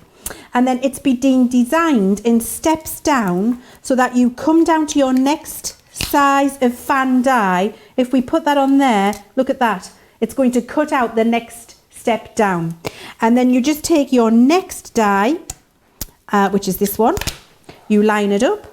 And then it's being designed in steps down so that you come down to your next size of fan die. If we put that on there, look at that. It's going to cut out the next step down. And then you just take your next die, which is this one. You line it up,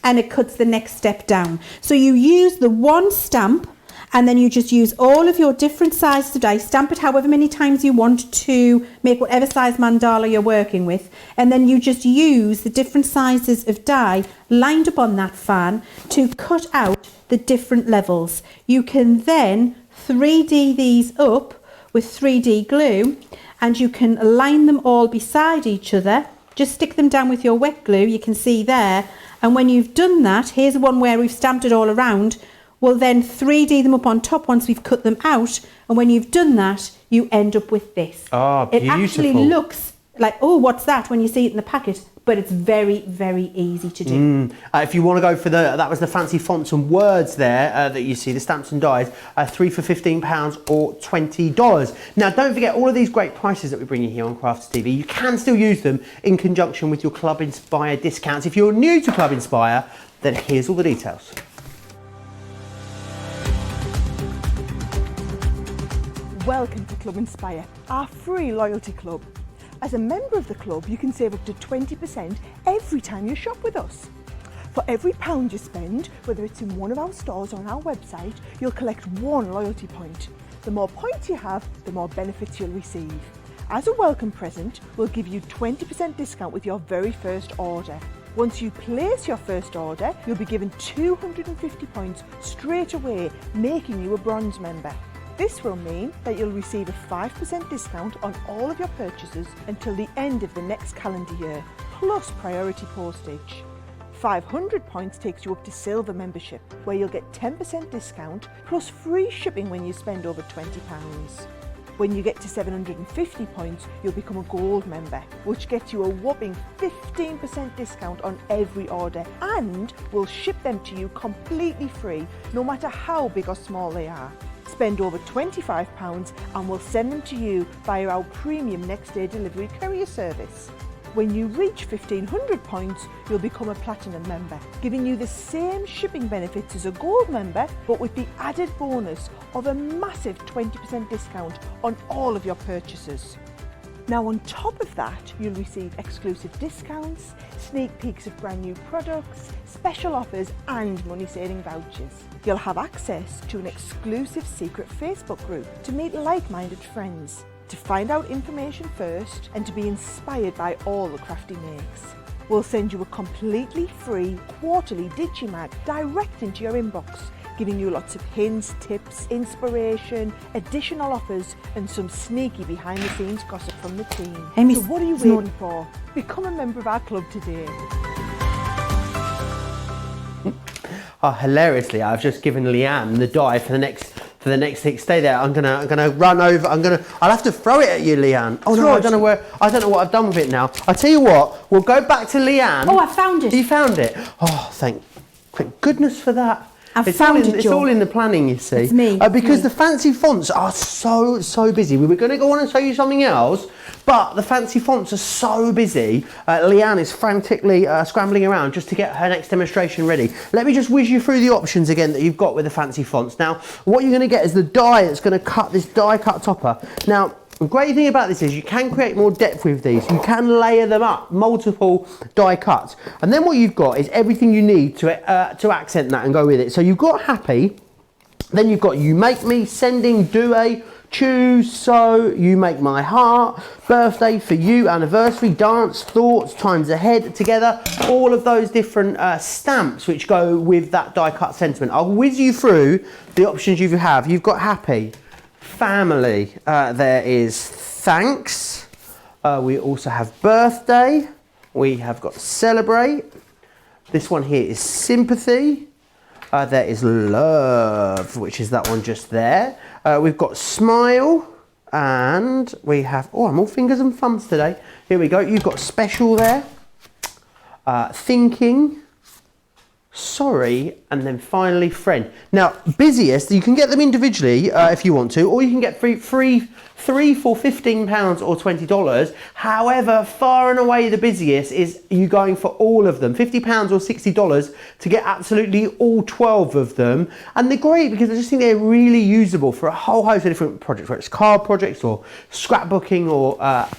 and it cuts the next step down. So you use the one stamp, and then you just use all of your different sizes of die, stamp it however many times you want to make whatever size mandala you're working with, and then you just use the different sizes of die lined up on that fan to cut out the different levels. You can then 3D these up with 3D glue, and you can line them all beside each other. Just stick them down with your wet glue, you can see there. And when you've done that, here's one where we've stamped it all around. We'll then 3D them up on top once we've cut them out. And when you've done that, you end up with this. Oh, beautiful. It actually looks like, oh, what's that when you see it in the packet? But it's very, very easy to do. If you want to go for that was the fancy fonts and words there that you see, the stamps and dies, 3 for £15 or $20. Now, don't forget all of these great prices that we bring you here on Crafts TV. You can still use them in conjunction with your Club Inspire discounts. If you're new to Club Inspire, then here's all the details. Welcome to Club Inspire, our free loyalty club. As a member of the club, you can save up to 20% every time you shop with us. For every £1 you spend, whether it's in one of our stores or on our website, you'll collect one loyalty point. The more points you have, the more benefits you'll receive. As a welcome present, we'll give you 20% discount with your very first order. Once you place your first order, you'll be given 250 points straight away, making you a bronze member. This will mean that you'll receive a 5% discount on all of your purchases until the end of the next calendar year, plus priority postage. 500 points takes you up to silver membership, where you'll get 10% discount plus free shipping when you spend over £20. When you get to 750 points, you'll become a gold member, which gets you a whopping 15% discount on every order, and we'll ship them to you completely free, no matter how big or small they are. Spend over £25 and we'll send them to you via our premium next day delivery courier service. When you reach 1500 points, you'll become a platinum member, giving you the same shipping benefits as a gold member, but with the added bonus of a massive 20% discount on all of your purchases. Now on top of that, you'll receive exclusive discounts, sneak peeks of brand new products, special offers and money-saving vouchers. You'll have access to an exclusive secret Facebook group to meet like-minded friends, to find out information first and to be inspired by all the Crafty makes. We'll send you a completely free quarterly Digimag direct into your inbox, giving you lots of hints, tips, inspiration, additional offers and some sneaky behind the scenes gossip from the team. Amy, so what are you waiting for? Become a member of our club today. Oh, hilariously, I've just given Leanne the die for the next 6 days. There, I'm gonna run over. I'll have to throw it at you, Leanne. Oh no, I don't know what I've done with it now. I tell you what, we'll go back to Leanne. Oh, I found it. You found it. Oh, thank goodness for that. It's all in the planning, you see. It's me. Because the fancy fonts are so busy. We were going to go on and show you something else, but the fancy fonts are so busy. Leanne is frantically scrambling around just to get her next demonstration ready. Let me just whiz you through the options again that you've got with the fancy fonts. Now, what you're going to get is the die that's going to cut this die cut topper. Now, the great thing about this is you can create more depth with these. You can layer them up, multiple die cuts. And then what you've got is everything you need to accent that and go with it. So you've got happy, then you've got you make me, sending, do a, choose, so, you make my heart, birthday for you, anniversary, dance, thoughts, times ahead, together, all of those different stamps which go with that die cut sentiment. I'll whiz you through the options you have. You've got happy, family, there is thanks, we also have birthday, we have got celebrate, this one here is sympathy, there is love, which is that one just there, we've got smile, and we have, oh, I'm all fingers and thumbs today, here we go, you've got special there, thinking, sorry, and then finally friend. Now, busiest, you can get them individually if you want to, or you can get three for £15 or $20. However, far and away the busiest is you going for all of them, £50 or $60 to get absolutely all 12 of them. And they're great because I just think they're really usable for a whole host of different projects, whether it's card projects or scrapbooking or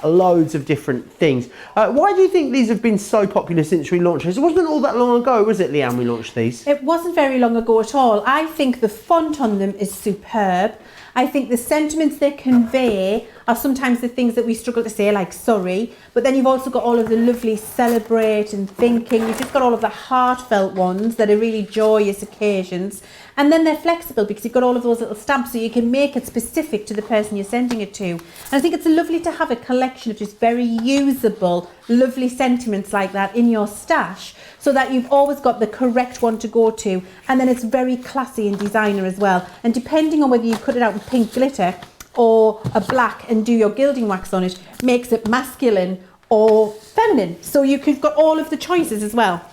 loads of different things. Why do you think these have been so popular since we launched this? It wasn't all that long ago, was it, Leanne, we launched these? It wasn't very long ago at all. I think the font on them is superb. I think the sentiments they convey are sometimes the things that we struggle to say, like sorry, but then you've also got all of the lovely celebrate and thinking. You've just got all of the heartfelt ones that are really joyous occasions. And then they're flexible because you've got all of those little stamps so you can make it specific to the person you're sending it to. And I think it's lovely to have a collection of just very usable, lovely sentiments like that in your stash so that you've always got the correct one to go to. And then it's very classy and designer as well. And depending on whether you cut it out with pink glitter or a black and do your gilding wax on it, makes it masculine or feminine. So you've got all of the choices as well.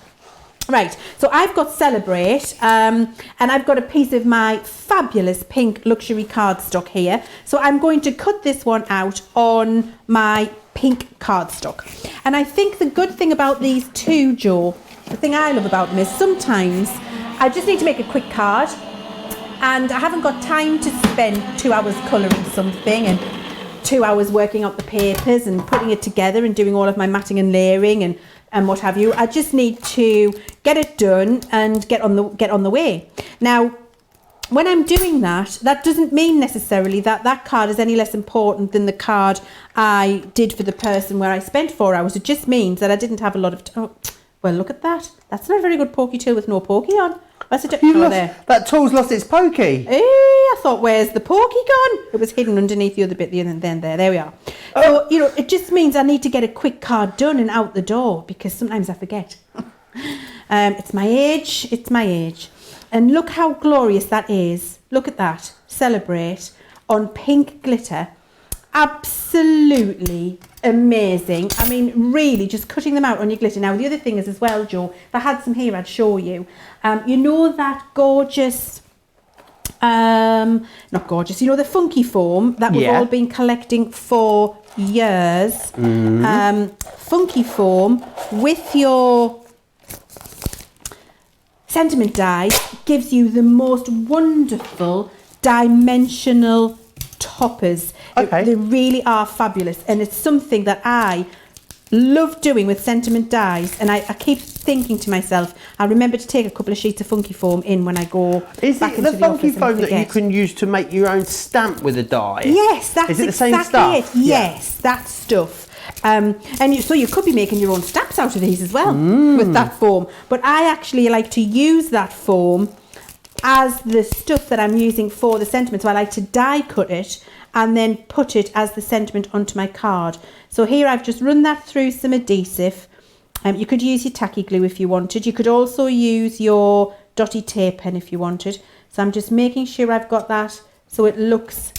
Right, so I've got Celebrate and I've got a piece of my fabulous pink luxury cardstock here. So I'm going to cut this one out on my pink cardstock. And I think the good thing about these two, Joe, the thing I love about them is sometimes I just need to make a quick card and I haven't got time to spend 2 hours colouring something and 2 hours working out the papers and putting it together and doing all of my matting and layering and what have you. I just need to get it done and get on the way. Now, when I'm doing that, that doesn't mean necessarily that that card is any less important than the card I did for the person where I spent 4 hours. It just means that I didn't have a lot of time. Oh, well, look at that. That's not a very good pokey tool with no pokey on. Where's it? There. That tool's lost its pokey. I thought, where's the pokey gone? It was hidden underneath the other bit, and then there we are. So, it just means I need to get a quick card done and out the door because sometimes I forget. It's my age. It's my age. And look how glorious that is. Look at that. Celebrate on pink glitter. Absolutely amazing. I mean, really, just cutting them out on your glitter. Now, the other thing is as well, Joe, if I had some here, I'd show you. You know that gorgeous, not gorgeous, you know the funky foam that we've all been collecting for years. Funky foam with your sentiment die gives you the most wonderful dimensional toppers. They really are fabulous, and it's something that I love doing with sentiment dies, and I keep thinking to myself, I remember to take a couple of sheets of funky foam in when I go back into the funky office foam that you can use to make your own stamp with a die? Yes, that's Is it exactly the same stuff? it. Yes, that stuff. So you could be making your own stamps out of these as well with that foam. But I actually like to use that foam as the stuff that I'm using for the sentiment. So I like to die cut it and then put it as the sentiment onto my card. So here I've just run that through some adhesive. You could use your tacky glue if you wanted. You could also use your dotty tape pen if you wanted. So I'm just making sure I've got that so it looks,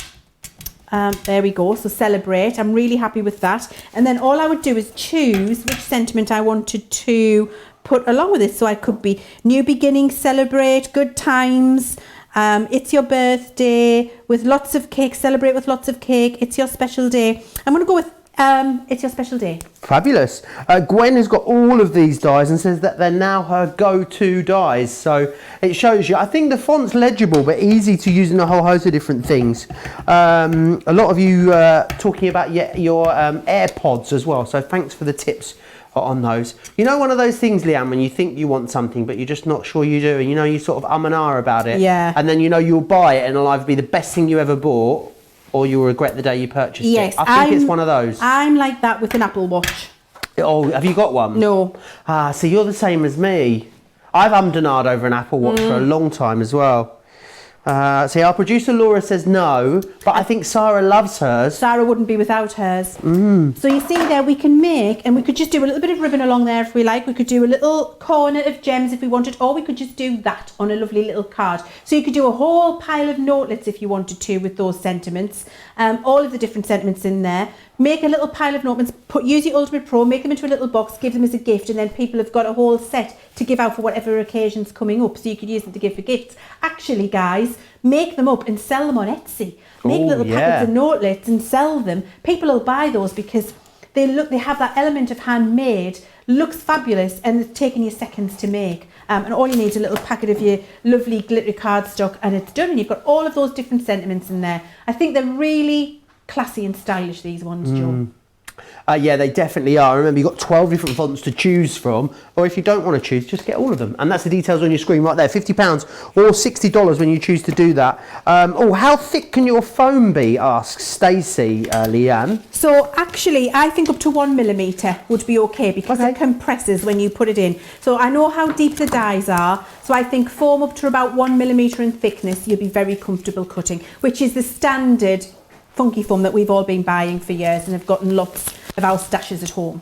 there we go. So celebrate. I'm really happy with that. And then all I would do is choose which sentiment I wanted to put along with it. So I could be new beginning, celebrate, good times, it's your birthday with lots of cake, celebrate with lots of cake, it's your special day. I'm going to go with it's your special day. Fabulous. Gwen has got all of these dies and says that they're now her go-to dies. So it shows you. I think the font's legible but easy to use in a whole host of different things. A lot of you talking about your AirPods as well. So thanks for the tips on those. You know, one of those things, Leanne, when you think you want something but you're just not sure you do, and you know you sort of and ah about it. Yeah. And then you know you'll buy it and it'll either be the best thing you ever bought, or you'll regret the day you purchased it. I think it's one of those. I'm like that with an Apple Watch. Oh, have you got one? No. Ah, so you're the same as me. I've and ahed over an Apple Watch for a long time as well. See, our producer Laura says no, but I think Sarah loves hers. Sarah wouldn't be without hers. So you see there, we can make, and we could just do a little bit of ribbon along there if we like. We could do a little corner of gems if we wanted, or we could just do that on a lovely little card. So you could do a whole pile of notelets if you wanted to with those sentiments, all of the different sentiments in there. Make a little pile of notements, use your Ultimate Pro, make them into a little box, give them as a gift, and then people have got a whole set to give out for whatever occasion's coming up, so you could use them to give for gifts. Actually, guys, make them up and sell them on Etsy. Make little packets of notelets and sell them. People will buy those because they have that element of handmade, looks fabulous, and it's taking you seconds to make. And all you need is a little packet of your lovely glittery cardstock, and it's done, and you've got all of those different sentiments in there. I think they're really classy and stylish, these ones, Joe. Yeah, they definitely are. Remember, you've got 12 different fonts to choose from, or if you don't want to choose, just get all of them. And that's the details on your screen right there, £50 or $60 when you choose to do that. How thick can your foam be, asks Stacey, Leanne. So actually, I think up to 1 millimetre would be okay, because it compresses when you put it in. So I know how deep the dies are, so I think foam up to about 1 millimetre in thickness, you'll be very comfortable cutting, which is the standard funky foam that we've all been buying for years and have gotten lots of our stashes at home.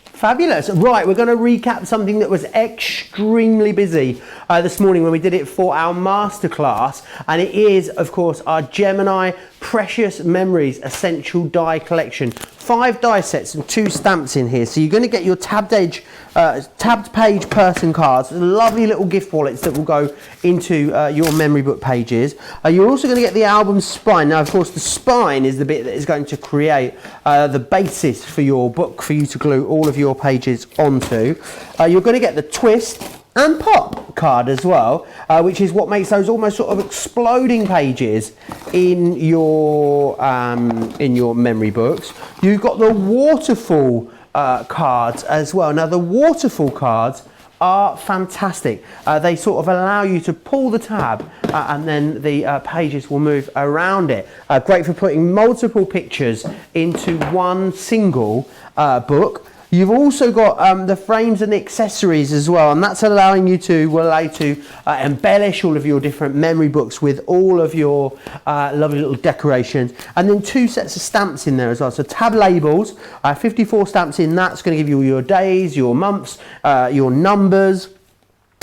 Fabulous. Right, we're going to recap something that was extremely busy this morning when we did it for our masterclass, and it is, of course, our Gemini Precious Memories Essential Die Collection. 5 die sets and 2 stamps in here. So you're going to get your tabbed page person cards, lovely little gift wallets that will go into your memory book pages. You're also going to get the album spine. Now, of course, the spine is the bit that is going to create the basis for your book for you to glue all of your pages onto. You're going to get the twist and pop card as well, which is what makes those almost sort of exploding pages in your memory books. You've got the waterfall cards as well. Now, the waterfall cards are fantastic. They sort of allow you to pull the tab and then the pages will move around it. Great for putting multiple pictures into one single book. You've also got the frames and the accessories as well, and that's allowing you to embellish all of your different memory books with all of your lovely little decorations, and then 2 sets of stamps in there as well. So tab labels, 54 stamps in that's going to give you your days, your months, your numbers.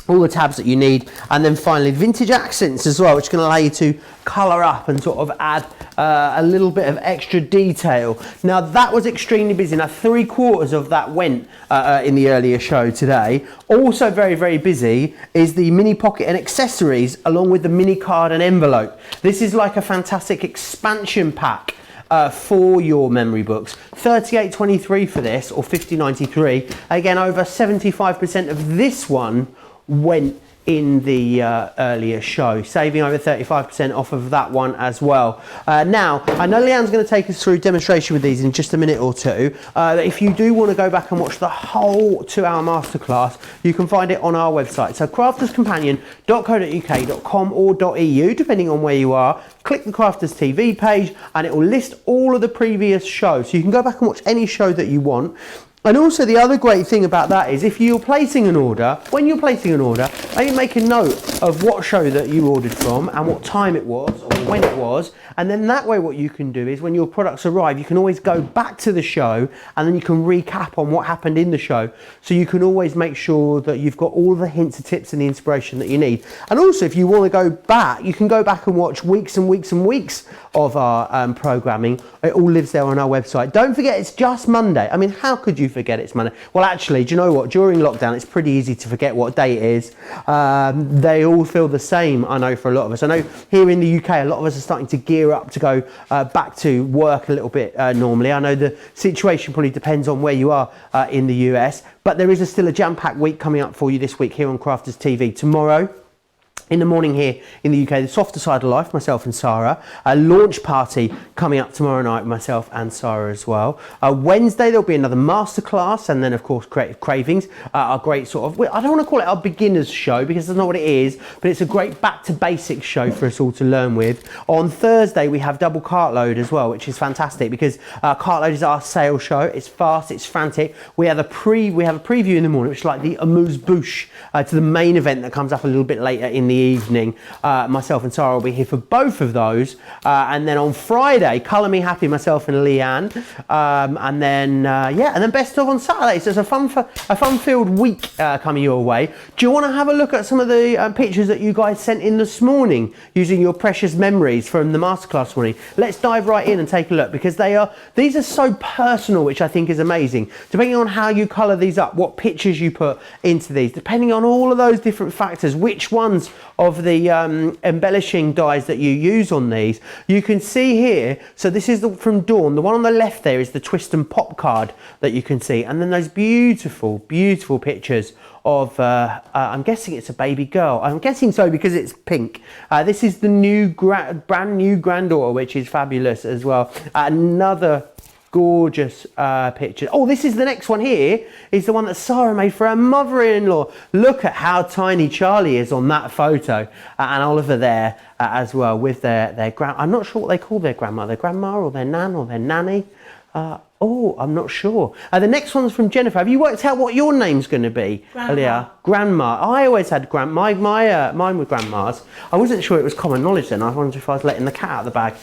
all the tabs that you need, and then finally vintage accents as well, which is going to allow you to colour up and sort of add a little bit of extra detail. Now that was extremely busy. Now 3/4 of that went in the earlier show today. Also very, very busy is the mini pocket and accessories, along with the mini card and envelope. This is like a fantastic expansion pack for your memory books. $38.23 for this, or $50.93. Again, over 75% of this one went in the earlier show, saving over 35% off of that one as well. Now, I know Leann's going to take us through a demonstration with these in just a minute or two. If you do want to go back and watch the whole 2-hour masterclass, you can find it on our website. So crafterscompanion.co.uk.com or .eu, depending on where you are. Click the Crafters TV page and it will list all of the previous shows. So you can go back and watch any show that you want. And also the other great thing about that is if you're placing an order, when you're placing an order, maybe make a note of what show that you ordered from and what time it was or when it was. And then that way what you can do is when your products arrive, you can always go back to the show and then you can recap on what happened in the show. So you can always make sure that you've got all the hints and tips and the inspiration that you need. And also if you want to go back, you can go back and watch weeks and weeks and weeks of our programming. It all lives there on our website. Don't forget, it's just Monday. I mean, how could you forget it's Monday? Well, actually, do you know what? During lockdown, it's pretty easy to forget what day it is. They all feel the same, I know, for a lot of us. I know here in the UK, a lot of us are starting to gear up to go back to work a little bit normally. I know the situation probably depends on where you are in the US, but there is still a jam-packed week coming up for you this week here on Crafters TV. Tomorrow, in the morning here in the UK, the Softer Side of Life, myself and Sarah. A launch party coming up tomorrow night, myself and Sarah as well. Wednesday, there'll be another masterclass, and then, of course, Creative Cravings, our great sort of, I don't want to call it our beginner's show because that's not what it is, but it's a great back to basics show for us all to learn with. On Thursday, we have Double Cartload as well, which is fantastic because Cartload is our sales show. It's fast, it's frantic. We have a preview in the morning, which is like the amuse-bouche to the main event that comes up a little bit later in the evening. Myself and Sarah will be here for both of those, and then on Friday, Colour Me Happy, myself and Leann, and then best of on Saturday. So it's a fun-filled week coming your way. Do you want to have a look at some of the pictures that you guys sent in this morning using your precious memories from the masterclass this morning? Let's dive right in and take a look, because these are so personal, which I think is amazing. Depending on how you colour these up, what pictures you put into these, depending on all of those different factors, which ones of the embellishing dyes that you use on these, you can see here. So this is from Dawn. The one on the left there is the twist and pop card that you can see, and then those beautiful pictures of I'm guessing it's a baby girl. I'm guessing so because it's pink. This is the brand new granddaughter, which is fabulous as well. Another gorgeous picture. Oh, this is the next one here, is the one that Sarah made for her mother-in-law. Look at how tiny Charlie is on that photo, and Oliver there as well with their grand. I'm not sure what they call their grandma, their grandma or their nan or their nanny. I'm not sure. The next one's from Jennifer. Have you worked out what your name's going to be, Leah? Grandma. I always had mine were grandmas. I wasn't sure it was common knowledge then. I wondered if I was letting the cat out of the bag.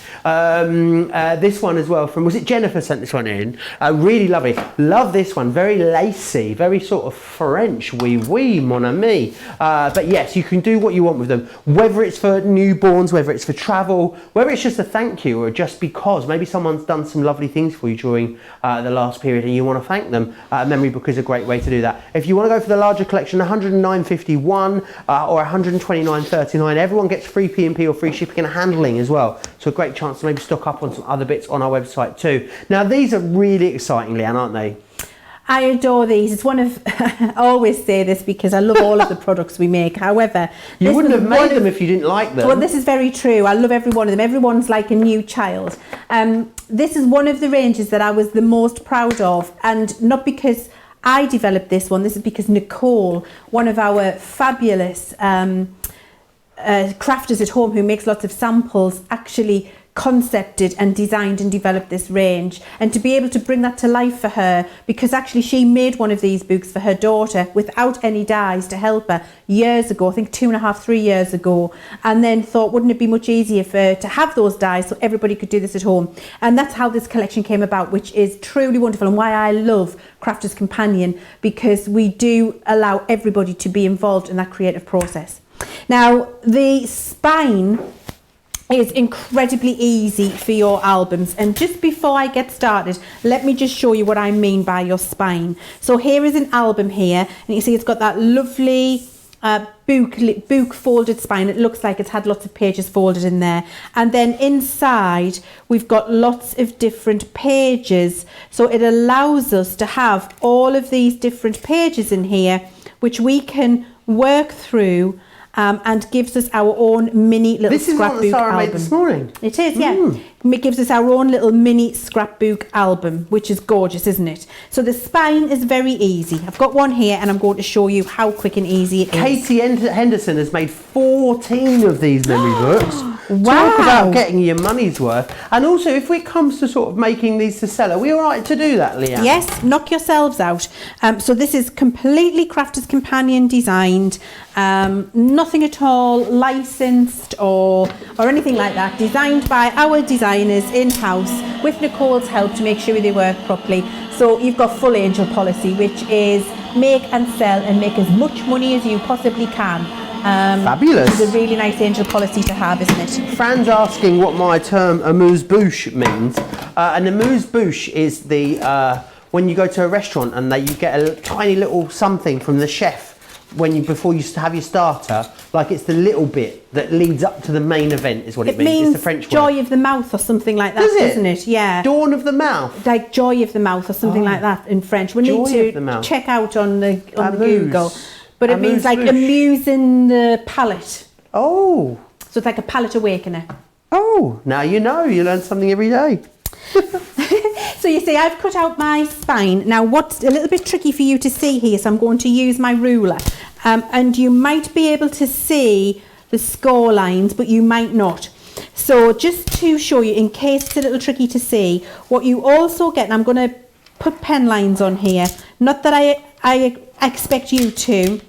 This one as well was it Jennifer sent this one in? Really lovely. Love this one. Very lacy, very sort of French. Oui, mon ami. But yes, you can do what you want with them. Whether it's for newborns, whether it's for travel, whether it's just a thank you or just because maybe someone's done some lovely things for you during the last period and you want to thank them. A memory book is a great way to do that. If you want to go for the larger collection, $109.51 or $129.39. Everyone gets free P&P or free shipping and handling as well. So a great chance to maybe stock up on some other bits on our website too. Now these are really exciting, Leann, aren't they? I adore these. It's one of, I always say this because I love all of the products we make. However, you wouldn't have made them if you didn't like them. Well, this is very true. I love every one of them. Everyone's like a new child. This is one of the ranges that I was the most proud of, and not because I developed this one. This is because Nicole, one of our fabulous crafters at home who makes lots of samples, actually concepted and designed and developed this range, and to be able to bring that to life for her, because actually she made one of these books for her daughter without any dyes to help her years ago, I think 2.5, 3 years ago, and then thought, wouldn't it be much easier for her to have those dyes so everybody could do this at home? And that's how this collection came about, which is truly wonderful, and why I love Crafter's Companion, because we do allow everybody to be involved in that creative process. Now, the spine is incredibly easy for your albums, and just before I get started, let me just show you what I mean by your spine. So here is an album here, and you see it's got that lovely book folded spine. It looks like it's had lots of pages folded in there, and then inside we've got lots of different pages, so it allows us to have all of these different pages in here which we can work through, and gives us our own mini little scrapbook album. This is what Sarah made this morning. It is, yeah. It gives us our own little mini scrapbook album, which is gorgeous, isn't it? So the spine is very easy. I've got one here, and I'm going to show you how quick and easy it is. Katie Henderson has made 14 of these memory books. Wow. Talk about getting your money's worth. And also, if it comes to sort of making these to sell, are we all right to do that, Leanne? Yes, knock yourselves out. So this is completely Crafter's Companion designed, nothing at all licensed or anything like that. Designed by our designers in-house with Nicole's help to make sure they work properly. So you've got full angel policy, which is make and sell and make as much money as you possibly can. Fabulous. It's a really nice angel policy to have, isn't it? Fran's asking what my term amuse-bouche means. An amuse-bouche is the when you go to a restaurant and you get a tiny little something from the chef before you have your starter, like it's the little bit that leads up to the main event is what it means. It's the French joy word. of the mouth or something like that, doesn't it? Yeah. Dawn of the mouth. Like joy of the mouth or something like that in French. We need to check out on the Google. But it means like amusing the palate. Oh. So it's like a palate awakener. Oh, now you know. You learn something every day. So you see, I've cut out my spine. Now what's a little bit tricky for you to see here, so I'm going to use my ruler. And you might be able to see the score lines, but you might not. So just to show you, in case it's a little tricky to see, what you also get, and I'm going to put pen lines on here, not that I expect you to,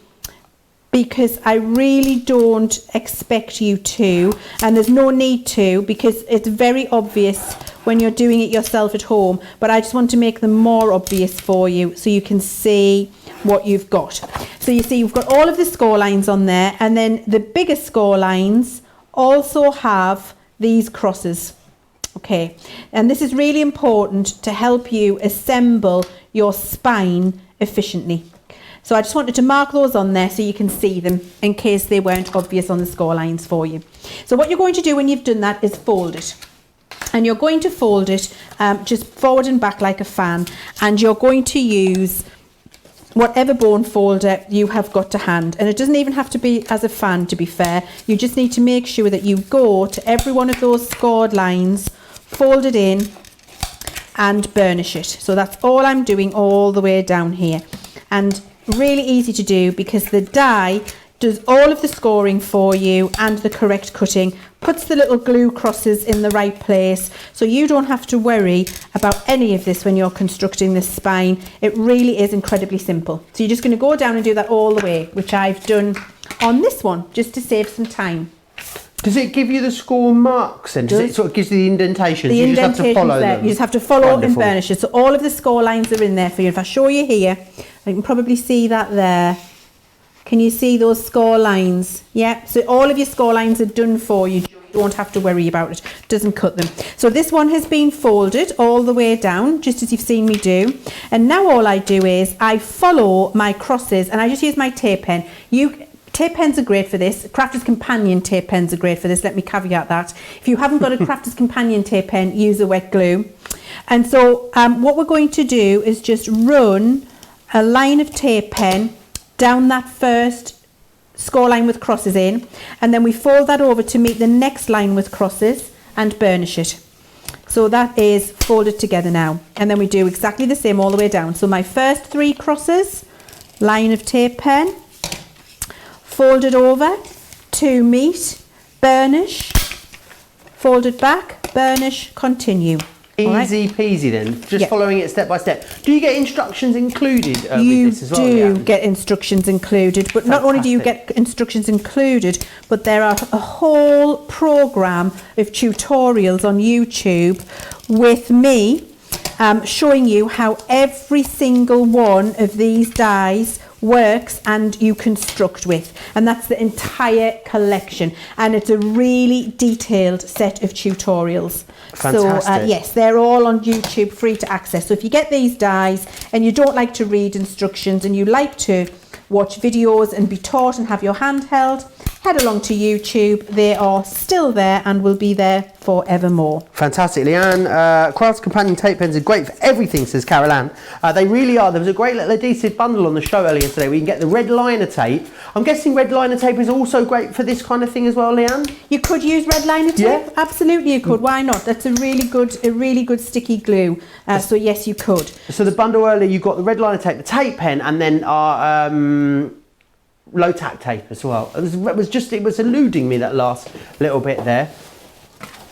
because I really don't expect you to, and there's no need to, because it's very obvious when you're doing it yourself at home, but I just want to make them more obvious for you so you can see what you've got. So you see you've got all of the score lines on there, and then the bigger score lines also have these crosses. Okay, and this is really important to help you assemble your spine efficiently. So I just wanted to mark those on there so you can see them in case they weren't obvious on the score lines for you. So what you're going to do when you've done that is fold it. And you're going to fold it just forward and back like a fan. And you're going to use whatever bone folder you have got to hand. And it doesn't even have to be as a fan, to be fair. You just need to make sure that you go to every one of those scored lines, fold it in and burnish it. So that's all I'm doing all the way down here. And really easy to do because the die does all of the scoring for you and the correct cutting, puts the little glue crosses in the right place, so you don't have to worry about any of this when you're constructing this spine. It really is incredibly simple. So you're just going to go down and do that all the way, which I've done on this one, just to save some time. Does it give you the score marks then? Does it sort of gives you the indentations? The you just have to follow there. them? You just have to follow Wonderful. and burnish it. So all of the score lines are in there for you. If I show you here, I can probably see that there. Can you see those score lines? Yeah, so all of your score lines are done for you. You don't have to worry about it. It doesn't cut them. So this one has been folded all the way down, just as you've seen me do. And now all I do is I follow my crosses, and I just use my tape pen. Tape pens are great for this. Crafter's Companion tape pens are great for this. Let me caveat that. If you haven't got a Crafter's Companion tape pen, use a wet glue. And so what we're going to do is just run a line of tape pen down that first score line with crosses in, and then we fold that over to meet the next line with crosses and burnish it. So that is folded together now, and then we do exactly the same all the way down. So my first 3 crosses, line of tape pen, fold it over to meet, burnish, fold it back, burnish, continue. Easy peasy then, just following it step by step. Do you get instructions included with this as well? You do get instructions included, but not only do you get instructions included, but there are a whole programme of tutorials on YouTube with me showing you how every single one of these dies works and you construct with, and that's the entire collection, and it's a really detailed set of tutorials. Fantastic. So yes, they're all on YouTube, free to access. So if you get these dies and you don't like to read instructions and you like to watch videos and be taught and have your hand held, head along to YouTube. They are still there and will be there forevermore. Fantastic. Leanne, Crafts Companion tape pens are great for everything, says Carol Ann. They really are. There was a great little adhesive bundle on the show earlier today where you can get the red liner tape. I'm guessing red liner tape is also great for this kind of thing as well, Leanne? You could use red liner tape. Yeah. Absolutely you could. Why not? That's a really good sticky glue. So yes, you could. So the bundle earlier, you got the red liner tape, the tape pen, and then our low tack tape as well. It was eluding me, that last little bit there.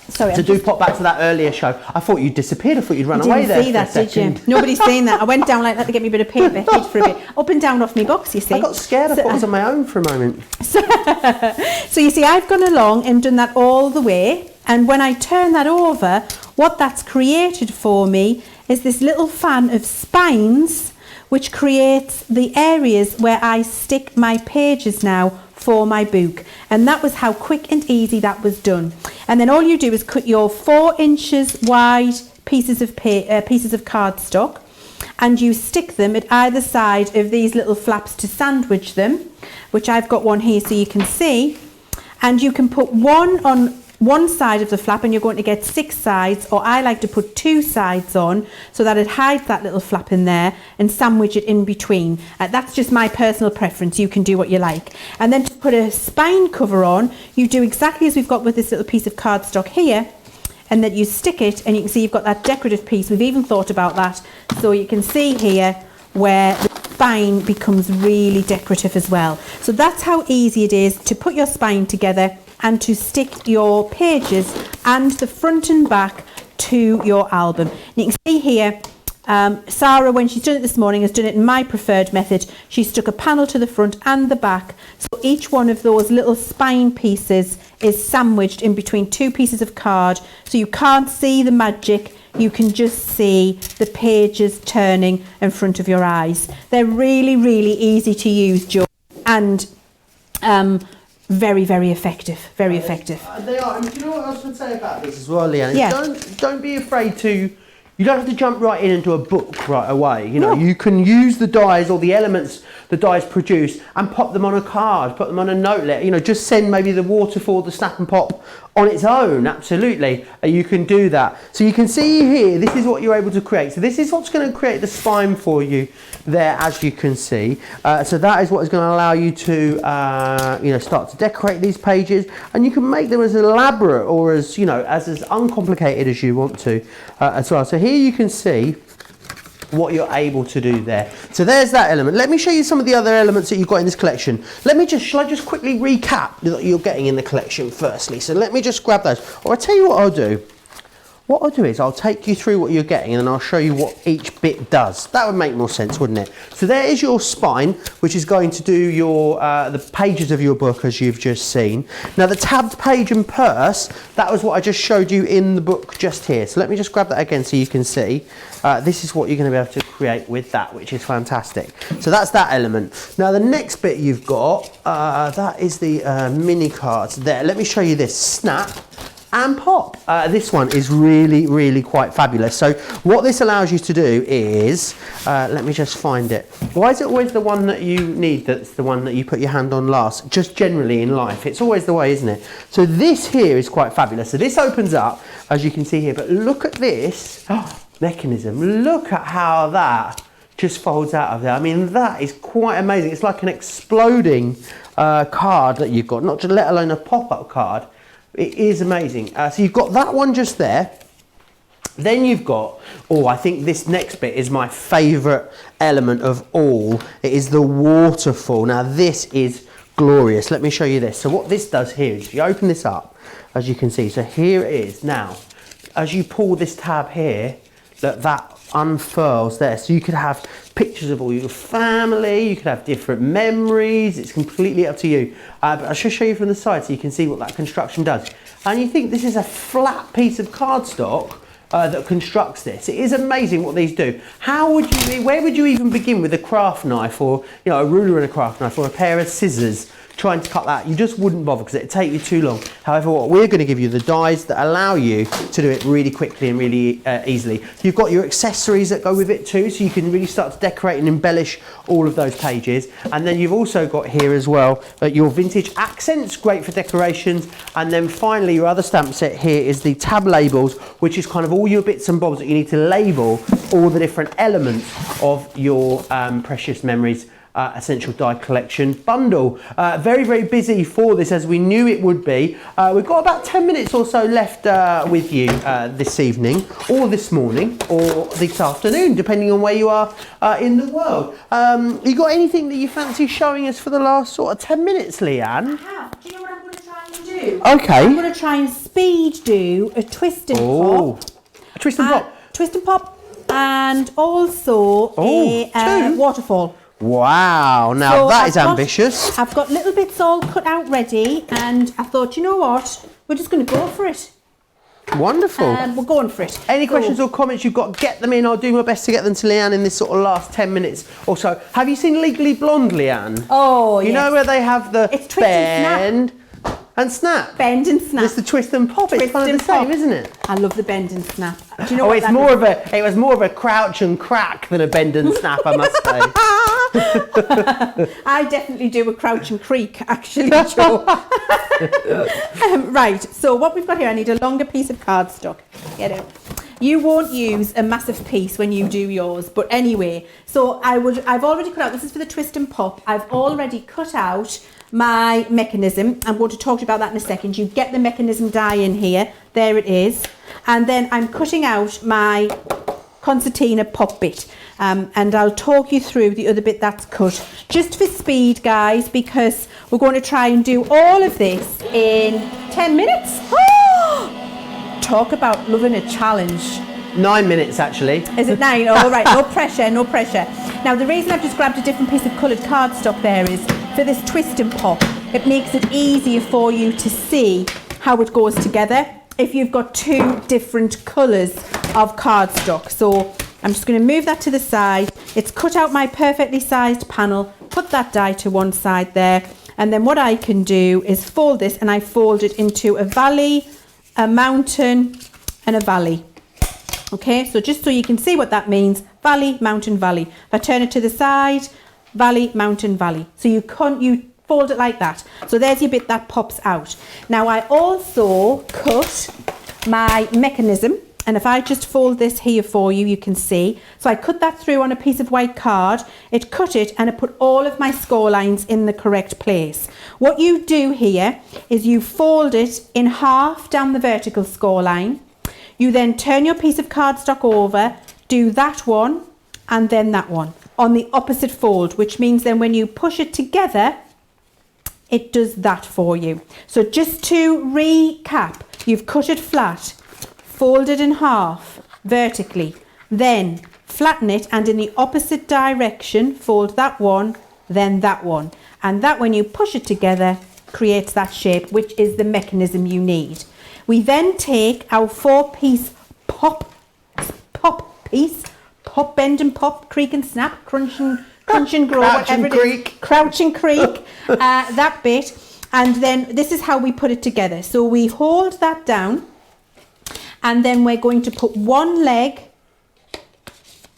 Sorry. So do pop back to that earlier show. I thought you'd disappeared. I thought you'd run away there. You didn't see that, did you? Nobody's seen that. I went down like that to get me a bit of paper, hid for a bit. Up and down off my box, you see. I got scared. I thought I was on my own for a moment. So you see, I've gone along and done that all the way. And when I turn that over, what that's created for me is this little fan of spines, which creates the areas where I stick my pages now for my book. And that was how quick and easy that was done. And then all you do is cut your 4 inches wide pieces of cardstock, and you stick them at either side of these little flaps to sandwich them, which I've got one here so you can see. And you can put one on one side of the flap and you're going to get 6 sides, or I like to put 2 sides on so that it hides that little flap in there, and sandwich it in between. That's just my personal preference. You can do what you like. And then to put a spine cover on, you do exactly as we've got with this little piece of cardstock here, and that you stick it, and you can see you've got that decorative piece. We've even thought about that. So you can see here where the spine becomes really decorative as well. So that's how easy it is to put your spine together and to stick your pages and the front and back to your album. And you can see here, Sarah, when she's done it this morning, has done it in my preferred method. She stuck a panel to the front and the back, so each one of those little spine pieces is sandwiched in between 2 pieces of card, so you can't see the magic. You can just see the pages turning in front of your eyes. They're really, really easy to use, Joe, and very, very effective. Very effective. They are. And do you know what else I would say about this as well, Leanne? Yeah. Don't be afraid to. You don't have to jump right in into a book right away. You know, you can use the dies or the elements the dies produce and pop them on a card, put them on a notelet. You know, just send maybe the waterfall, the snap and pop on its own. Absolutely, you can do that. So you can see here, this is what you're able to create. So this is what's going to create the spine for you there, as you can see. So that is what is going to allow you to, you know, start to decorate these pages, and you can make them as elaborate or as, you know, as uncomplicated as you want to as well. So here you can see what you're able to do there. So there's that element. Let me show you some of the other elements that you've got in this collection. Shall I just quickly recap what you're getting in the collection firstly? So let me just grab those. Or I'll tell you what I'll do. What I'll do is I'll take you through what you're getting, and then I'll show you what each bit does. That would make more sense, wouldn't it? So there is your spine, which is going to do your the pages of your book, as you've just seen. Now the tabbed page and purse, that was what I just showed you in the book just here. So let me just grab that again so you can see. This is what you're going to be able to create with that, which is fantastic. So that's that element. Now the next bit you've got, that is the mini cards there. Let me show you this. Snap and pop. This one is really, really quite fabulous. So what this allows you to do is, let me just find it. Why is it always the one that you need that's the one that you put your hand on last? Just generally in life, it's always the way, isn't it? So this here is quite fabulous. So this opens up, as you can see here, but look at this mechanism. Look at how that just folds out of there. I mean, that is quite amazing. It's like an exploding card that you've got, not to let alone a pop-up card. It is amazing. So you've got that one just there. Then you've got, I think this next bit is my favourite element of all. It is the waterfall. Now this is glorious. Let me show you this. So what this does here is, if you open this up, as you can see, so here it is. Now, as you pull this tab here, that unfurls there. So you could have pictures of all your family, you could have different memories, it's completely up to you. But I'll just show you from the side so you can see what that construction does. And you think this is a flat piece of cardstock that constructs this. It is amazing what these do. Where would you even begin with a craft knife, or a ruler and a craft knife, or a pair of scissors trying to cut that? You just wouldn't bother because it'd take you too long. However, what we're going to give you the dies that allow you to do it really quickly and really easily. You've got your accessories that go with it too, so you can really start to decorate and embellish all of those pages. And then you've also got here as well your vintage accents, great for decorations. And then finally your other stamp set here is the tab labels, which is kind of all your bits and bobs that you need to label all the different elements of your precious memories Essential Die Collection bundle. Very, very busy for this, as we knew it would be. We've got about 10 minutes or so left with you this evening, or this morning, or this afternoon, depending on where you are in the world. You got anything that you fancy showing us for the last sort of 10 minutes, Leanne? I have. Do you know what I'm going to try and do? Okay. I'm going to try and speed do a twist and pop. A twist and pop? Twist and pop, and also a waterfall. Wow, now that is ambitious. I've got little bits all cut out ready, and I thought, you know what, we're just going to go for it. Wonderful. We're going for it. Any questions or comments you've got, get them in. I'll do my best to get them to Leanne in this sort of last 10 minutes or so. Have you seen Legally Blonde, Leanne? Oh, You know where they have the it's bend and snap? Bend and snap. It's the twist and pop. It's kind of the same, isn't it? I love the bend and snap. Do you know what it was more of a crouch and crack than a bend and snap, I must say. I definitely do a crouch and creak, actually, Joe. Right, so what we've got here, I need a longer piece of cardstock. Get it? You won't use a massive piece when you do yours, but anyway, so I've already cut out, this is for the twist and pop, I've already cut out my mechanism. I'm going to talk to you about that in a second. You get the mechanism die in here, there it is, and then I'm cutting out my concertina pop bit. And I'll talk you through the other bit that's cut, just for speed, guys, because we're going to try and do all of this in 10 minutes. Talk about loving a challenge. 9 minutes, actually. Is it 9? All right, no pressure, no pressure. Now, the reason I've just grabbed a different piece of coloured cardstock there is for this twist and pop, it makes it easier for you to see how it goes together if you've got two different colours of cardstock. So I'm just going to move that to the side. It's cut out my perfectly sized panel, put that die to one side there, and then what I can do is fold this, and I fold it into a valley, a mountain, and a valley. Okay, so just so you can see what that means, valley, mountain, valley. If I turn it to the side, valley, mountain, valley. So you fold it like that. So there's your bit that pops out. Now I also cut my mechanism, and if I just fold this here for you, you can see. So I cut that through on a piece of white card, it cut it, and it put all of my score lines in the correct place. What you do here is you fold it in half down the vertical score line. You then turn your piece of cardstock over, do that one, and then that one on the opposite fold, which means then when you push it together, it does that for you. So just to recap, you've cut it flat, fold it in half vertically, then flatten it, and in the opposite direction, fold that one, then that one. And that, when you push it together, creates that shape, which is the mechanism you need. We then take our 4-piece pop piece, pop, bend and pop, creak and snap, crunch and grow, crouch whatever and it creak. is. Crouch and creak, that bit. And then this is how we put it together. So we hold that down, and then we're going to put one leg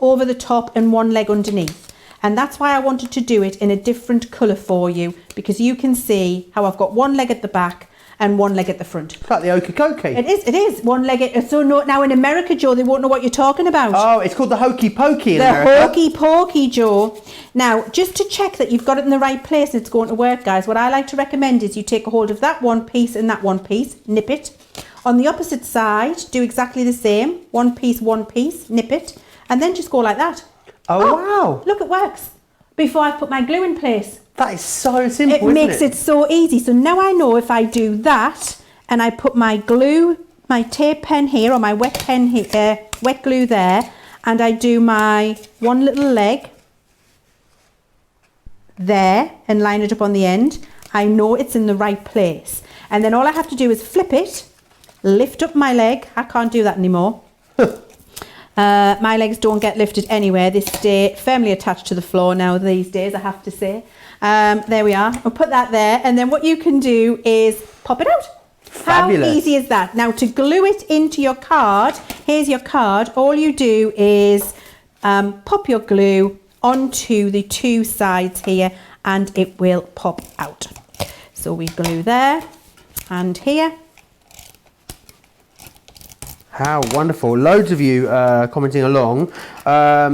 over the top and one leg underneath. And that's why I wanted to do it in a different colour for you, because you can see how I've got one leg at the back and one leg at the front. It's like the okey-cokey. It is. One leg. So no, now in America, Joe, they won't know what you're talking about. Oh, it's called the hokey pokey in America. The hokey pokey, Joe. Now, just to check that you've got it in the right place and it's going to work, guys, what I like to recommend is you take a hold of that one piece and that one piece, nip it. On the opposite side, do exactly the same. One piece, nip it, and then just go like that. Oh, wow. Look, it works. Before I put my glue in place. That is so simple, It makes it so easy. So now I know if I do that and I put my glue my tape pen here, or my wet pen here, wet glue there, and I do my one little leg there and line it up on the end. I know it's in the right place. And then all I have to do is flip it, lift up my leg. I can't do that anymore. My legs don't get lifted anywhere. They stay firmly attached to the floor now these days, I have to say. There we are. I'll put that there. And then what you can do is pop it out. Fabulous. How easy is that? Now to glue it into your card, here's your card. All you do is pop your glue onto the two sides here and it will pop out. So we glue there and here. How wonderful. Loads of you commenting along.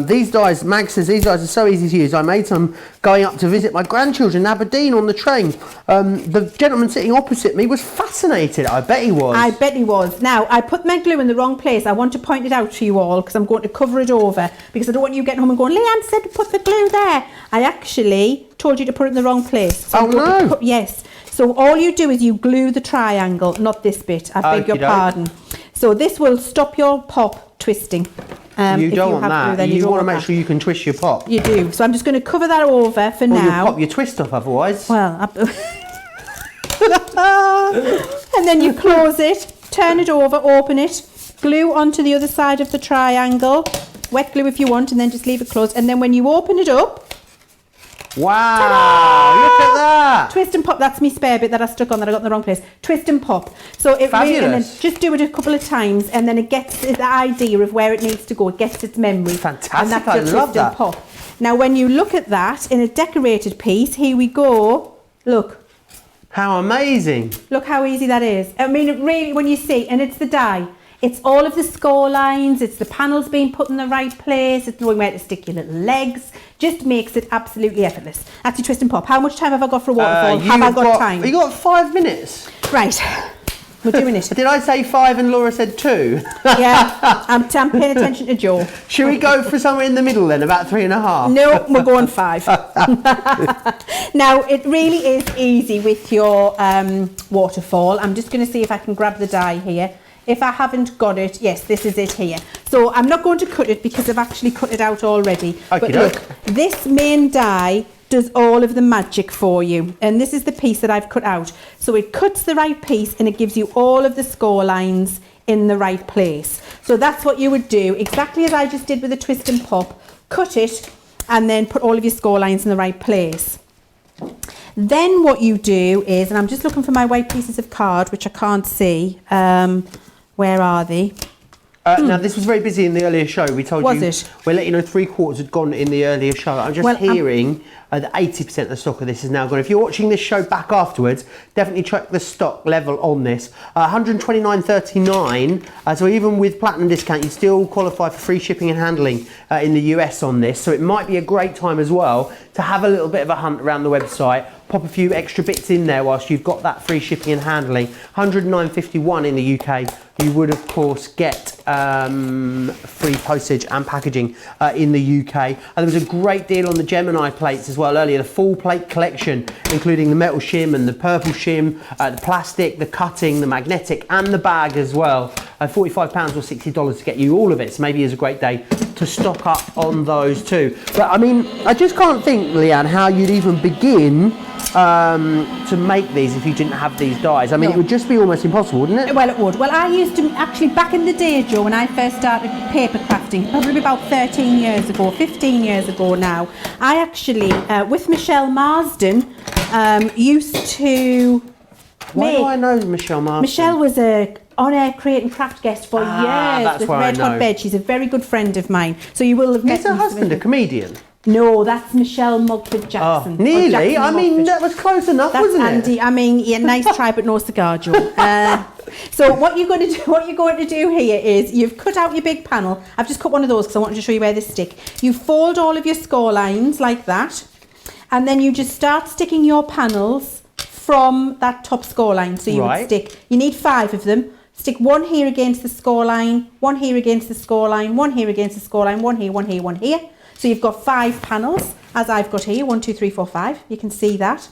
These dies, Max says, these dies are so easy to use. I made some going up to visit my grandchildren in Aberdeen on the train. The gentleman sitting opposite me was fascinated. I bet he was. I bet he was. Now, I put my glue in the wrong place. I want to point it out to you all because I'm going to cover it over because I don't want you getting home and going, Leanne said to put the glue there. I actually told you to put it in the wrong place. So oh, no. Yes. So all you do is you glue the triangle, not this bit. I beg your pardon. So this will stop your pop twisting. You don't want that. Glue, you want to make sure you can twist your pop. You do. So I'm just going to cover that over for now. You'll pop your twist off otherwise. Well, and then you close it, turn it over, open it, glue onto the other side of the triangle, wet glue if you want, and then just leave it closed. And then when you open it up, wow, ta-da! Look at that. Twist and pop. That's me spare bit that I stuck on that I got in the wrong place. Twist and pop. So it really, and then just do it a couple of times and then it gets the idea of where it needs to go. It gets its memory. Fantastic. And that's I your love twist that. and pop. Now when you look at that in a decorated piece, here we go. Look. How amazing. Look how easy that is. I mean, it really, when you see, and it's the die. It's all of the score lines, it's the panels being put in the right place, it's knowing where to stick your little legs, just makes it absolutely effortless. That's your twist and pop. How much time have I got for a waterfall? Have I got time? You got 5 minutes. Right, we're doing it. Did I say 5 and Laura said 2? Yeah, I'm paying attention to Joe. Should we go for somewhere in the middle then, about 3.5? No, we're going 5. Now, it really is easy with your waterfall. I'm just going to see if I can grab the die here. If I haven't got it, yes, this is it here. So I'm not going to cut it because I've actually cut it out already. Okay, but look, this main die does all of the magic for you. And this is the piece that I've cut out. So it cuts the right piece and it gives you all of the score lines in the right place. So that's what you would do, exactly as I just did with the twist and pop. Cut it and then put all of your score lines in the right place. Then what you do is, and I'm just looking for my white pieces of card, which I can't see. Where are they? Now, this was very busy in the earlier show. We told you. Was it? We'll let you know 3/4 had gone in the earlier show. I'm just hearing that 80% of the stock of this is now gone. If you're watching this show back afterwards, definitely check the stock level on this. 129.39. So even with platinum discount, you still qualify for free shipping and handling in the US on this. So it might be a great time as well to have a little bit of a hunt around the website. Pop a few extra bits in there whilst you've got that free shipping and handling. 109.51 in the UK. You would of course get free postage and packaging in the UK. And there was a great deal on the Gemini plates as well earlier. The full plate collection, including the metal shim and the purple shim, the plastic, the cutting, the magnetic, and the bag as well. £45 or $60 to get you all of it. So maybe it's a great day to stock up on those too. But I mean, I just can't think, Leanne, how you'd even begin to make these if you didn't have these dies. I mean, it would just be almost impossible, wouldn't it? Well, it would. Well, I used to, actually, back in the day, Joe, when I first started paper crafting, probably about 13 years ago, 15 years ago now, I actually, with Michelle Marsden, used to Why do I know Michelle Marsden? Michelle was a on-air create and craft guest for years that's with where Red Hot Bed. She's a very good friend of mine. So you will have met Is her husband a comedian? No, that's Michelle Mugford Jackson. Oh, nearly. Jackson I mean, Mugford. that was close enough, That's wasn't Andy. it? I mean, yeah, nice try, but no cigar, Joe. So what you're going to do here is you've cut out your big panel. I've just cut one of those because I wanted to show you where they stick. You fold all of your score lines like that, and then you just start sticking your panels from that top score line. So you would stick. You need 5 of them. Stick one here against the score line, one here against the score line, one here against the score line, one here, one here, one here. So you've got 5 panels, as I've got here, 1, 2, 3, 4, 5. You can see that.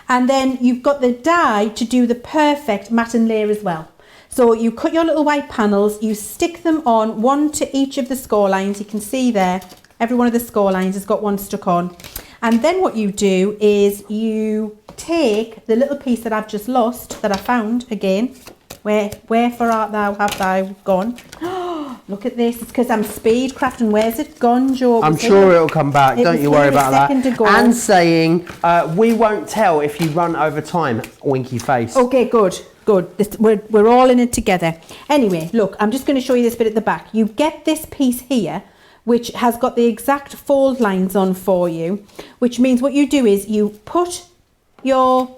And then you've got the die to do the perfect matte and layer as well. So you cut your little white panels, you stick them on, one to each of the score lines. You can see there, every one of the score lines has got one stuck on. And then what you do is you take the little piece that I've just lost, that I found again. Wherefore art thou, have thou gone? Look at this, it's because I'm speed crafting. Where's it gone, Joe? I'm sure it'll come back, don't you worry about that. And saying, we won't tell if you run over time, winky face. Okay, good. We're all in it together. Anyway, look, I'm just going to show you this bit at the back. You get this piece here, which has got the exact fold lines on for you, which means what you do is you put your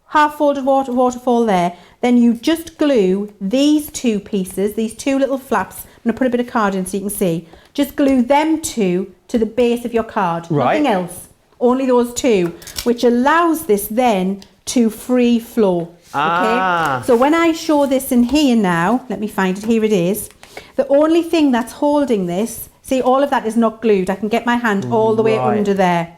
half folded waterfall there, then you just glue these two pieces, these two little flaps. I'm going to put a bit of card in so you can see. Just glue them two to the base of your card. Right. Nothing else. Only those two, which allows this then to free flow. Okay. So when I show this in here now, let me find it. Here it is. The only thing that's holding this, see, all of that is not glued. I can get my hand all the way under there.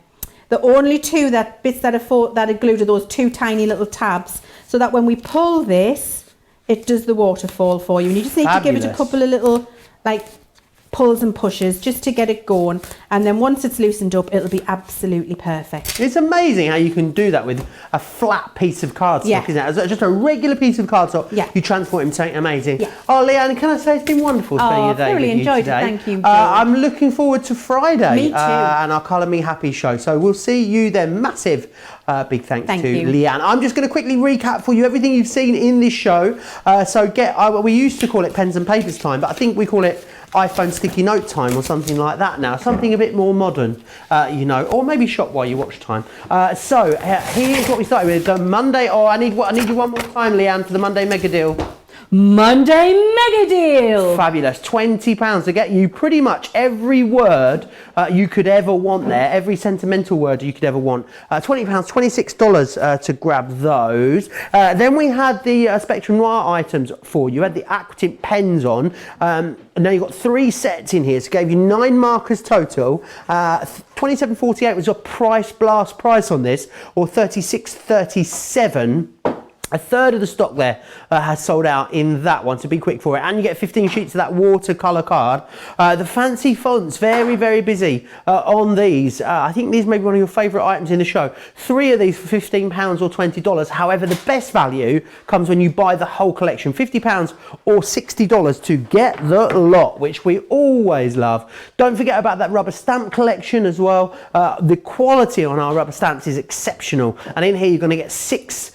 The only two bits that are glued are those two tiny little tabs, so that when we pull this, it does the waterfall for you. And you just need to give it a couple of little pulls and pushes just to get it going, and then once it's loosened up, it'll be absolutely perfect. It's amazing how you can do that with a flat piece of cardstock, isn't it? Just a regular piece of cardstock, you transform it into something amazing. Oh, Leanne, can I say it's been wonderful spending your day with you enjoyed today. it, thank you, Joe. I'm looking forward to Friday. Me too. And our Colour Me Happy show. So we'll see you then. Massive big thanks to Leanne. I'm just going to quickly recap for you everything you've seen in this show. We used to call it pens and papers time, but I think we call it iPhone sticky note time or something like that now. Something a bit more modern, or maybe shop while you watch time. So here's what we started with. The Monday, I need you one more time, Leanne, for the Monday mega deal. Monday mega deal. Fabulous. £20 to get you pretty much every word you could ever want there, every sentimental word you could ever want. £20, $26 to grab those. Then we had the Spectrum Noir items for you. You had the Aqua tint pens on. Now you've got 3 sets in here, so it gave you 9 markers total. $27.48 was your price blast price on this, or $36.37. A third of the stock there has sold out in that one, so be quick for it. And you get 15 sheets of that watercolour card. The fancy fonts, very, very busy on these. I think these may be one of your favourite items in the show. 3 of these for £15 or $20. However, the best value comes when you buy the whole collection. £50 or $60 to get the lot, which we always love. Don't forget about that rubber stamp collection as well. The quality on our rubber stamps is exceptional. And in here, you're going to get 6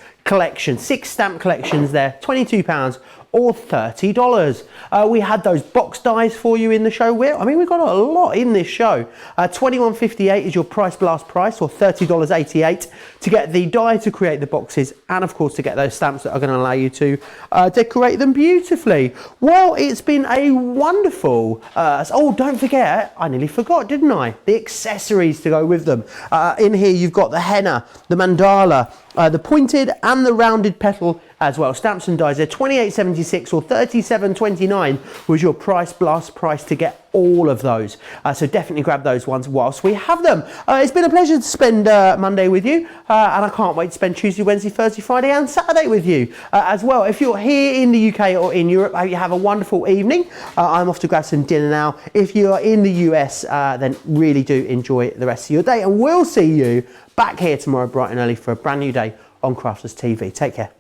stamp collections there, £22 or $30. We had those box dies for you in the show. We've got a lot in this show. $21.58 is your price blast price, or $30.88 to get the die to create the boxes, and of course to get those stamps that are going to allow you to decorate them beautifully. Well, it's been a wonderful, don't forget, I nearly forgot, didn't I? The accessories to go with them. In here you've got the henna, the mandala, the pointed and the rounded petal as well. Stamps and dies there, $28.76 or $37.29 was your price blast price to get all of those. So definitely grab those ones whilst we have them. It's been a pleasure to spend Monday with you, and I can't wait to spend Tuesday, Wednesday, Thursday, Friday and Saturday with you as well. If you're here in the UK or in Europe, I hope you have a wonderful evening. I'm off to grab some dinner now. If you're in the US, then really do enjoy the rest of your day, and we'll see you back here tomorrow bright and early for a brand new day on Crafters TV. Take care.